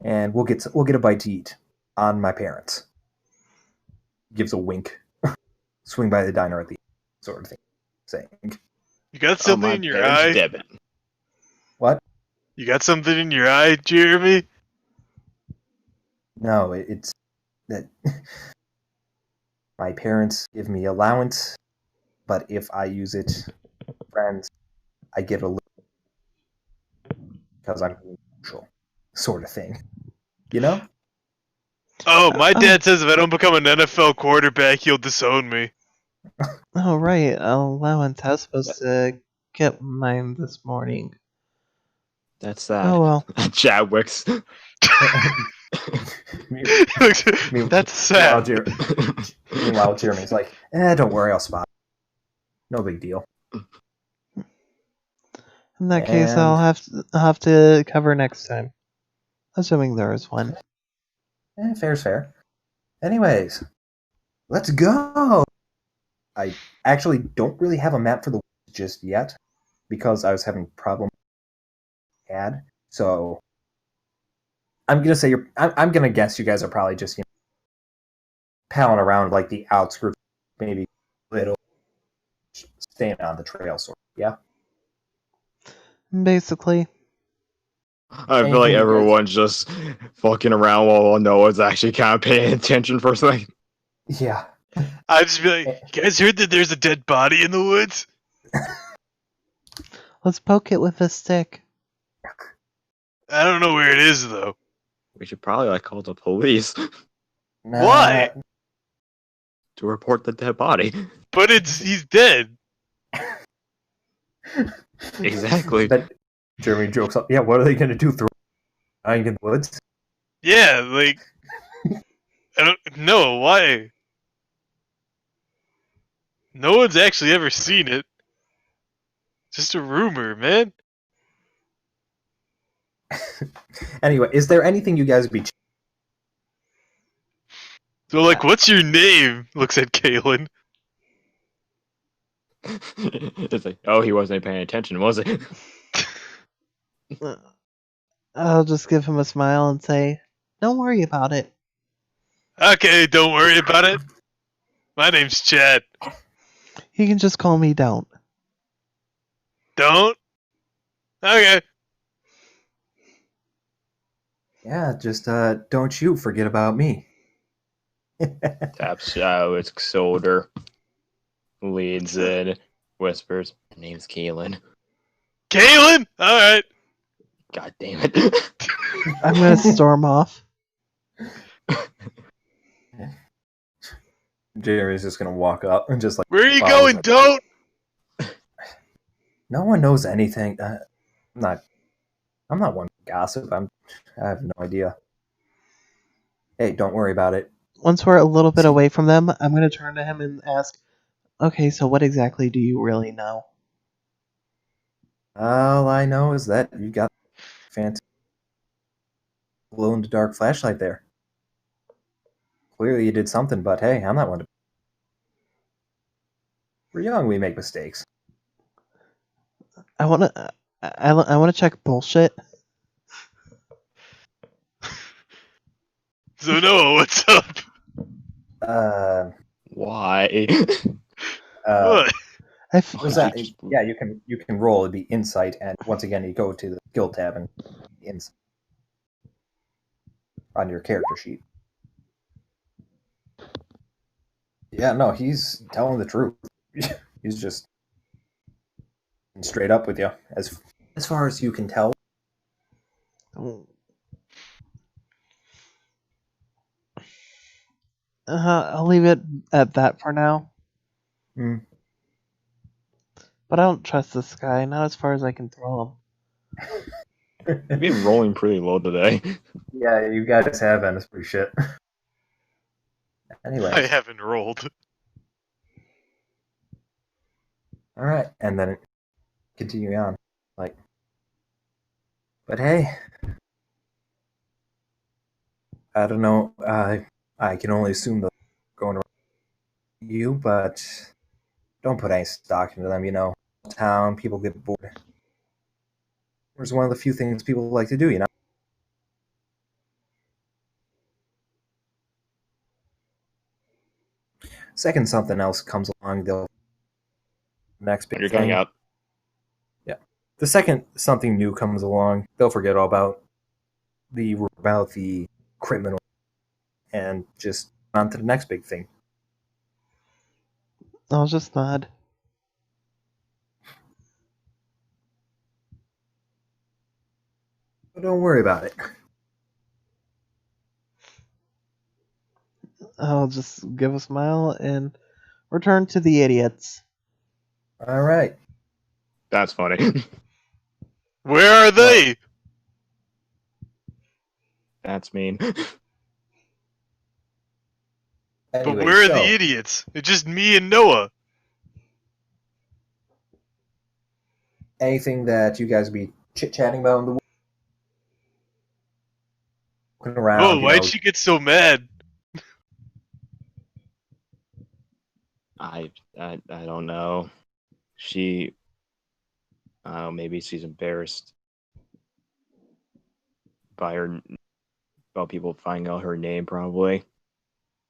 and we'll get a bite to eat on my parents. Gives a wink. Swing by the diner at the sort of thing, saying, You got Oh, something my in your parents' eye? debit. "What? You got something in your eye, Jeremy? No, it's that my parents give me allowance, but if I use it, friends, I get a little because I'm neutral, sort of thing. You know? Oh, my Oh, dad says if I don't become an NFL quarterback, he'll disown me. oh right, allowance. I was supposed to get mine this morning. That's sad. Oh well. Chadwick's. That's sad. Meanwhile, Jeremy's like, don't worry, I'll spot it. No big deal. In that case, And I'll have to cover next time, assuming there is one. fair's fair. Anyways, let's go. I actually don't really have a map for the woods just yet because I was having problems ad. So I'm gonna say I'm gonna guess you guys are probably just palling around like the outskirts, maybe little staying on the trail, sort of. Yeah. Basically, I feel like Anything you guys? everyone's just fucking around while Noah's actually kind of paying attention for a second. Yeah. I'd just be like, you guys heard that there's a dead body in the woods? let's poke it with a stick. I don't know where it is, though. We should probably call the police Nah, Why? to report the dead body. But he's dead. Exactly. That Jeremy jokes up. Yeah, what are they gonna do? Throw dying in the woods? Yeah, like, I don't know why. No one's actually ever seen it. Just a rumor, man. Anyway, is there anything you guys would be? They're like, what's your name? Looks at Kalen. It's like, oh, he wasn't paying attention, was he? I'll just give him a smile and say, "Don't worry about it." Okay, don't worry about it. My name's Chad. You can just call me Don't. Don't? Okay. Yeah, just don't you forget about me. Taps its shoulder, leans in, whispers, "My name's Kaelin." Kalen? Alright. God damn it. I'm gonna storm off. Jeremy's just gonna walk up and just like. Where are you follows going? it. Don't? No one knows anything. I'm not one to gossip. I have no idea. Hey, don't worry about it. Once we're a little bit away from them, I'm gonna turn to him and ask, "Okay, so what exactly do you really know?" All I know is that you got fancy glow in the dark flashlight there. Clearly you did something, but hey, I'm not one to... We're young, we make mistakes. I wanna check bullshit. So Noah, what's up? Why? What? Was that? Yeah, you can roll the insight, and once again you go to the skill tab and insight on your character sheet. Yeah, no, he's telling the truth. He's just straight up with you, as far as you can tell. I'll leave it at that for now. Mm. But I don't trust this guy, not as far as I can throw him. You've been rolling pretty low today. Yeah, you guys have, and it's pretty shit. Anyway, I haven't rolled. all right, and then continuing on, like, but hey, I don't know. I can only assume that going around you, but don't put any stock into them. You know, town people get bored. It's one of the few things people like to do. You know. Second, something else comes along, they'll next big You're thing. going out. Yeah. The second something new comes along, they'll forget all about the criminal and just on to the next big thing. I'll just nod. But don't worry about it. I'll just give a smile and return to the idiots. All right. That's funny. Where are they? That's mean. But Anyway, where are so, the idiots? It's just me and Noah. anything that you guys be chit-chatting about in the walking around, Whoa, you why'd know, she get so mad? I don't know. She, maybe she's embarrassed by her about people finding out her name. Probably.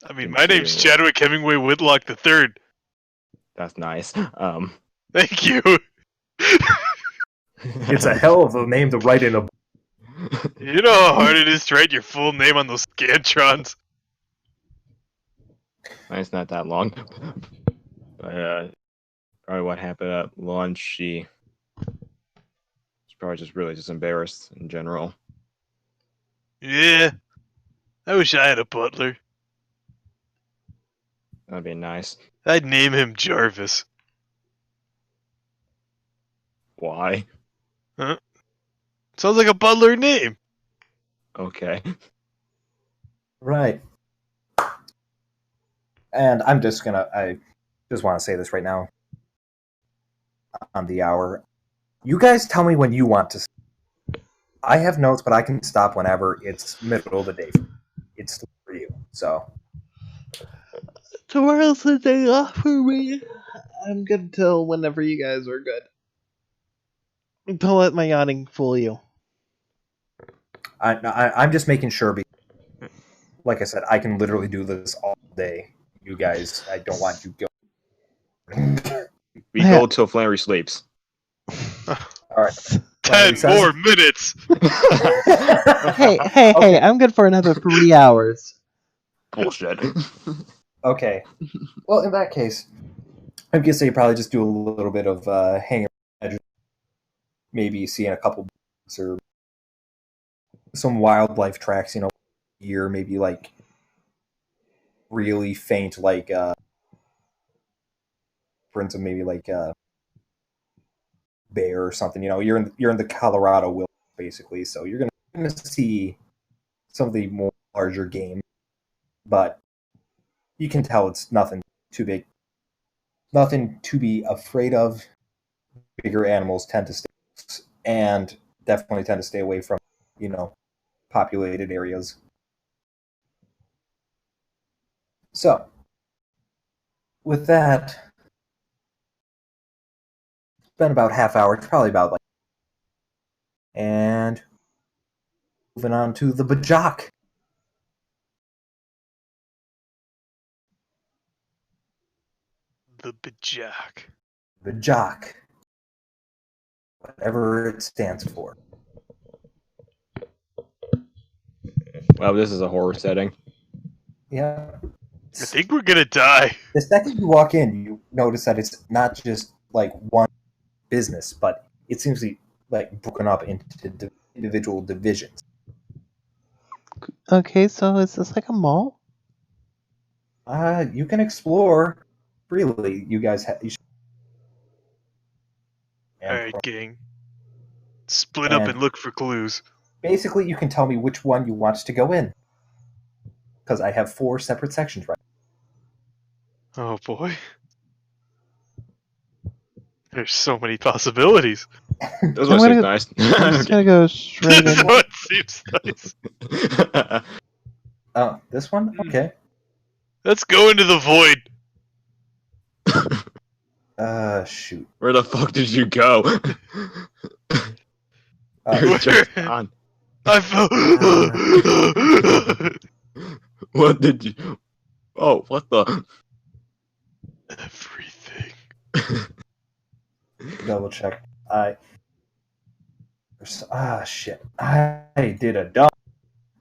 I mean, Didn't my see name's her. Chadwick Hemingway Whitlock III. That's nice. Thank you. it's a hell of a name to write in a... You know how hard it is to write your full name on those Scantrons? It's not that long. But probably what happened at lunch. She's probably just really just embarrassed in general. Yeah. I wish I had a butler. That'd be nice. I'd name him Jarvis. Why? Huh? Sounds like a butler name. Okay. Right. And I just want to say this right now on the hour. You guys tell me when you want to. I have notes, but I can stop whenever. It's middle of the day. It's for you. So, Tomorrow's the day off for me. I'm good till whenever you guys are good. Don't let my yawning fool you. I'm just making sure. Like I said, I can literally do this all day. You guys, I don't want you going. We go till Flannery sleeps. All right. 10 more minutes. Hey, I'm good for another 3 hours. Bullshit. Okay. Well, in that case, I guess they probably just do a little bit of hanging around, maybe seeing a couple books or some wildlife tracks, you know, here, maybe like really faint, like prints of maybe like bear or something. You know, you're in the Colorado wilderness basically, so you're gonna see some of the more larger game, but you can tell it's nothing too big, nothing to be afraid of. Bigger animals tend to stay, and definitely tend to stay away from, you know, populated areas. So, with that, it's been about half hour. It's probably about like, and moving on to the Bajak. The Bajak. Bajak. Whatever it stands for. Wow, this is a horror setting. Yeah. I think we're gonna die. The second you walk in, you notice that it's not just like one business, but it seems to be like broken up into individual divisions. Okay, so is this like a mall? You can explore freely. You guys have. Alright, gang. Split up and look for clues. Basically, you can tell me which one you want to go in, because I have 4 separate sections right. Oh boy. There's so many possibilities. Those I'm one seems gonna- nice. I'm just gonna go straight This in. one seems nice. Oh, this one? Okay. Let's go into the void. Shoot. Where the fuck did you go? You're just on. I fell. What did you? Oh, what the? Everything. Double check. Shit. I did a dumb.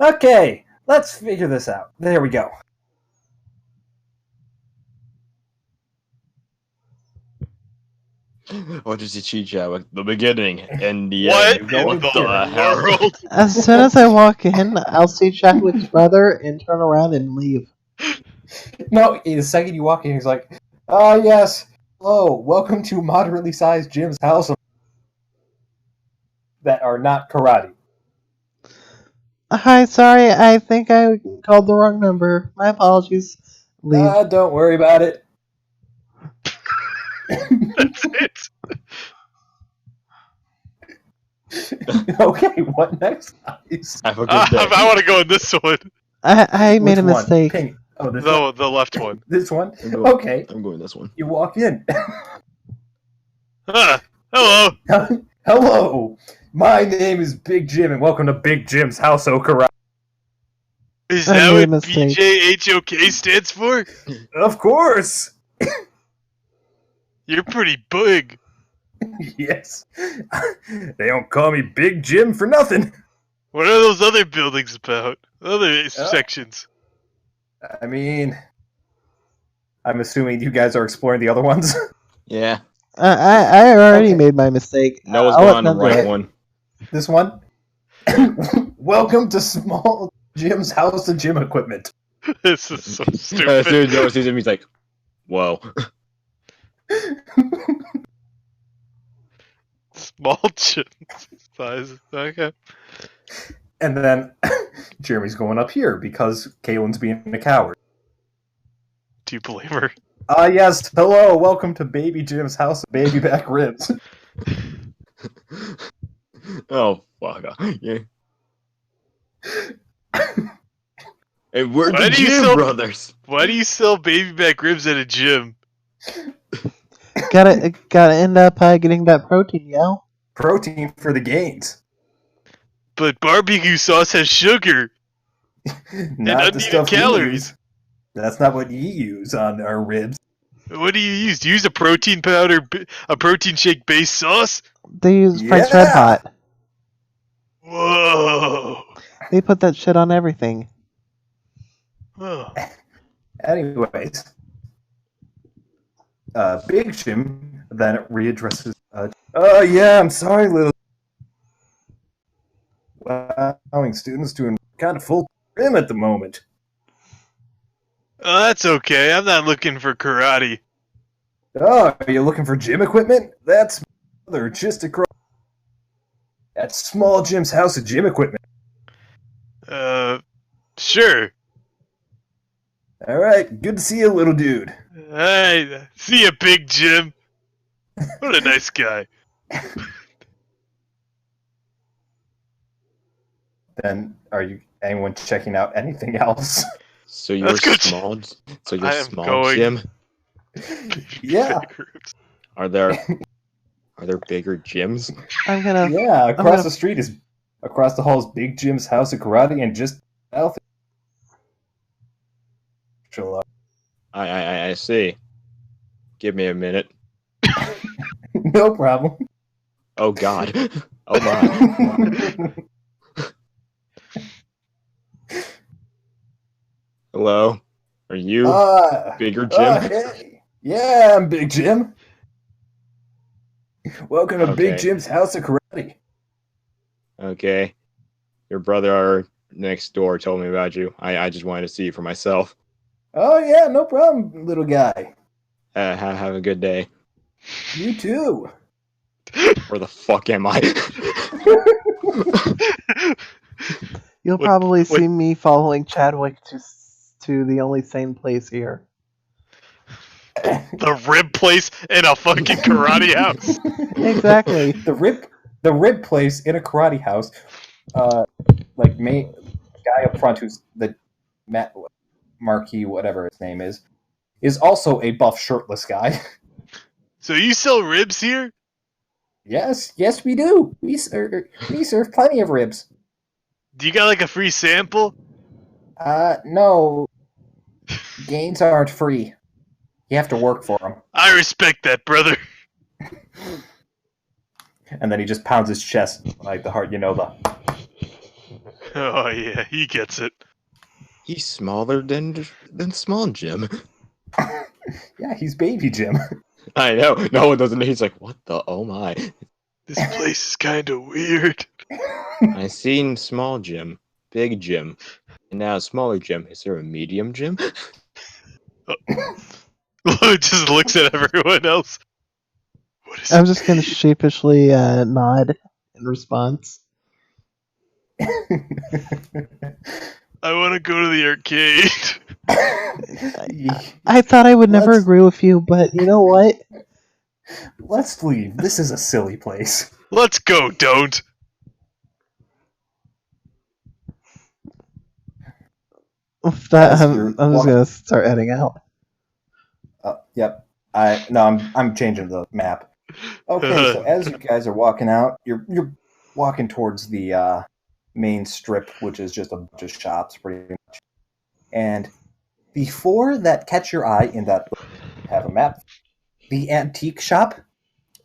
Okay, let's figure this out. There we go. What is the cheat chat with the beginning and the What end? in What the the hell? world? As soon as I walk in, I'll see Chadwick's brother and turn around and leave. No, the second you walk in, he's like, yes. Hello, welcome to moderately sized Jim's house that are not karate. Hi, sorry, I think I called the wrong number. My apologies. Leave. Don't worry about it. That's it. Okay, what next, guys? Have a good day. I want to go in this one. I made a Which one? mistake. Ping. Oh, this one? No, the left one. This one? I'm going- Okay, I'm going this one. you walk in. Hello. Hello, my name is Big Jim, and welcome to Big Jim's House of Karate. Is I that made a what mistake. BJHOK stands for? Of course. You're pretty big. Yes. They don't call me Big Jim for nothing. What are those other buildings about? Other sections. I mean, I'm assuming you guys are exploring the other ones. Yeah. I already Okay. made my mistake. Noah's I'll let going on the them do right it. one. This one. Welcome to Small Jim's House of Gym Equipment. This is so As soon as stupid. Noah sees him, he's like, "Whoa." Small gym size. Okay. And then Jeremy's going up here because Kaylin's being a coward. Do you blame her? Yes, hello, welcome to Baby Jim's House of Baby Back Ribs. Oh fuck. Yeah. And we're Why the do you Jim sell- brothers. Why do you sell baby back ribs at a gym? Gotta end up getting that protein, yo. Protein for the gains. But barbecue sauce has sugar. Not the unneeded stuff we calories. use. That's not what you use on our ribs. What do you use? Do you use a protein powder, a protein shake based sauce? They use Frank's Red Yeah. Hot. Whoa. They put that shit on everything. Oh. Anyways, Big Jim then readdresses. Yeah, I'm sorry, little. Allowing students to kind of full trim at the moment. Oh, that's okay. I'm not looking for karate. Oh, are you looking for gym equipment? That's they're just across. At Small Jim's House of Gym Equipment. Sure. All right, good to see you, little dude. Hey, see ya, Big Jim. What a nice guy. Then, are you anyone checking out anything else? So you're That's good. small. So you're I am small, going- Jim. Yeah. Are there bigger gyms? I'm gonna. Yeah, I'm across gonna. the street is across the hall is Big Jim's house of karate, and just south. Chill out. I see. Give me a minute. No problem. Oh God. Oh my. Hello. Are you bigger Jim? Hey. Yeah, I'm Big Jim. Welcome to Big Okay. Jim's house of karate. Okay. Your brother next door told me about you. I just wanted to see you for myself. Oh yeah, no problem, little guy. Have a good day. You too. Where the fuck am I? You'll What- probably what- see me following Chadwick to the only sane place here. The rib place in a fucking karate house. Exactly. the rib place in a karate house. Like guy up front who's the Matt Marquis, whatever his name is also a buff shirtless guy. So you sell ribs here? Yes, we do. We serve plenty of ribs. Do you got like a free sample? No, gains aren't free. You have to work for them. I respect that, brother. And then he just pounds his chest like the heart, the. Oh yeah, he gets it. He's smaller than small Jim. Yeah, he's baby Jim. I know. No one doesn't. He's like, what the? Oh my. This place is kind of weird. I seen small Jim, big Jim, and now smaller Jim. Is there a medium Jim? Just looks at everyone else. What is I'm it? just gonna sheepishly nod in response. I want to go to the arcade. I thought I would never Let's- agree with you, but you know what? Let's leave. This is a silly place. Let's go, don't. With that, As I'm you're just walking- gonna start heading out. Yep. I'm changing the map. Okay, so as you guys are walking out, you're walking towards the main strip, which is just a bunch of shops, pretty much. And before that catch your eye in that have a map, the antique shop,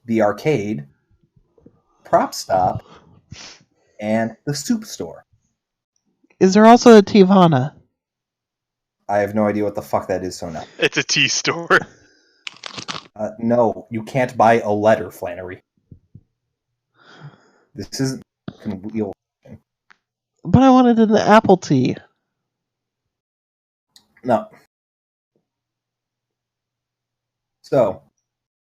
the arcade, prop stop, and the soup store. Is there also a Tivana? I have no idea what the fuck that is, so no. It's a tea store. No, you can't buy a letter, Flannery. This isn't fucking wheel. But I wanted an apple tea. No. So,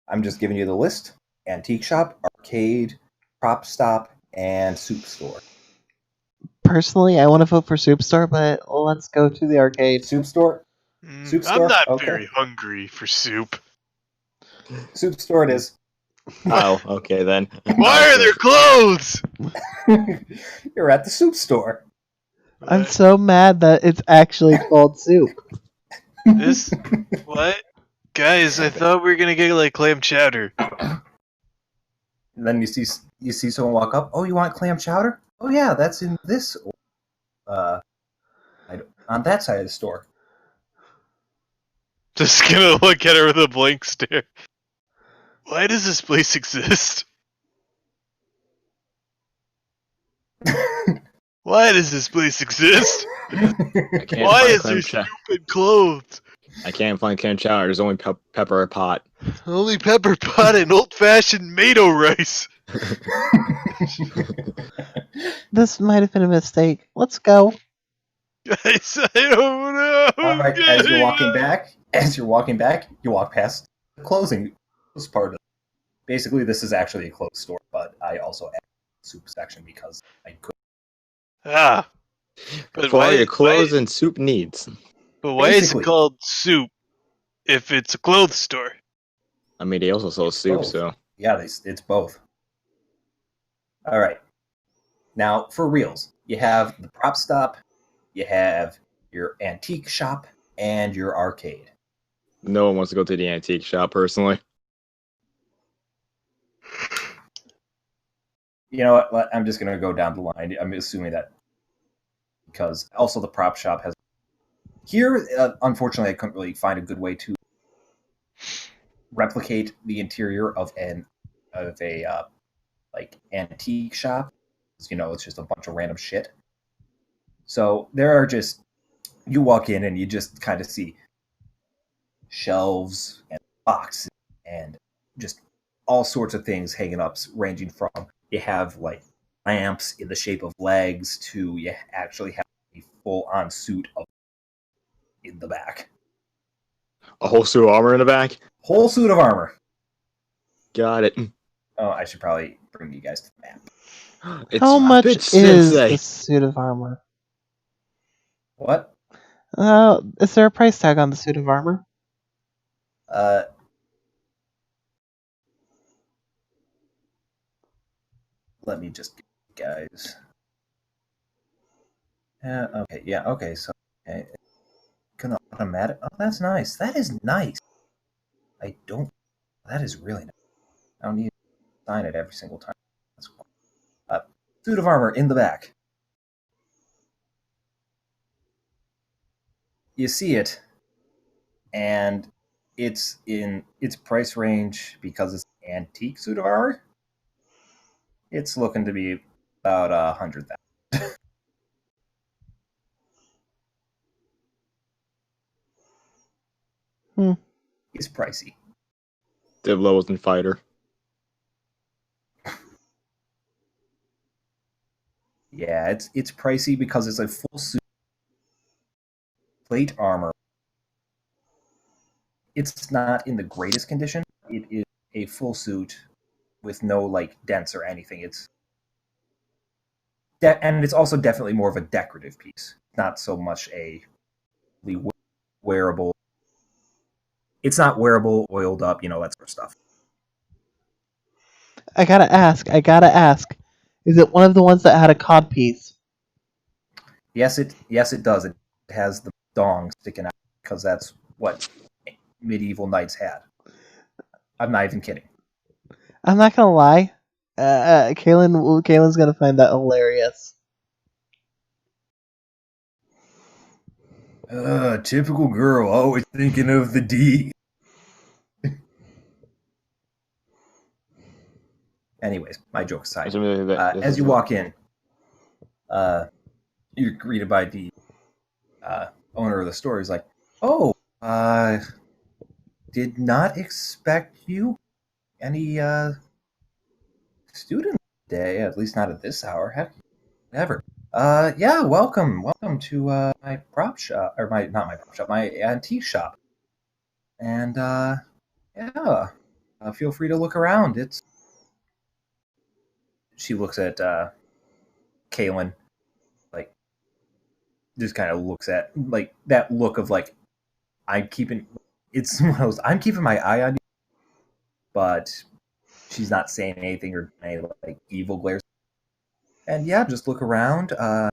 I'm just giving you the list. Antique shop, arcade, prop stop, and soup store. Personally, I want to vote for Soup Store, but let's go to the arcade. Soup store? Soup I'm store? not Okay. very hungry for soup. Soup store it is. Oh, okay then. Why are there clothes? You're at the soup store. I'm so mad that it's actually called soup. This what? Guys, I thought we were gonna get like clam chowder. And then you see someone walk up. Oh, you want clam chowder? Oh yeah, that's in this. On that side of the store. Just gonna look at her with a blank stare. Why does this place exist? Why does this place exist? I can't Why find is clam there chow- stupid clothes? I can't find clam chowder. There's only pepper pot. Only pepper pot and old-fashioned tomato rice. This might have been a mistake. Let's go. Guys, I don't know. All right, as you're walking back, you walk past the closing part of it. Basically, this is actually a closed store, but I also added the soup section because I could. Ah. But For all why, your clothes and soup needs. but why is it Basically. called soup if it's a clothes store? I mean, they also sell soup, both. so. Yeah, it's both. All right. Now, for reals, you have the prop stop, you have your antique shop, and your arcade. No one wants to go to the antique shop, personally. You know what? I'm just going to go down the line. I'm assuming that because also the prop shop has here. Unfortunately, I couldn't really find a good way to replicate the interior of a like antique shop. You know, it's just a bunch of random shit. So there are just you walk in and you just kind of see shelves and boxes and just all sorts of things hanging up, ranging from you have like lamps in the shape of legs to you actually have a full-on suit of in the back. A whole suit of armor in the back? Whole suit of armor. Got it. Oh, I should probably bring you guys to the map. It's How much Bitch is Sensei. the suit of armor? What? Is there a price tag on the suit of armor? Let me just guys. Okay, yeah, okay, so okay. Can automatic? Oh, that's nice. That is nice. I don't. That is really nice. I don't need to sign it every single time. That's cool. Suit of armor in the back. You see it, and it's in its price range because it's an antique suit of armor. It's looking to be about 100,000. It's pricey. Diblo wasn't fighter. Yeah, it's pricey because it's a full suit, plate armor. It's not in the greatest condition. It is a full suit with no like dents or anything. And it's also definitely more of a decorative piece, not so much a wearable. It's not wearable, oiled up, that sort of stuff. I gotta ask. Is it one of the ones that had a cod piece? Yes, it does. It has the dong sticking out because that's what medieval knights had. I'm not even kidding. I'm not gonna lie. Kaylin's gonna find that hilarious. Typical girl, always thinking of the D. Anyways, my joke aside, as you walk in, you're greeted by the owner of the store. He's like, "Oh, did not expect you. Any student day? At least not at this hour. Heck, never. Yeah, welcome to my prop shop, or not my prop shop, my antique shop. And yeah, feel free to look around. She looks at Kaylin, like just kind of looks at like that look of like I'm keeping. It's one of those I'm keeping my eye on you, but she's not saying anything or any like evil glares. And yeah, just look around. A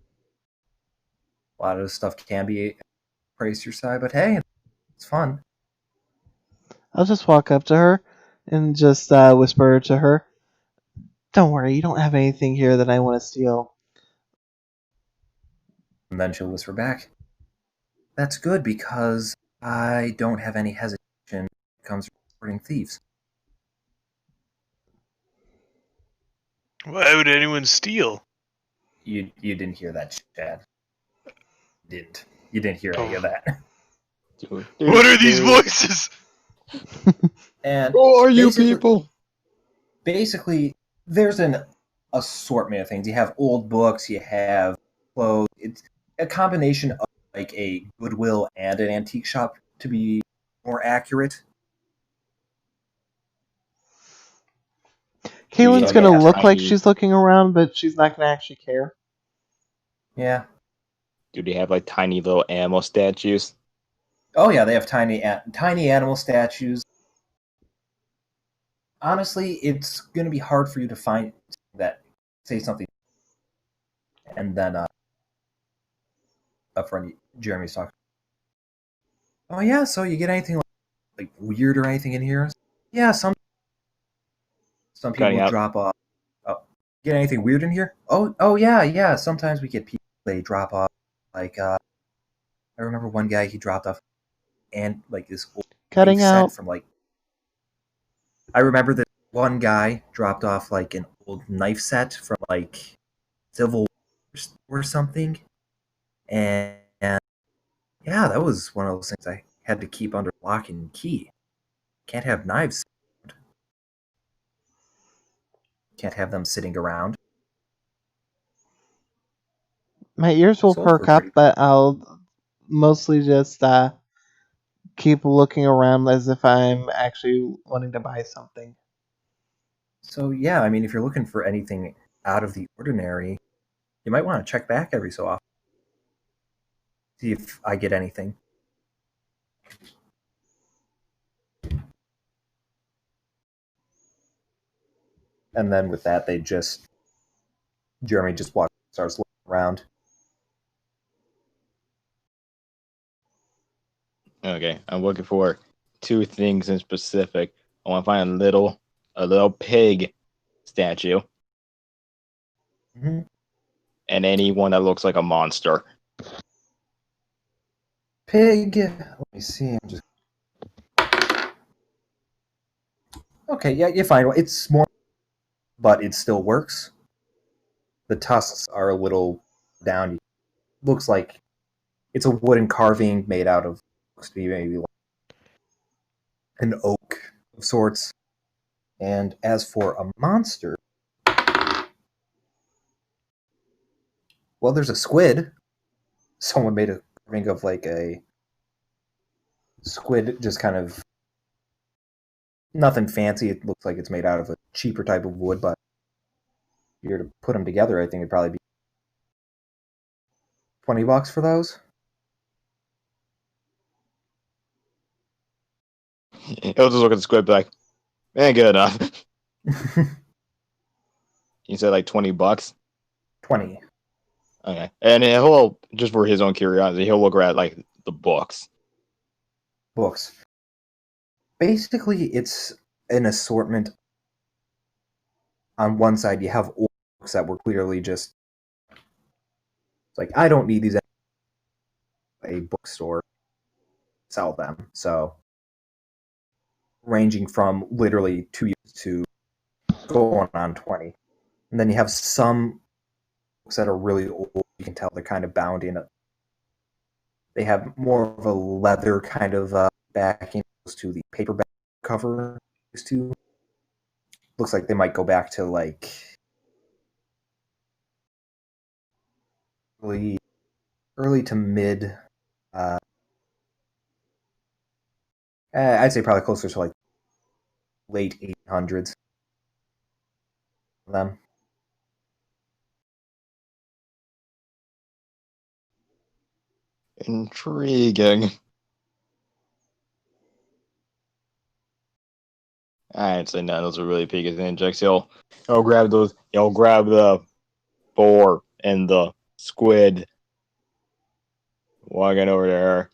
lot of the stuff can be praised your side, but hey, it's fun. I'll just walk up to her and just whisper to her, "Don't worry, you don't have anything here that I want to steal." And then she'll whisper back, "That's good because I don't have any hesitation when it comes to reporting thieves." Why would anyone steal? You didn't hear that, Chad. You didn't hear any of that. What are these voices? And who are you basically- people? Basically, there's an assortment of things. You have old books, you have clothes. It's a combination of like a Goodwill and an antique shop, to be more accurate. Kaylin's So, gonna yeah, look like tiny- she's looking around, but she's not gonna actually care. Yeah. Do they have like tiny little animal statues? Oh yeah, they have tiny animal statues. Honestly, it's going to be hard for you to find that say something and then a friend Jeremy's talking. Oh yeah, so you get anything like weird or anything in here? Yeah, some people Cutting out. drop off. Oh, get anything weird in here? Oh yeah. Sometimes we get people they drop off. Like I remember one guy he dropped off, and like this old knife Cutting set out. from like. I remember that one guy dropped off like an old knife set from like Civil War or something, and yeah, that was one of those things I had to keep under lock and key. Can't have knives. Can't have them sitting around. My ears will Sold perk for up, pretty. but I'll mostly just keep looking around as if I'm actually wanting to buy something. So yeah, I mean, if you're looking for anything out of the ordinary, you might want to check back every so often. See if I get anything. And then with that, Jeremy just starts looking around. Okay, I'm looking for two things in specific. I want to find a little pig statue, Mm-hmm. and anyone that looks like a monster. Pig. Let me see. I'm just okay. Yeah, you find one. It's small, but it still works. The tusks are a little down. Looks like it's a wooden carving made out of looks to be maybe like an oak of sorts. And as for a monster, well, there's a squid. Someone made a carving of like a squid, just kind of nothing fancy. It looks like it's made out of a cheaper type of wood, but if you're to put them together, I think it'd probably be $20 for those. He'll just look at the squid, be like, "Man, good enough." He said like $20. 20 Okay, and he'll just for his own curiosity, he'll look at like the books. books. Basically, it's an assortment. On one side, you have old books that were clearly just it's like I don't need these. A bookstore sell them, so ranging from literally 2 years to going on 20. And then you have some books that are really old. You can tell they're kind of bound in. They have more of a leather kind of backing to the paperback cover used to. Looks like they might go back to like early to mid. Uh, I'd say probably closer to like late 1800s. Them. Intriguing. I'd say none of those are really pig injects. He'll grab those. He'll grab the boar and the squid. Walking over there.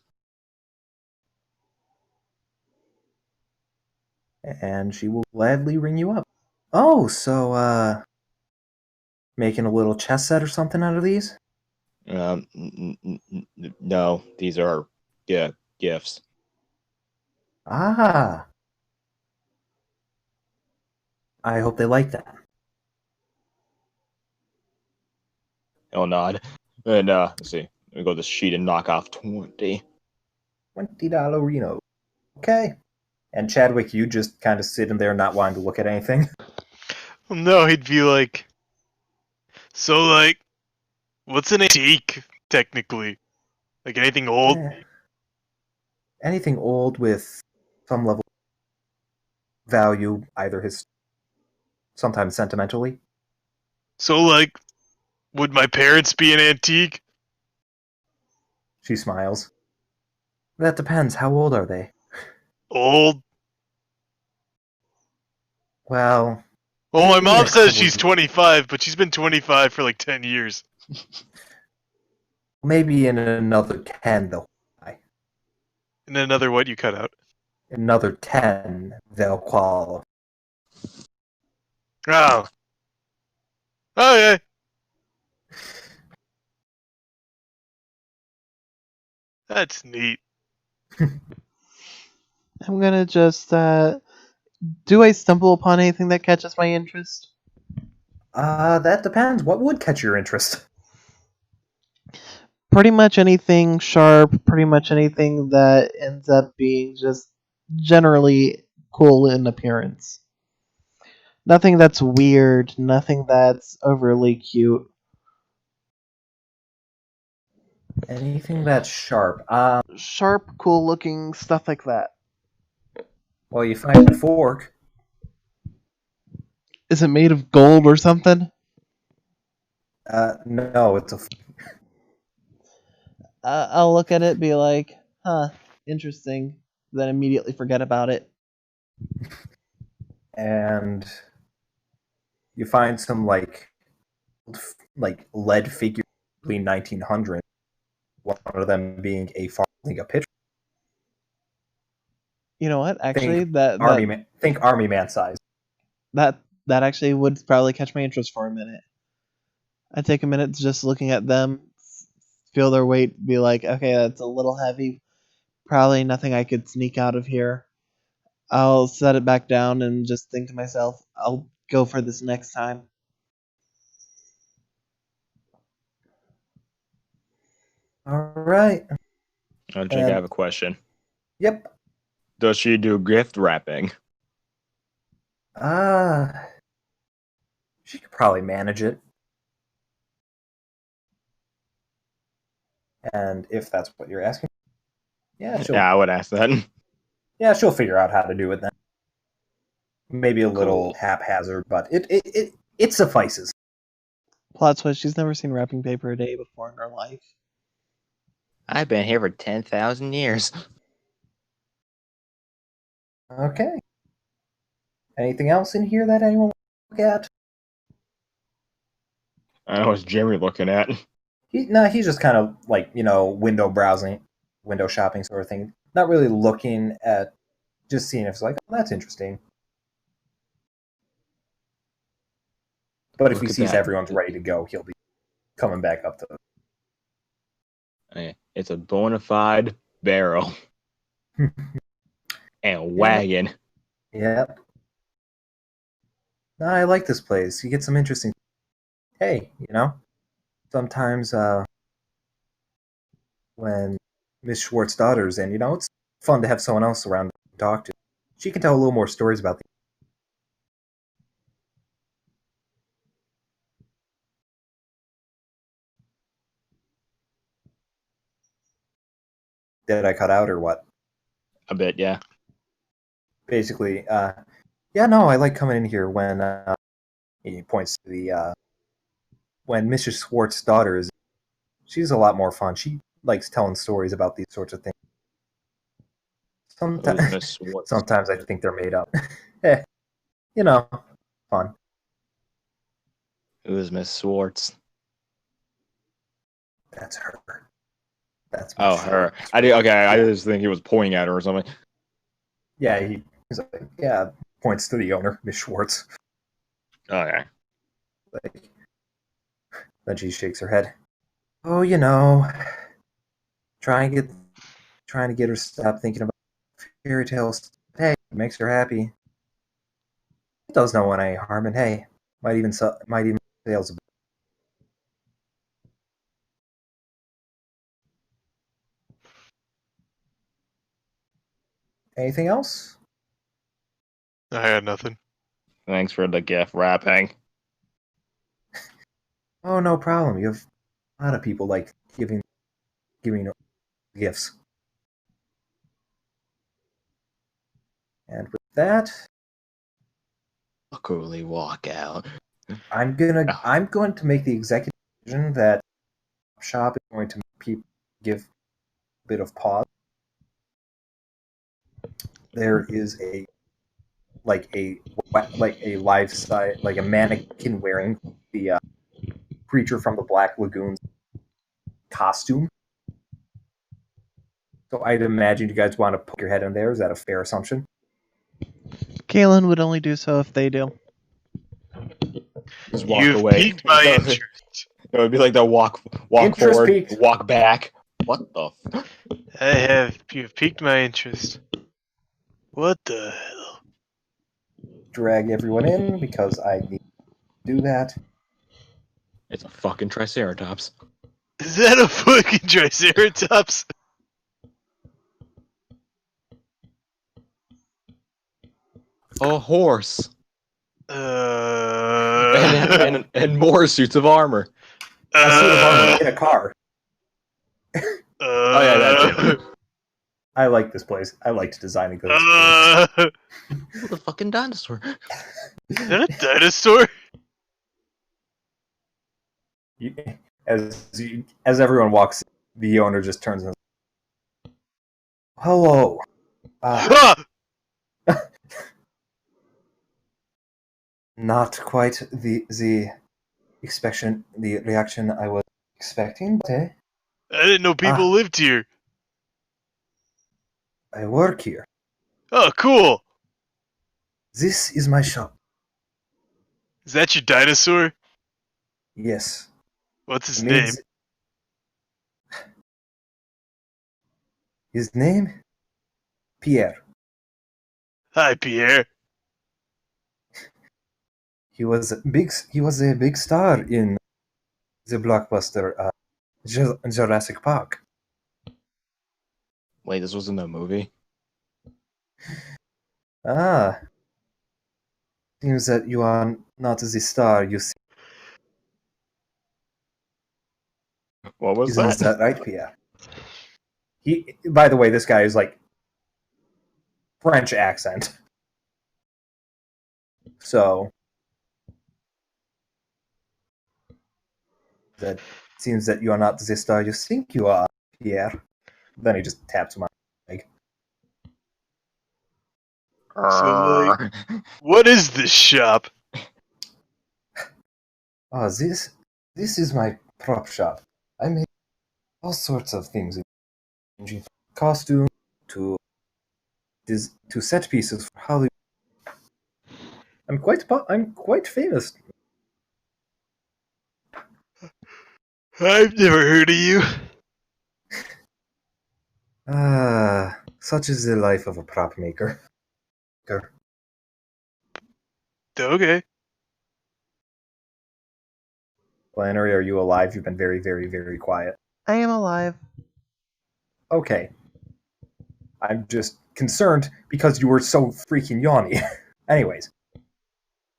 And she will gladly ring you up. Oh, so making a little chess set or something out of these? No, these are gifts. Ah, I hope they like that. He'll nod. And let's see. Let me go to the sheet and knock off 20. $20 Reno. Okay. And Chadwick, you just kind of sitting there not wanting to look at anything. Well, no, he'd be like, so like, what's an antique technically? Like anything old? Anything old with some level of value, either his sometimes sentimentally. So like, would my parents be an antique? She smiles. That depends. How old are they? Old? Well, Well, my they need mom a says couple she's years. 25, but she's been 25 for like 10 years. maybe in another 10 they'll qualify. And another what you cut out. In another 10 they'll qualify. Oh. Oh, yeah. That's neat. I'm gonna just, do I stumble upon anything that catches my interest? That depends. What would catch your interest? Pretty much anything sharp, pretty much anything that ends up being just generally cool in appearance. Nothing that's weird, nothing that's overly cute. Anything that's sharp. Sharp, cool looking stuff like that. Well, you find a fork. Is it made of gold or something? No, it's a. I'll look at it, be like, huh, interesting. Then immediately forget about it. And you find some like lead figures between 1900. One of them being a pitcher. You know what? Actually, Think army man size. that actually would probably catch my interest for a minute. I'd take a minute just looking at them, feel their weight, be like, okay, that's a little heavy. Probably nothing I could sneak out of here. I'll set it back down and just think to myself, I'll go for this next time. All right. Jake, I have a question. Yep. Does she do gift wrapping? She could probably manage it. And if that's what you're asking, yeah, I would ask that. Yeah, she'll figure out how to do it then. Maybe a little Cool. haphazard, but it suffices. Plot twist, she's never seen wrapping paper a day before in her life. I've been here for 10,000 years. Okay. Anything else in here that anyone wants to look at? I know what's Jerry looking at. He's just kind of like, window browsing, window shopping sort of thing. Not really looking at, just seeing if it's like, oh, that's interesting. But if Look he at sees that. everyone's ready to go, he'll be coming back up to It's a bona fide barrel. And wagon. Yep. No, I like this place. You get some interesting. Hey, sometimes when Miss Schwartz's daughter's in, it's fun to have someone else around to talk to. She can tell a little more stories about the. Did I cut out or what? A bit, yeah. Basically, yeah, no, I like coming in here when he points to the when Mrs. Schwartz's daughter is. She's a lot more fun. She likes telling stories about these sorts of things. Sometimes I think they're made up. Fun. Who's Miss Swartz? That's her. That's her. I just think he was pointing at her or something. Yeah, he's like, yeah, points to the owner, Miss Schwartz. Okay. Then she shakes her head. Oh, trying to get her to stop thinking about fairy tales. Hey, it makes her happy. It does no one any harm, and hey, might even sales a bit. Anything else? I had nothing. Thanks for the gift wrapping. Oh, no problem. You have a lot of people like giving gifts. And with that, Coolly walk out. I'm going to make the executive decision that shop is going to make people give a bit of pause. There is a live size, like a mannequin wearing the creature from the Black Lagoon costume. So I'd imagine you guys want to poke your head in there. Is that a fair assumption? Kalen would only do so if they do. Just walk You've away. piqued my No, interest. it would be like the walk Interest forward, peaked. walk back. What the? You've piqued my interest. What the hell? Drag everyone in because I need to do that. It's a fucking triceratops. Is that a fucking triceratops? A horse. Uh, And more suits of armor. A suit of armor uh, in a car. Oh yeah, that too. I like this place. I liked designing this place. uh, What the fucking dinosaur? is that a dinosaur? As everyone walks, the owner just turns and says, "Hello." Ah! Not quite the reaction I was expecting, but I didn't know people lived here. I work here. Oh, cool. This is my shop. Is that your dinosaur? Yes. What's his I name? His name? Pierre. Hi, Pierre. He was a big star in the blockbuster Jurassic Park. Wait, this wasn't a movie? Ah. Seems that you are not the star you see. What was Isn't that? that right, Pierre? By the way, this guy is like French accent. So that seems that you are not the star you think you are, Pierre. Then he just taps him on the leg. So, like, what is this shop? Oh, this is my prop shop. I make all sorts of things, ranging from costume to set pieces for Hollywood. I'm quite famous. I've never heard of you. Ah, such is the life of a prop maker. Okay. Flannery, are you alive? You've been very, very, very quiet. I am alive. Okay. I'm just concerned because you were so freaking yawny. Anyways.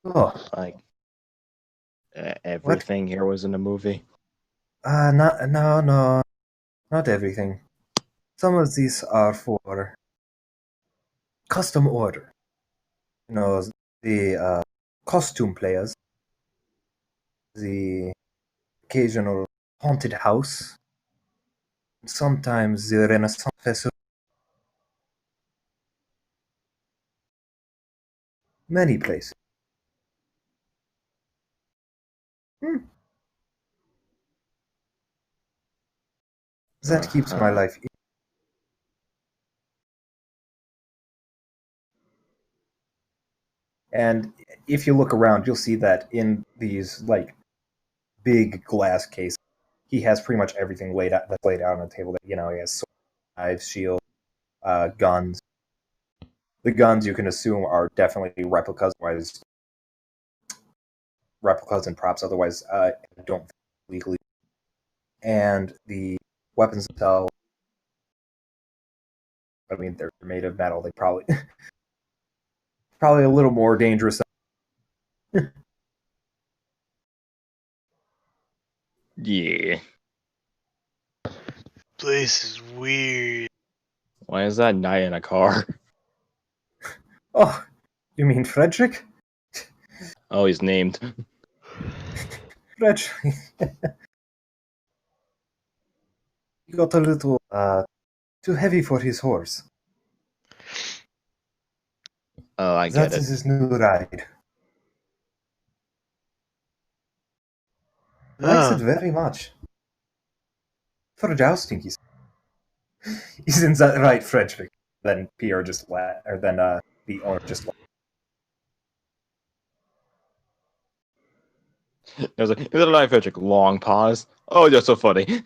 Oh, Like everything here was in a movie. no, not everything. Some of these are for custom order. You know, the costume players, the occasional haunted house, sometimes the Renaissance Festival. Many places. That keeps my life. And if you look around, you'll see that in these like big glass cases, he has pretty much everything laid out on the table. He has swords, knives, shields, guns. The guns you can assume are definitely replicas, replicas and props. Otherwise, don't legally. And the weapons themselves, I mean, they're made of metal. They probably a little more dangerous. Yeah. Place is weird. Why is that knight in a car? Oh, you mean Frederick? Oh, he's named. Frederick. He got a little too heavy for his horse. Oh, I That get is it. his new ride. He likes Ah, it very much. For jousting, he said. Isn't that right, Frederick? Then Pierre just laughed, or then the owner just laughed. There's a live Frederick. Long pause. Oh, you're so funny.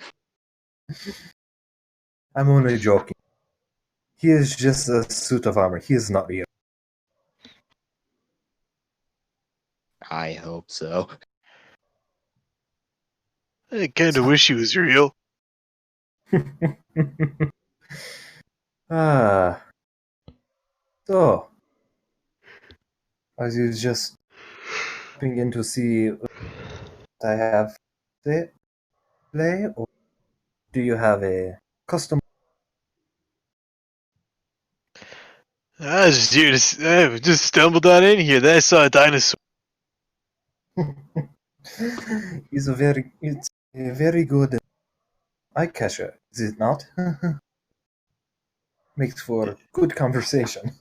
I'm only joking. He is just a suit of armor. He is not real. I hope so. I kind of wish he was real. Ah. So, I was just popping in to see what I have to play, or do you have a custom? I was just here I just stumbled on in here. Then I saw a dinosaur. It's a very good eye catcher, is it not? Makes for good conversation.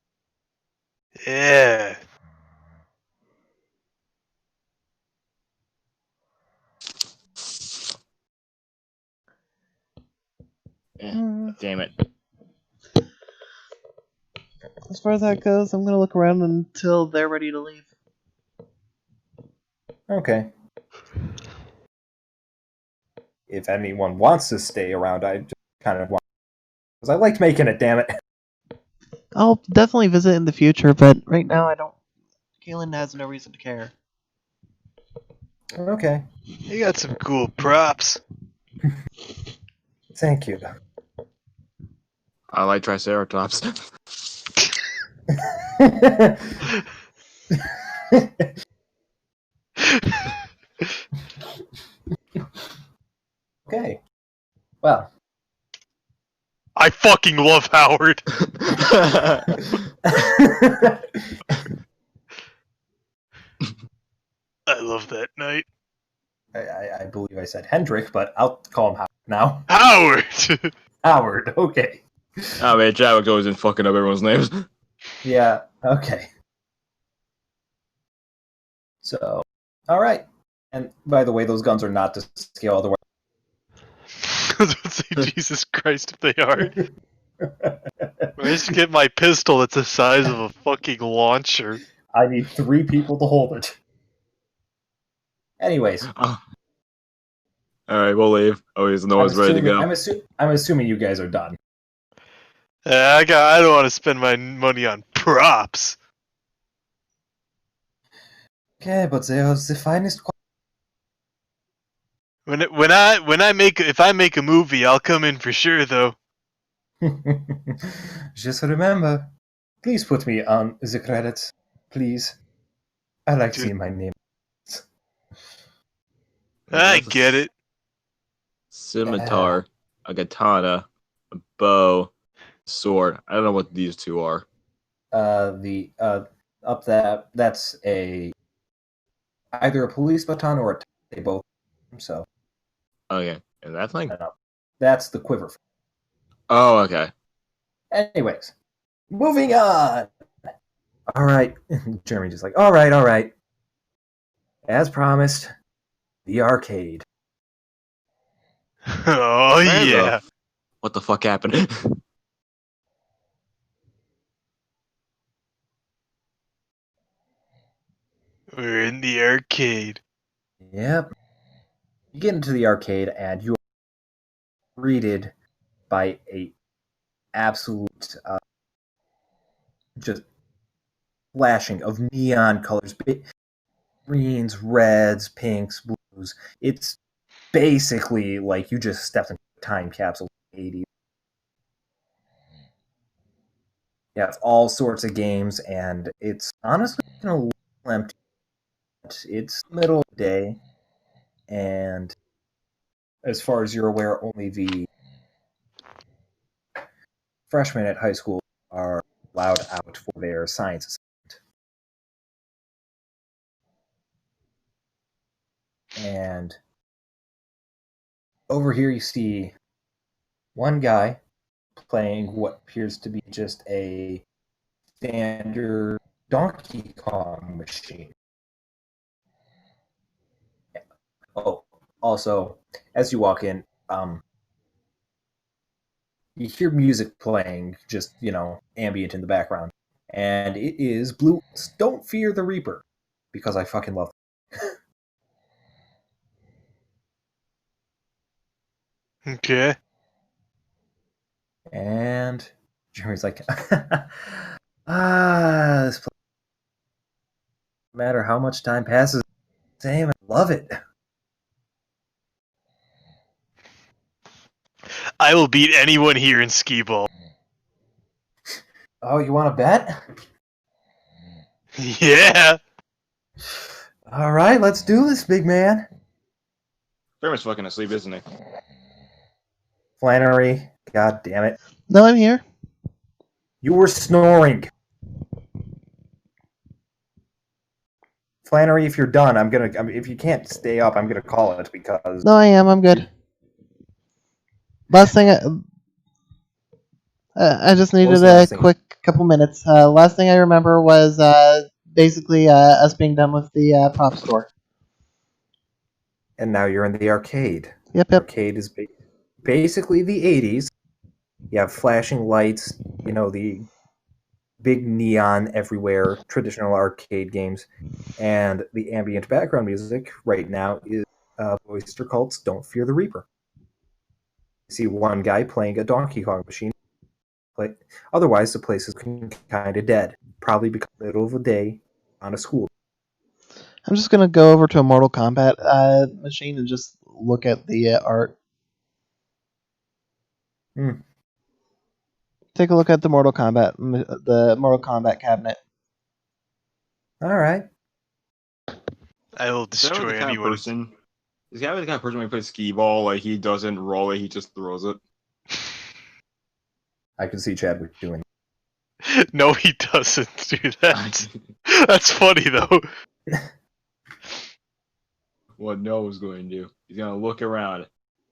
Yeah. Damn it. As far as that goes, I'm gonna look around until they're ready to leave. Okay. If anyone wants to stay around, I just kind of want, because I liked making it. Damn it. I'll definitely visit in the future, but right now I don't. Kaylin has no reason to care. Okay. You got some cool props. Thank you. I like Triceratops. Okay. Well. I fucking love Howard. I love that night. I believe I said Hendrik, but I'll call him Howard now. Howard! Howard, okay. Oh man, Chadwick's always been fucking up everyone's names. Yeah, okay. So, alright. And by the way, those guns are not to scale, otherwise. I was about to say, Jesus Christ, if they are. I just get my pistol that's the size of a fucking launcher. I need 3 people to hold it. Anyways. Alright, we'll leave. Oh, he's Noah's ready to go. I'm assuming you guys are done. I don't want to spend my money on props. Okay, but they are the finest. If I make a movie, I'll come in for sure, though. Just remember, please put me on the credits, please. I like seeing my name. I get it. Scimitar, a katana, a bow, sword. I don't know what these two are. That's either a police baton or they both. So. Okay, and that's like. That's the quiver. Oh, okay. Anyways, moving on. All right, Jeremy just like, all right. As promised, the arcade. Oh yeah. What the fuck happened? We're in the arcade. Yep. You get into the arcade and you are greeted by a absolute just flashing of neon colors, greens, reds, pinks, blues. It's basically like you just stepped into a time capsule in the 80s. You have all sorts of games, and it's honestly a little empty. It's middle of the day, and as far as you're aware, only the freshmen at high school are allowed out for their science assignment. And over here you see one guy playing what appears to be just a standard Donkey Kong machine. Oh, also, as you walk in, you hear music playing, just, ambient in the background. And it is Blue Don't Fear the Reaper, because I fucking love it. Okay. And Jeremy's like, this place, no matter how much time passes, same, I love it. I will beat anyone here in skee ball. Oh, you want to bet? Yeah. All right, let's do this, big man. Very much fucking asleep, isn't he? Flannery, god damn it. No, I'm here. You were snoring. Flannery, if you're done, if you can't stay up, I'm gonna call it because. No, I am. I'm good. Last thing, I just What was needed the a last thing? quick couple minutes. Last thing I remember was basically us being done with the prop store. And now you're in the arcade. Yep. Arcade is basically the 80s. You have flashing lights, the big neon everywhere, traditional arcade games. And the ambient background music right now is Oyster Cult's Don't Fear the Reaper. You see one guy playing a Donkey Kong machine. Otherwise, the place is kind of dead. Probably because middle of the day on a school. I'm just gonna go over to a Mortal Kombat machine and just look at the art. Take a look at the Mortal Kombat cabinet. All right. I will Is that destroy the kind of anyone. person? Is that the kind of person when he plays skee ball, like he doesn't roll it, he just throws it? I can see Chadwick doing No, he doesn't do that. That's funny though. What Noah's going to do? He's gonna look around at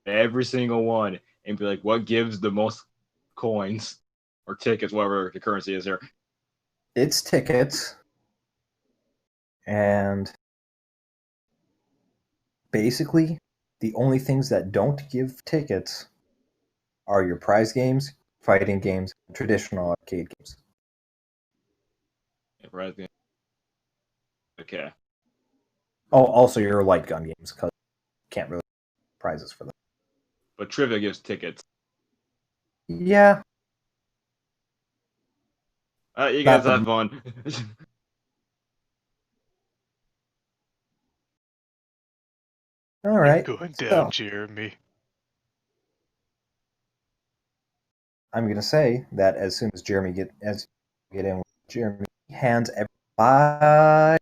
every single one and be like, "What gives the most coins or tickets, whatever the currency is here?" It's tickets. And basically, the only things that don't give tickets are your prize games, fighting games, and traditional arcade games. Yeah, right. Okay. Oh, also your light gun games, because you can't really get prizes for them. But trivia gives tickets. Yeah. You guys Not have fun. All right. Going down, So, Jeremy. I'm going to say that as soon as Jeremy get in, Jeremy hands everybody.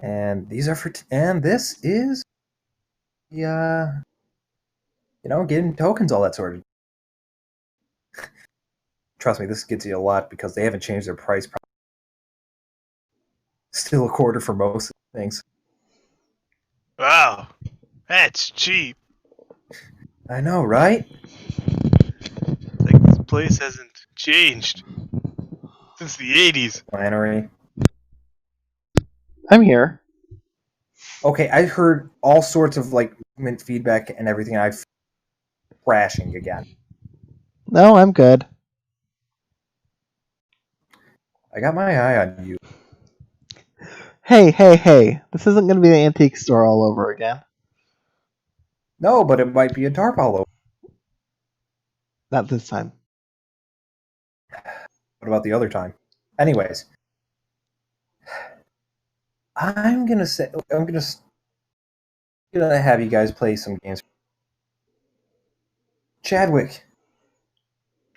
And these are and this is the getting tokens, all that sort of. Trust me, this gets you a lot because they haven't changed their price. Still a quarter for most things. Wow, that's cheap. I know, right? It's like this place hasn't changed since the 80s. Flannery. I'm here. Okay, I heard all sorts of movement feedback and everything. I'm crashing again. No, I'm good. I got my eye on you. Hey. This isn't going to be the antique store all over again. No, but it might be a tarp all over. Not this time. What about the other time? Anyways, I'm gonna have you guys play some games. Chadwick,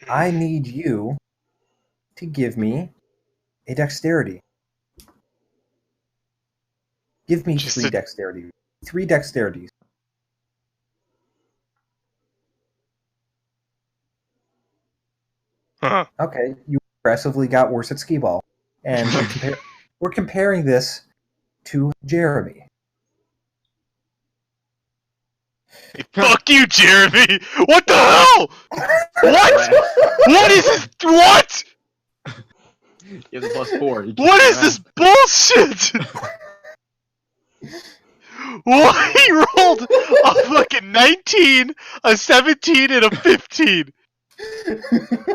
I need you to give me a dexterity. Give me Just 3 dexterity. 3 dexterities. Huh. Okay, you progressively got worse at skee ball. And we're comparing this to Jeremy. Hey, fuck you, Jeremy! What the hell? What? What is this? What? You have the +4. What is this bullshit? What? He rolled a fucking 19, a 17, and a 15.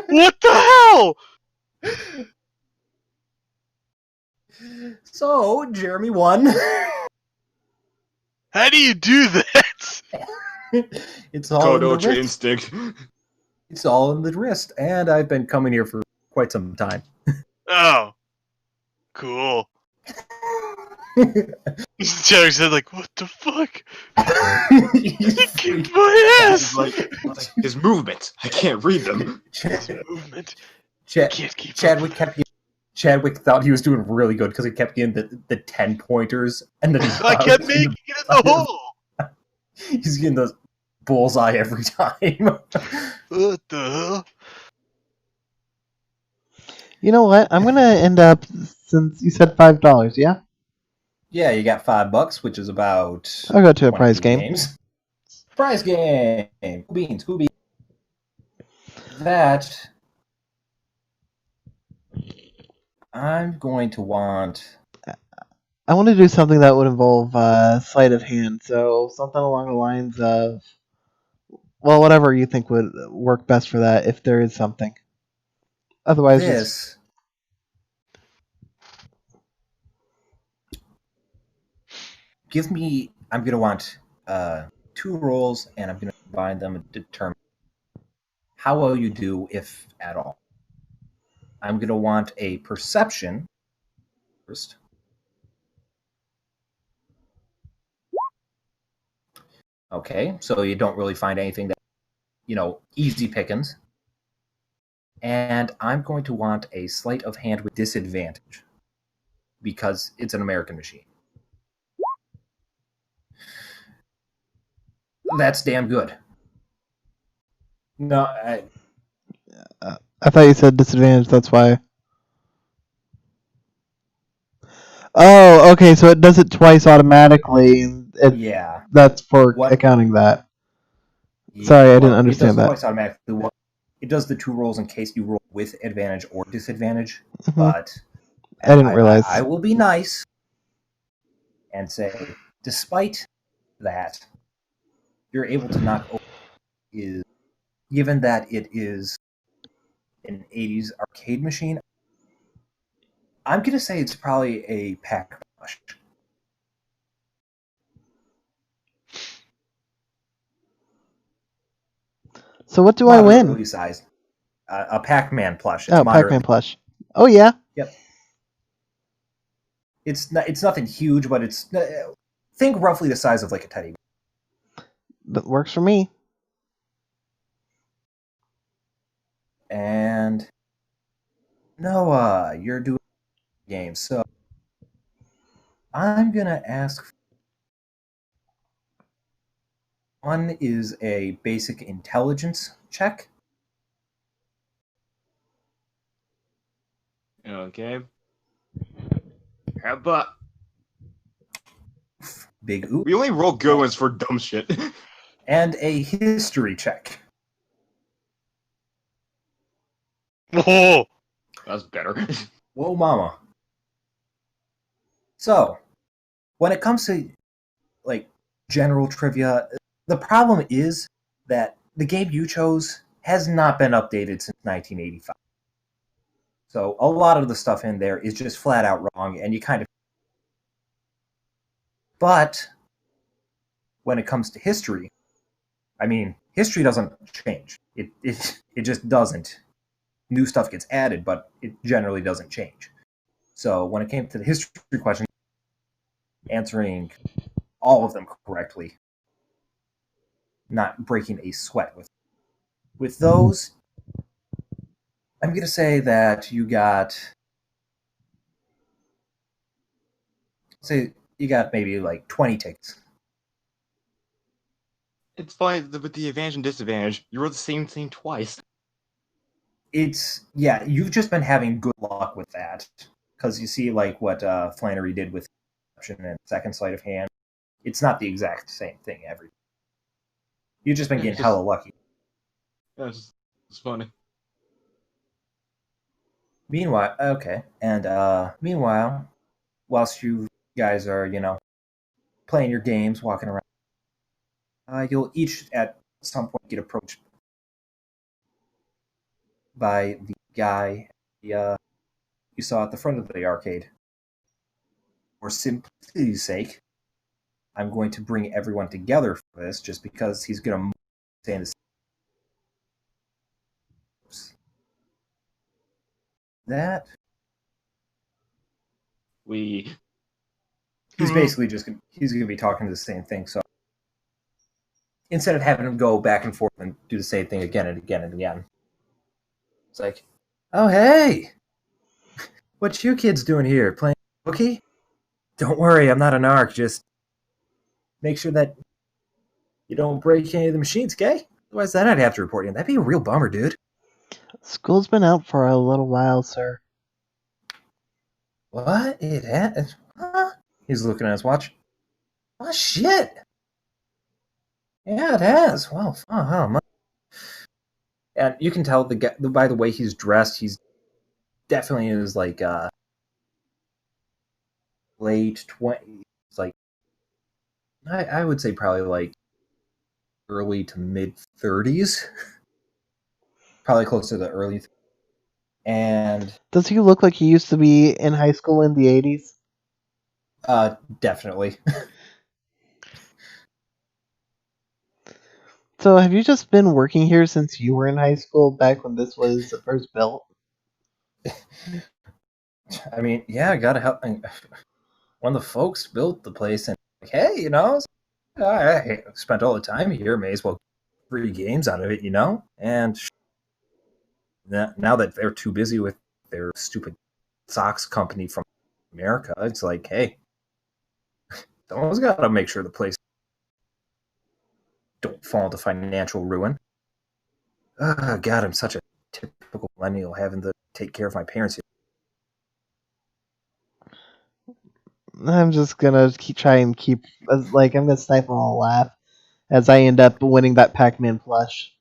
What the hell? So, Jeremy won. How do you do that? It's all Code in the Ultra wrist. Instinct. It's all in the wrist, and I've been coming here for quite some time. Oh, cool. Jerry said, like, what the fuck? He kicked my ass! Like, his movements. I can't read them. His movement. Can't keep Chadwick up. kept. Chadwick thought he was doing really good because he kept getting the 10 pointers, and then I kept making it in the hole. He's getting the bullseye every time. What the hell? You know what? I'm gonna end up, since you said $5, yeah? Yeah, you got $5, which is about. I'll go to a 20 prize game. games. Prize game. Who beans? That. I'm going to want. I want to do something that would involve sleight of hand, so something along the lines of, well, whatever you think would work best for that, if there is something. Otherwise, just This. Give me. I'm going to want 2 rolls, and I'm going to combine them and determine how well you do, if at all. I'm going to want a perception first. Okay, so you don't really find anything that, easy pickings. And I'm going to want a sleight of hand with disadvantage because it's an American machine. That's damn good. No, I thought you said disadvantage, that's why. Oh, okay, so it does it twice automatically, and yeah. that's for What? accounting that. Sorry, I didn't understand it does that. Twice automatically. It does the 2 rolls in case you roll with advantage or disadvantage. Mhm. But I didn't realize. I will be nice and say, despite that, you're able to knock over is given that it is an 80s arcade machine. I'm gonna say it's probably a pack plush. So what do I Moderately win? sized. A Pac-Man plush. It's Oh, moderately. Pac-Man plush. Oh yeah. Yep. It's nothing huge, but it's think roughly the size of like a teddy bear. That works for me. And Noah, you're doing games, so I'm gonna ask. One is a basic intelligence check. Okay. How about Big oop. we only roll good ones for dumb shit? And a history check. Whoa. That's better. Whoa, mama. So, when it comes to like general trivia, the problem is that the game you chose has not been updated since 1985. So a lot of the stuff in there is just flat out wrong, and you kind of. But when it comes to history, I mean, history doesn't change. It just doesn't. New stuff gets added, but it generally doesn't change. So when it came to the history question, answering all of them correctly, not breaking a sweat with those, I'm gonna say that you got maybe like 20 tickets. It's fine with the advantage and disadvantage. You rolled the same thing twice. You've just been having good luck with that because you see like what Flannery did with perception and second sleight of hand. It's not the exact same thing every. You've just been getting hella lucky. Yeah, it's funny. Meanwhile, okay, and meanwhile, whilst you guys are playing your games, walking around. You'll each at some point get approached by the guy you saw at the front of the arcade. For simplicity's sake, I'm going to bring everyone together for this, just because he's going to stand the that. We He's basically he's going to be talking to the same thing. So instead of having him go back and forth and do the same thing again and again and again, it's like, oh hey, what you kids doing here? Playing hooky? Don't worry, I'm not an narc. Just make sure that you don't break any of the machines, okay? Otherwise, then I'd have to report you. That'd be a real bummer, dude. School's been out for a little while, sir. What? It has? Huh? He's looking at his watch. Oh, shit. Yeah, it has. Well, oh, my. And you can tell the guy, by the way he's dressed, he's definitely in his, like, late 20s. Like, I would say probably, like, early to mid 30s. Probably close to the early. And Does he look like he used to be in high school in the 80s? definitely. So have you just been working here since you were in high school, back when this was first built? I mean, yeah, I gotta help. One of the folks built the place, and like, hey, I spent all the time here. May as well get free games out of it, And now that they're too busy with their stupid socks company from America, it's like, hey, someone's got to make sure the place don't fall into financial ruin. Oh, God, I'm such a typical millennial having to take care of my parents here. I'm just gonna I'm gonna stifle a laugh as I end up winning that Pac-Man plush.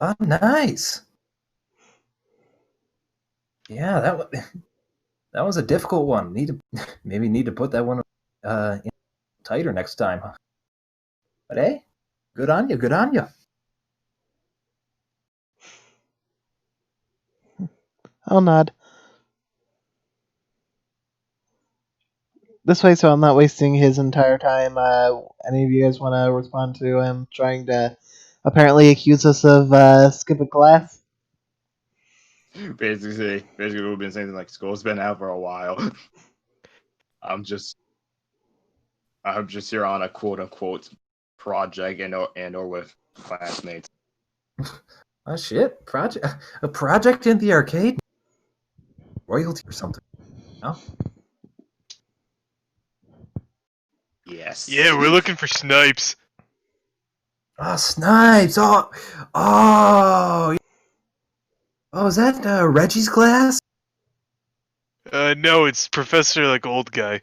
Oh, nice. Yeah, that was a difficult one. Maybe need to put that one in tighter next time. But hey, good on you. Good on you. I'll nod. This way, so I'm not wasting his entire time. Any of you guys want to respond to him trying to apparently accuse us of skipping class? basically we've been saying like school's been out for a while. I'm just here on a quote unquote project and or with classmates. Oh shit! A project in the arcade, royalty or something. No? Yes. Yeah, we're looking for snipes. Oh, Snipes! Oh, is that Reggie's class? No, it's Professor, like, old guy.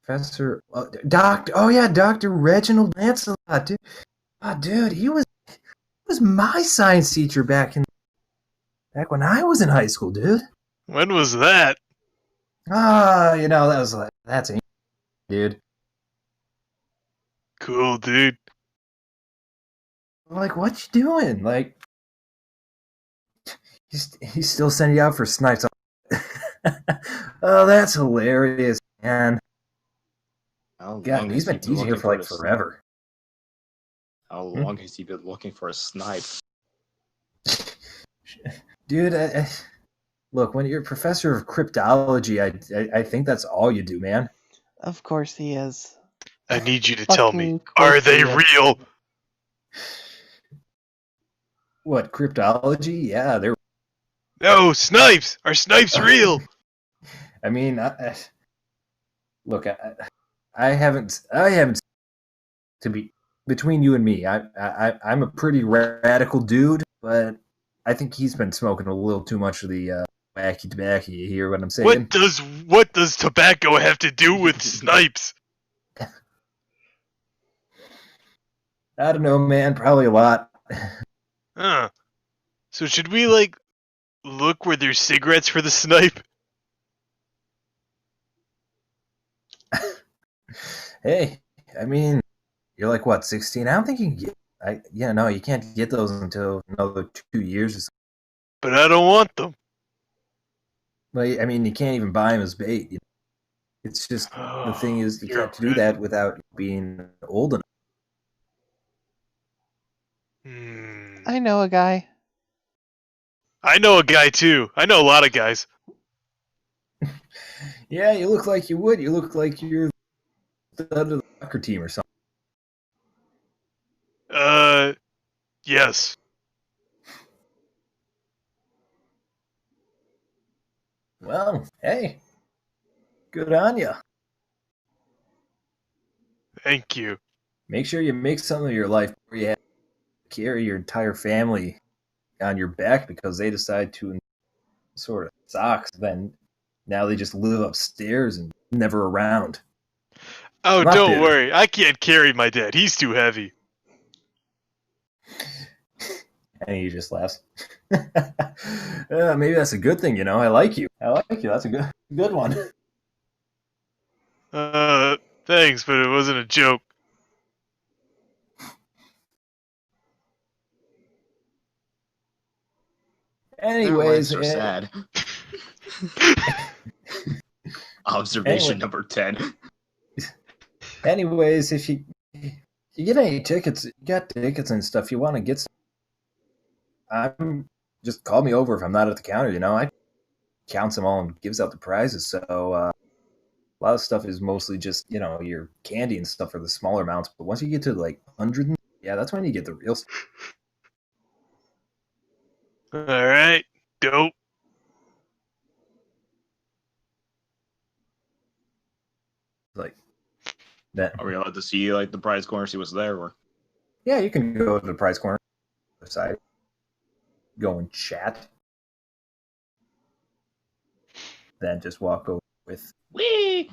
Professor, Doctor. Oh yeah, Dr. Reginald Lancelot, dude. Oh, dude, he was my science teacher back when I was in high school, dude. When was that? That's it, dude. Cool, dude. Like, what you doing? Like, he's still sending you out for snipes. Oh, that's hilarious, man. God, he's been teaching here for like forever. How long has he been looking for a snipe? Dude, look, when you're a professor of cryptology, I think that's all you do, man. Of course he is. I need you to tell me, Fucking are they course he is. real? What, cryptology? Yeah, they're. No, snipes! Are snipes real? I mean, look, I haven't to be between you and me. I'm a pretty radical dude, but I think he's been smoking a little too much of the wacky tobacco. You hear what I'm saying? What does tobacco have to do with snipes? I don't know, man. Probably a lot. Huh. So should we, like, look where there's cigarettes for the snipe? Hey, I mean, you're like what, 16? I don't think you can get. No, you can't get those until another 2 years or something. But I don't want them. Well, I mean, you can't even buy them as bait. It's just the thing Oh, is you you're can't do right. that without being old enough. I know a guy. I know a guy too. I know a lot of guys. Yeah, you look like you would. You look like you're the stud of the soccer team or something. Yes. Well, hey, good on you. Thank you. Make sure you make something of your life before you have to carry your entire family on your back because they decide to sort of socks. Then now they just live upstairs and never around. Oh, I'm not don't bitter. worry. I can't carry my dad. He's too heavy. And he just laughs. Maybe that's a good thing, I like you. I like you. That's a good one. Thanks, but it wasn't a joke. Their lives Anyways, are sad. Observation anyway, number 10. anyways, if you get any tickets, you got tickets and stuff, you want to get some, just call me over if I'm not at the counter, I counts them all and gives out the prizes. So a lot of stuff is mostly just, your candy and stuff for the smaller amounts. But once you get to like 100, yeah, that's when you get the real stuff. Alright. Dope. Like that. Are we allowed to see like the prize corner, see what's there? Or Yeah, you can go to the prize corner side, go and chat, then just walk over with wee?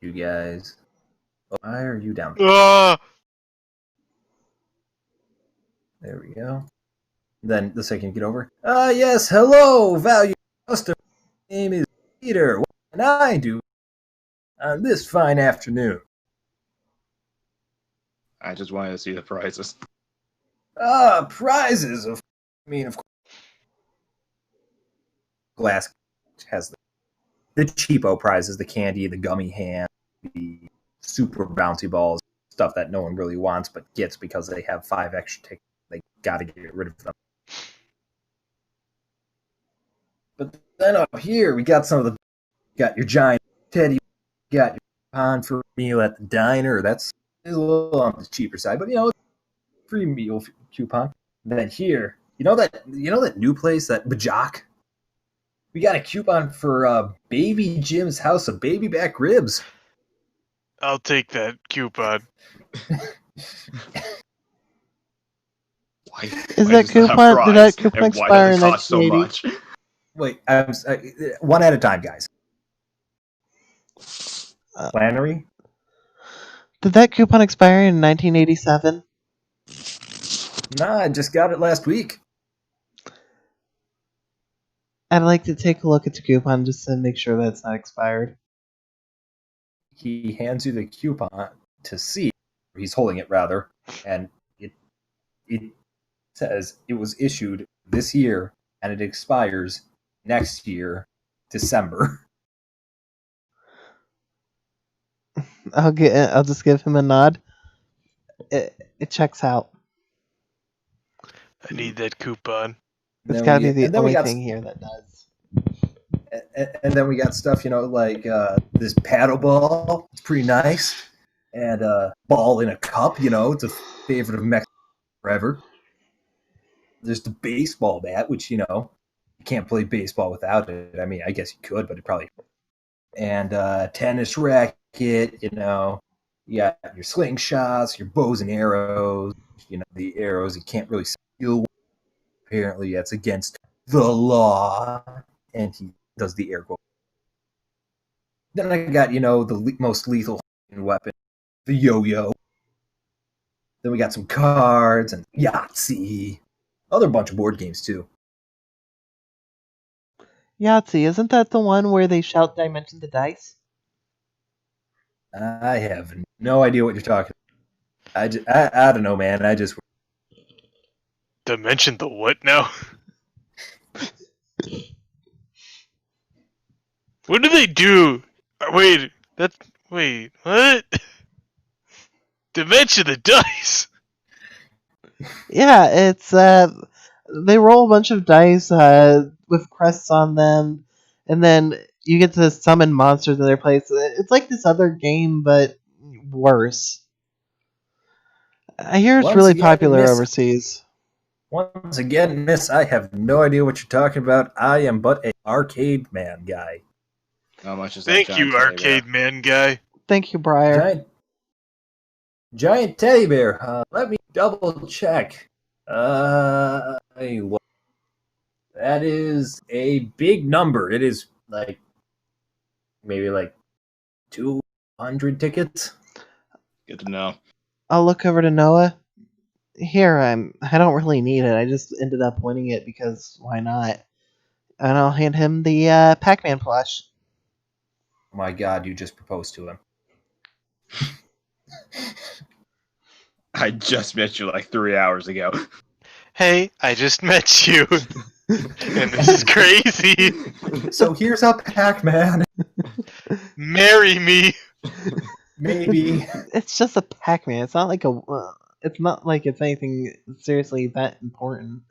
you guys. Why are you down? Ah! There we go. Then the second you get over, yes, hello, value customer. My name is Peter. What can I do on this fine afternoon? I just wanted to see the prizes. Prizes. Of course, Glass has the cheapo prizes, the candy, the gummy hand, the super bouncy balls, stuff that no one really wants but gets because they have 5 extra tickets. They got to get rid of them. But then up here, we got some of the. Got your giant teddy. Got your coupon for a meal at the diner. That's a little on the cheaper side, but free meal coupon. And then here, that new place, that Bajak. We got a coupon for Baby Jim's House of Baby Back Ribs. I'll take that coupon. Why Is that does that have coupon? Did that prize? coupon And why does expire it in cost so 1980? much? Wait, one at a time, guys. Flannery? Did that coupon expire in 1987? Nah, I just got it last week. I'd like to take a look at the coupon just to make sure that it's not expired. He hands you the coupon to see. He's holding it, rather, and it says it was issued this year and it expires next year, December. I'll just give him a nod. It checks out. I need that coupon. It's gotta be the then we only got thing here that does. and then we got stuff, like this paddle ball. It's pretty nice, and ball in a cup. It's a favorite of Mexico forever. There's the baseball bat, which you can't play baseball without it. I mean, I guess you could, but it probably. And tennis racket. You got your slingshots, your bows and arrows. The arrows you can't really steal. Apparently, that's against the law. And he does the air quote. Then I got, the most lethal weapon, the yo-yo. Then we got some cards and Yahtzee. Other bunch of board games, too. Yahtzee, isn't that the one where they shout dimension to dice? I have no idea what you're talking about. I don't know, man. Dimension the what now? What do they do? Wait, wait, what? Dimension the dice. Yeah, it's they roll a bunch of dice with crests on them, and then you get to summon monsters in their place. It's like this other game, but worse. I hear it's Once really again, popular Miss. overseas. Once again, Miss, I have no idea what you're talking about. I am but a arcade man guy. How much is that Thank giant you, teddy arcade bear? man guy. Thank you, Briar. Giant teddy bear. Let me double check. That is a big number. It is like maybe like 200 tickets. Good to know. I'll look over to Noah. Here, I don't really need it. I just ended up winning it because why not? And I'll hand him the Pac-Man plush. Oh my God, you just proposed to him. I just met you like 3 hours ago. Hey, I just met you, and this is crazy. So here's a Pac-Man. Marry me. Maybe. It's just a Pac-Man. It's not like it's not like it's anything seriously that important.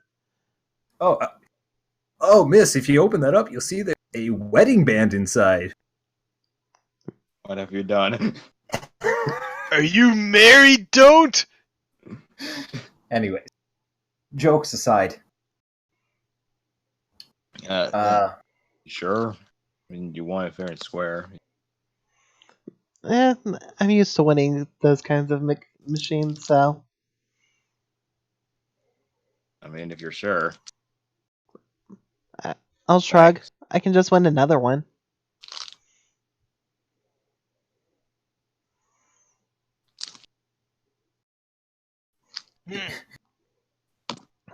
Oh, Miss, if you open that up, you'll see there's a wedding band inside. What have you done? Are you married? Don't. Anyways, jokes aside. Sure. I mean, you want it fair and square. I'm used to winning those kinds of machines, so I mean, if you're sure. I'll shrug. Thanks. I can just win another one.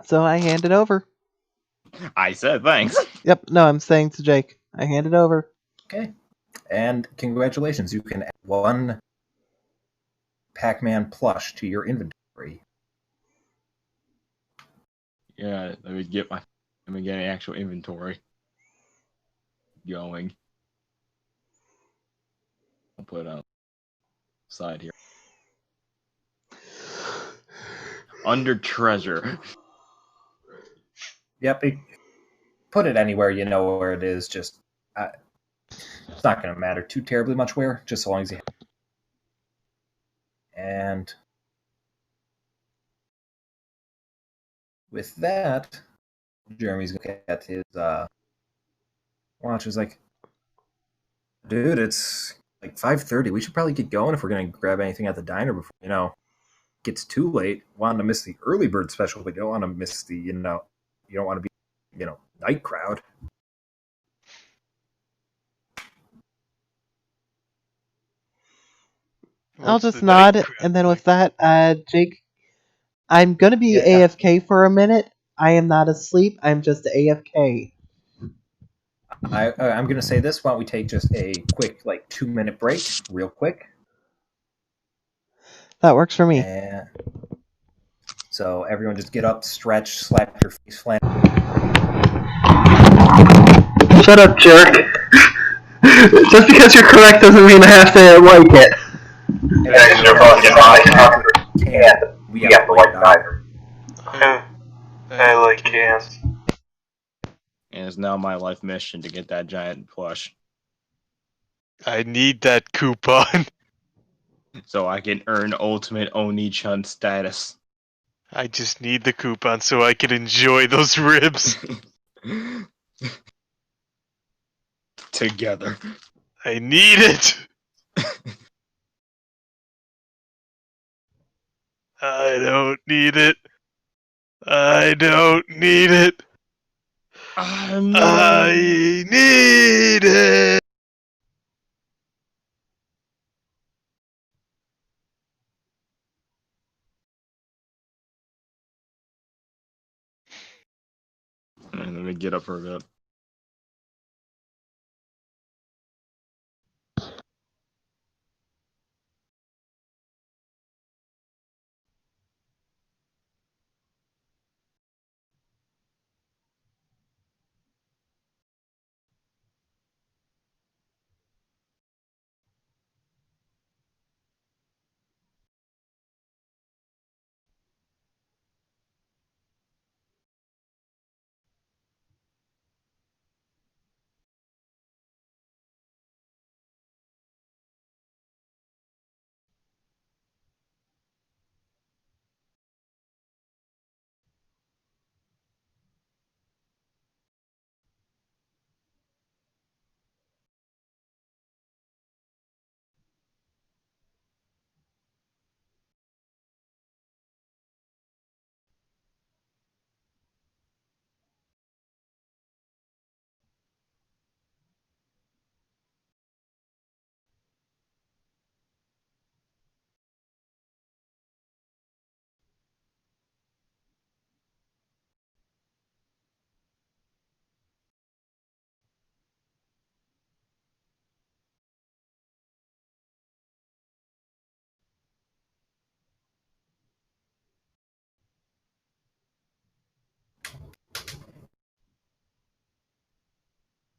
So I hand it over. I said thanks. Yep, no, I'm saying to Jake. I hand it over. Okay. And congratulations, you can add one Pac-Man plush to your inventory. Yeah, let me get an actual inventory going. I'll put it side here. Under treasure. Yep, put it anywhere you know where it is. Just it's not going to matter too terribly much where, just so long as you have. And with that, Jeremy's going to look at his watch. He's like, dude, it's like 5:30. We should probably get going if we're going to grab anything at the diner before, it gets too late. Want to miss the early bird special, but you don't want to miss the, you don't want to be, night crowd. I'll What's just the night nod, crowd and then like? with that, Jake, I'm gonna be Yeah. AFK for a minute. I am not asleep. I'm just AFK. I'm going to say this. Why don't we take just a quick, 2-minute break, real quick. That works for me. And so everyone just get up, stretch, slap your face flat. Shut up, jerk. Just because you're correct doesn't mean I have to like it. Yeah, you're fucking can. We have to like neither. I like cans. And it's now my life mission to get that giant plush. I need that coupon. So I can earn ultimate Oni-chan status. I just need the coupon so I can enjoy those ribs. Together. I need it. I don't need it. I don't need it. I need it. Let me get up for a bit.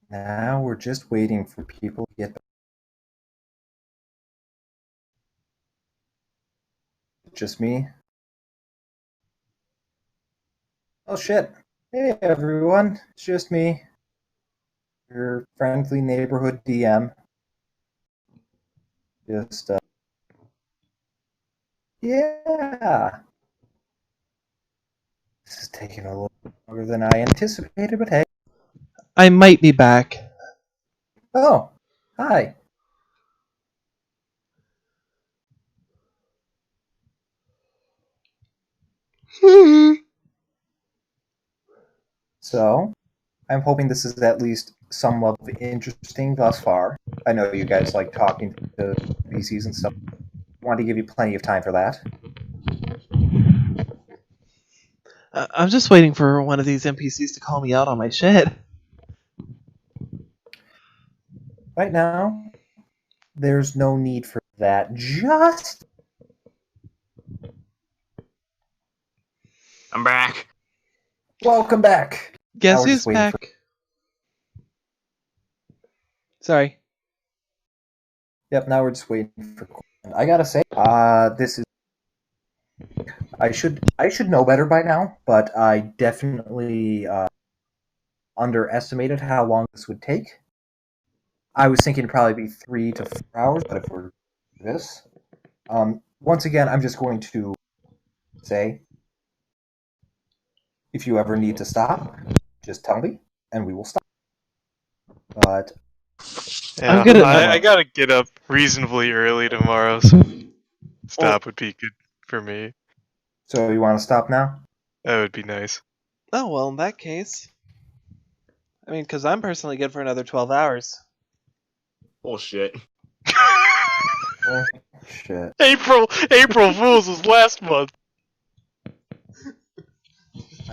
Now we're just waiting for people to get back. Just me? Oh shit. Hey everyone, it's just me. Your friendly neighborhood DM. Just, yeah. This is taking a little longer than I anticipated, but hey. I might be back. Oh, hi. So, I'm hoping this is at least some level of interesting thus far. I know you guys like talking to VCs and stuff. I want to give you plenty of time for that. I'm just waiting for one of these NPCs to call me out on my shit. Right now, there's no need for that. Just I'm back. welcome back. Now Guess we're who's just waiting for. back? Sorry. Yep, now we're just waiting for. I gotta say, this is. I should know better by now, but I definitely underestimated how long this would take. I was thinking it'd probably be 3 to 4 hours, but if we're this, once again, I'm just going to say, if you ever need to stop, just tell me, and we will stop. But Yeah, good at I that. gotta get up reasonably early tomorrow, so stop would be good for me. so you want to stop now? That would be nice. Oh, well, in that case. I mean, because I'm personally good for another 12 hours. Bullshit. Oh, shit. April Fools was last month.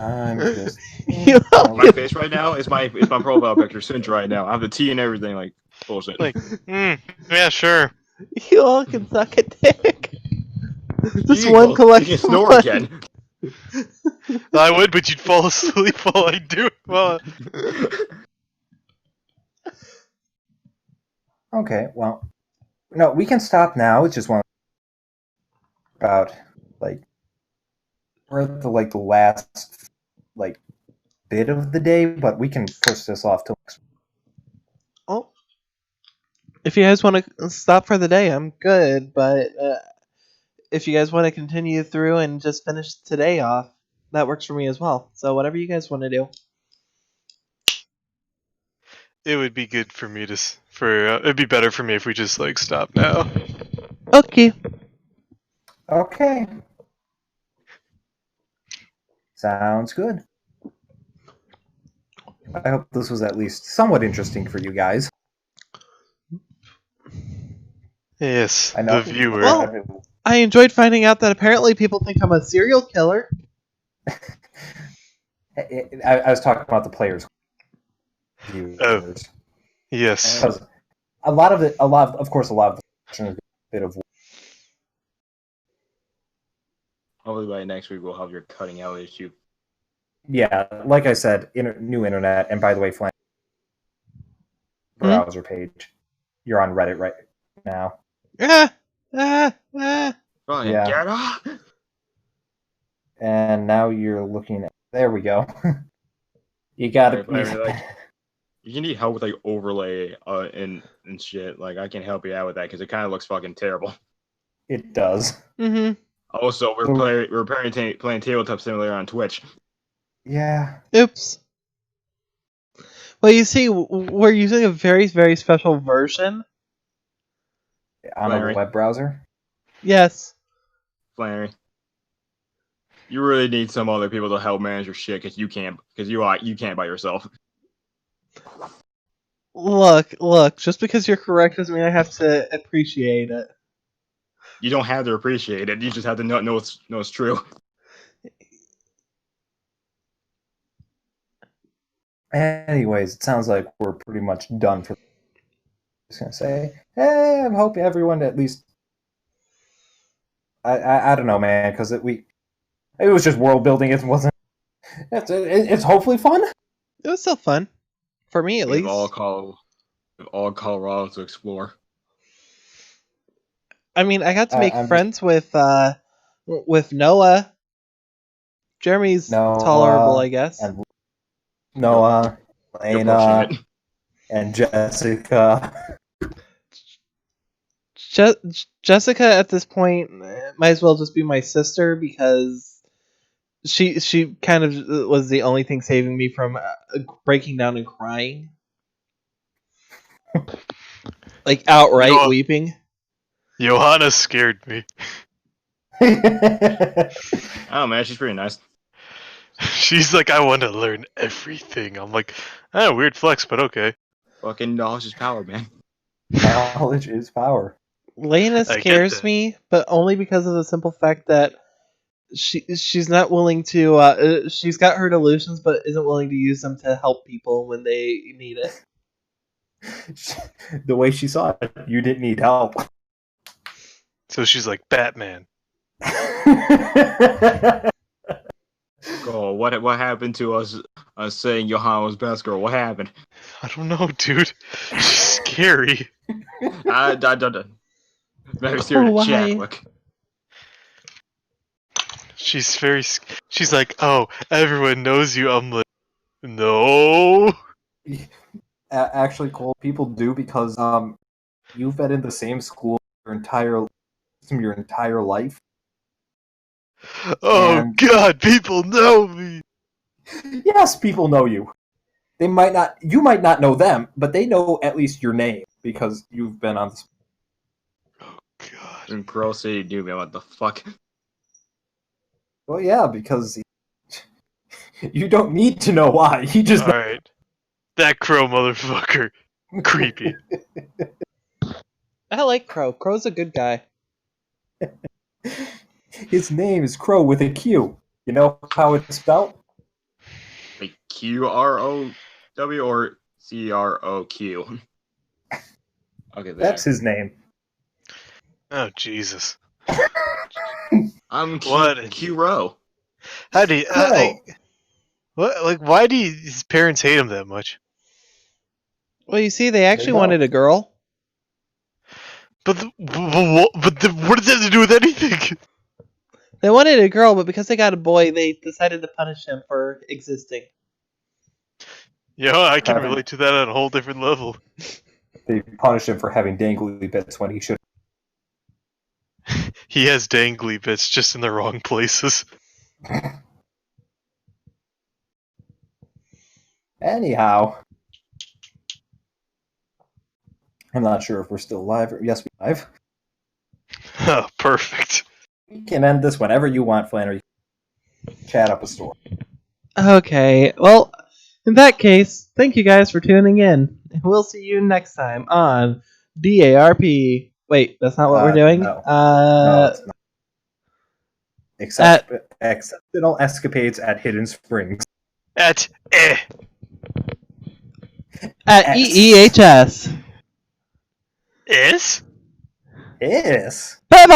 I'm just. You My face right now is my profile picture cinched right now. I have the T and everything. Like bullshit. Like, yeah, sure. You all can suck a dick. Just You one can collective snore one. again. I would, but you'd fall asleep while I do it. Well, Okay, well, no, we can stop now. It's just one about like we're at the last like bit of the day, but we can push this off till next. Oh. If you guys want to stop for the day, I'm good. But if you guys want to continue through and just finish today off, that works for me as well. So whatever you guys want to do. it would be good for me to. It'd be better for me if we just like stop now. Okay. Okay, sounds good. I hope this was at least somewhat interesting for you guys. Yes, I know. the viewer. Well, I enjoyed finding out that apparently people think I'm a serial killer. I was talking about the players' viewers. Yes. Because a lot of the question is a bit of Hopefully by next week we'll have your cutting out issue. yeah, like I said, new internet, and by the way, Flan browser page. You're on Reddit right now. Fine, Yeah. get off. And now you're looking at. There we go. You gotta. You need help with like overlay and shit. Like I can help you out with that because it kind of looks fucking terrible. It does. Mm-hmm. Also, we're playing Tabletop Simulator on Twitch. Yeah. Oops. Well, you see, we're using a very, very special version. On Flannery. a web browser. Yes. Flannery, you really need some other people to help manage your shit because you can't by yourself. Look. Just because you're correct doesn't mean I have to appreciate it. You don't have to appreciate it. You just have to know it's true. Anyways, it sounds like we're pretty much done for. Just gonna say, hey, I hope everyone at least. I don't know, man, because it was just world building. It wasn't. It's hopefully fun. It was still fun. For me, at We have least. all Colorado to explore. I mean, I got to make I'm just friends with Noah. Jeremy's tolerable, I Noah guess. and Noah, You're pushing Lena, it. and Jessica. Jessica at this point might as well just be my sister because she kind of was the only thing saving me from breaking down and crying, like outright Yo, weeping. Johanna scared me. Oh man, she's pretty nice. She's like, I want to learn everything. I'm like, weird flex, but okay. Fucking knowledge is power, man. Knowledge is power. Lena I get scares that. me, but only because of the simple fact that she's not willing to. She's got her delusions, but isn't willing to use them to help people when they need it. The way she saw it, you didn't need help. So she's like Batman. Oh, what happened to us saying Johanna was best girl? What happened? I don't know, dude. She's scary. Maybe steer to Why? Chadwick. She's like, oh, everyone knows you. I'm like, no. Actually, Cole, people do because you've been in the same school your entire life. Oh And God, people know me. yes, people know you. You might not know them, but they know at least your name because you've been on this. God. In Pearl City, dude, man, what the fuck? Well, yeah, because you don't need to know why. He just All right, that crow motherfucker, creepy. I like Crow. Crow's a good guy. his name is Crow with a Q. You know how it's spelled? Like QROW or CROQ? Okay, there. That's his name. Oh Jesus. I'm What? Q Row. How do you? Crow. What? Like, why do his parents hate him that much? Well, you see, they actually don't. wanted a girl. But what does that have to do with anything? They wanted a girl, but because they got a boy, they decided to punish him for existing. Yeah, I can Having- relate to that on a whole different level. They punished him for having dangly bits when he should. He has dangly bits just in the wrong places. Anyhow, I'm not sure if we're still live. Yes, we're live. Oh, perfect. You can end this whenever you want, Flannery. Chat up a story. Okay, well, in that case, thank you guys for tuning in. We'll see you next time on DARP. Wait, that's not what we're doing? No, it's not. Exceptional escapades at Hidden Springs. At at EEHS. is? Yes. Bye bye!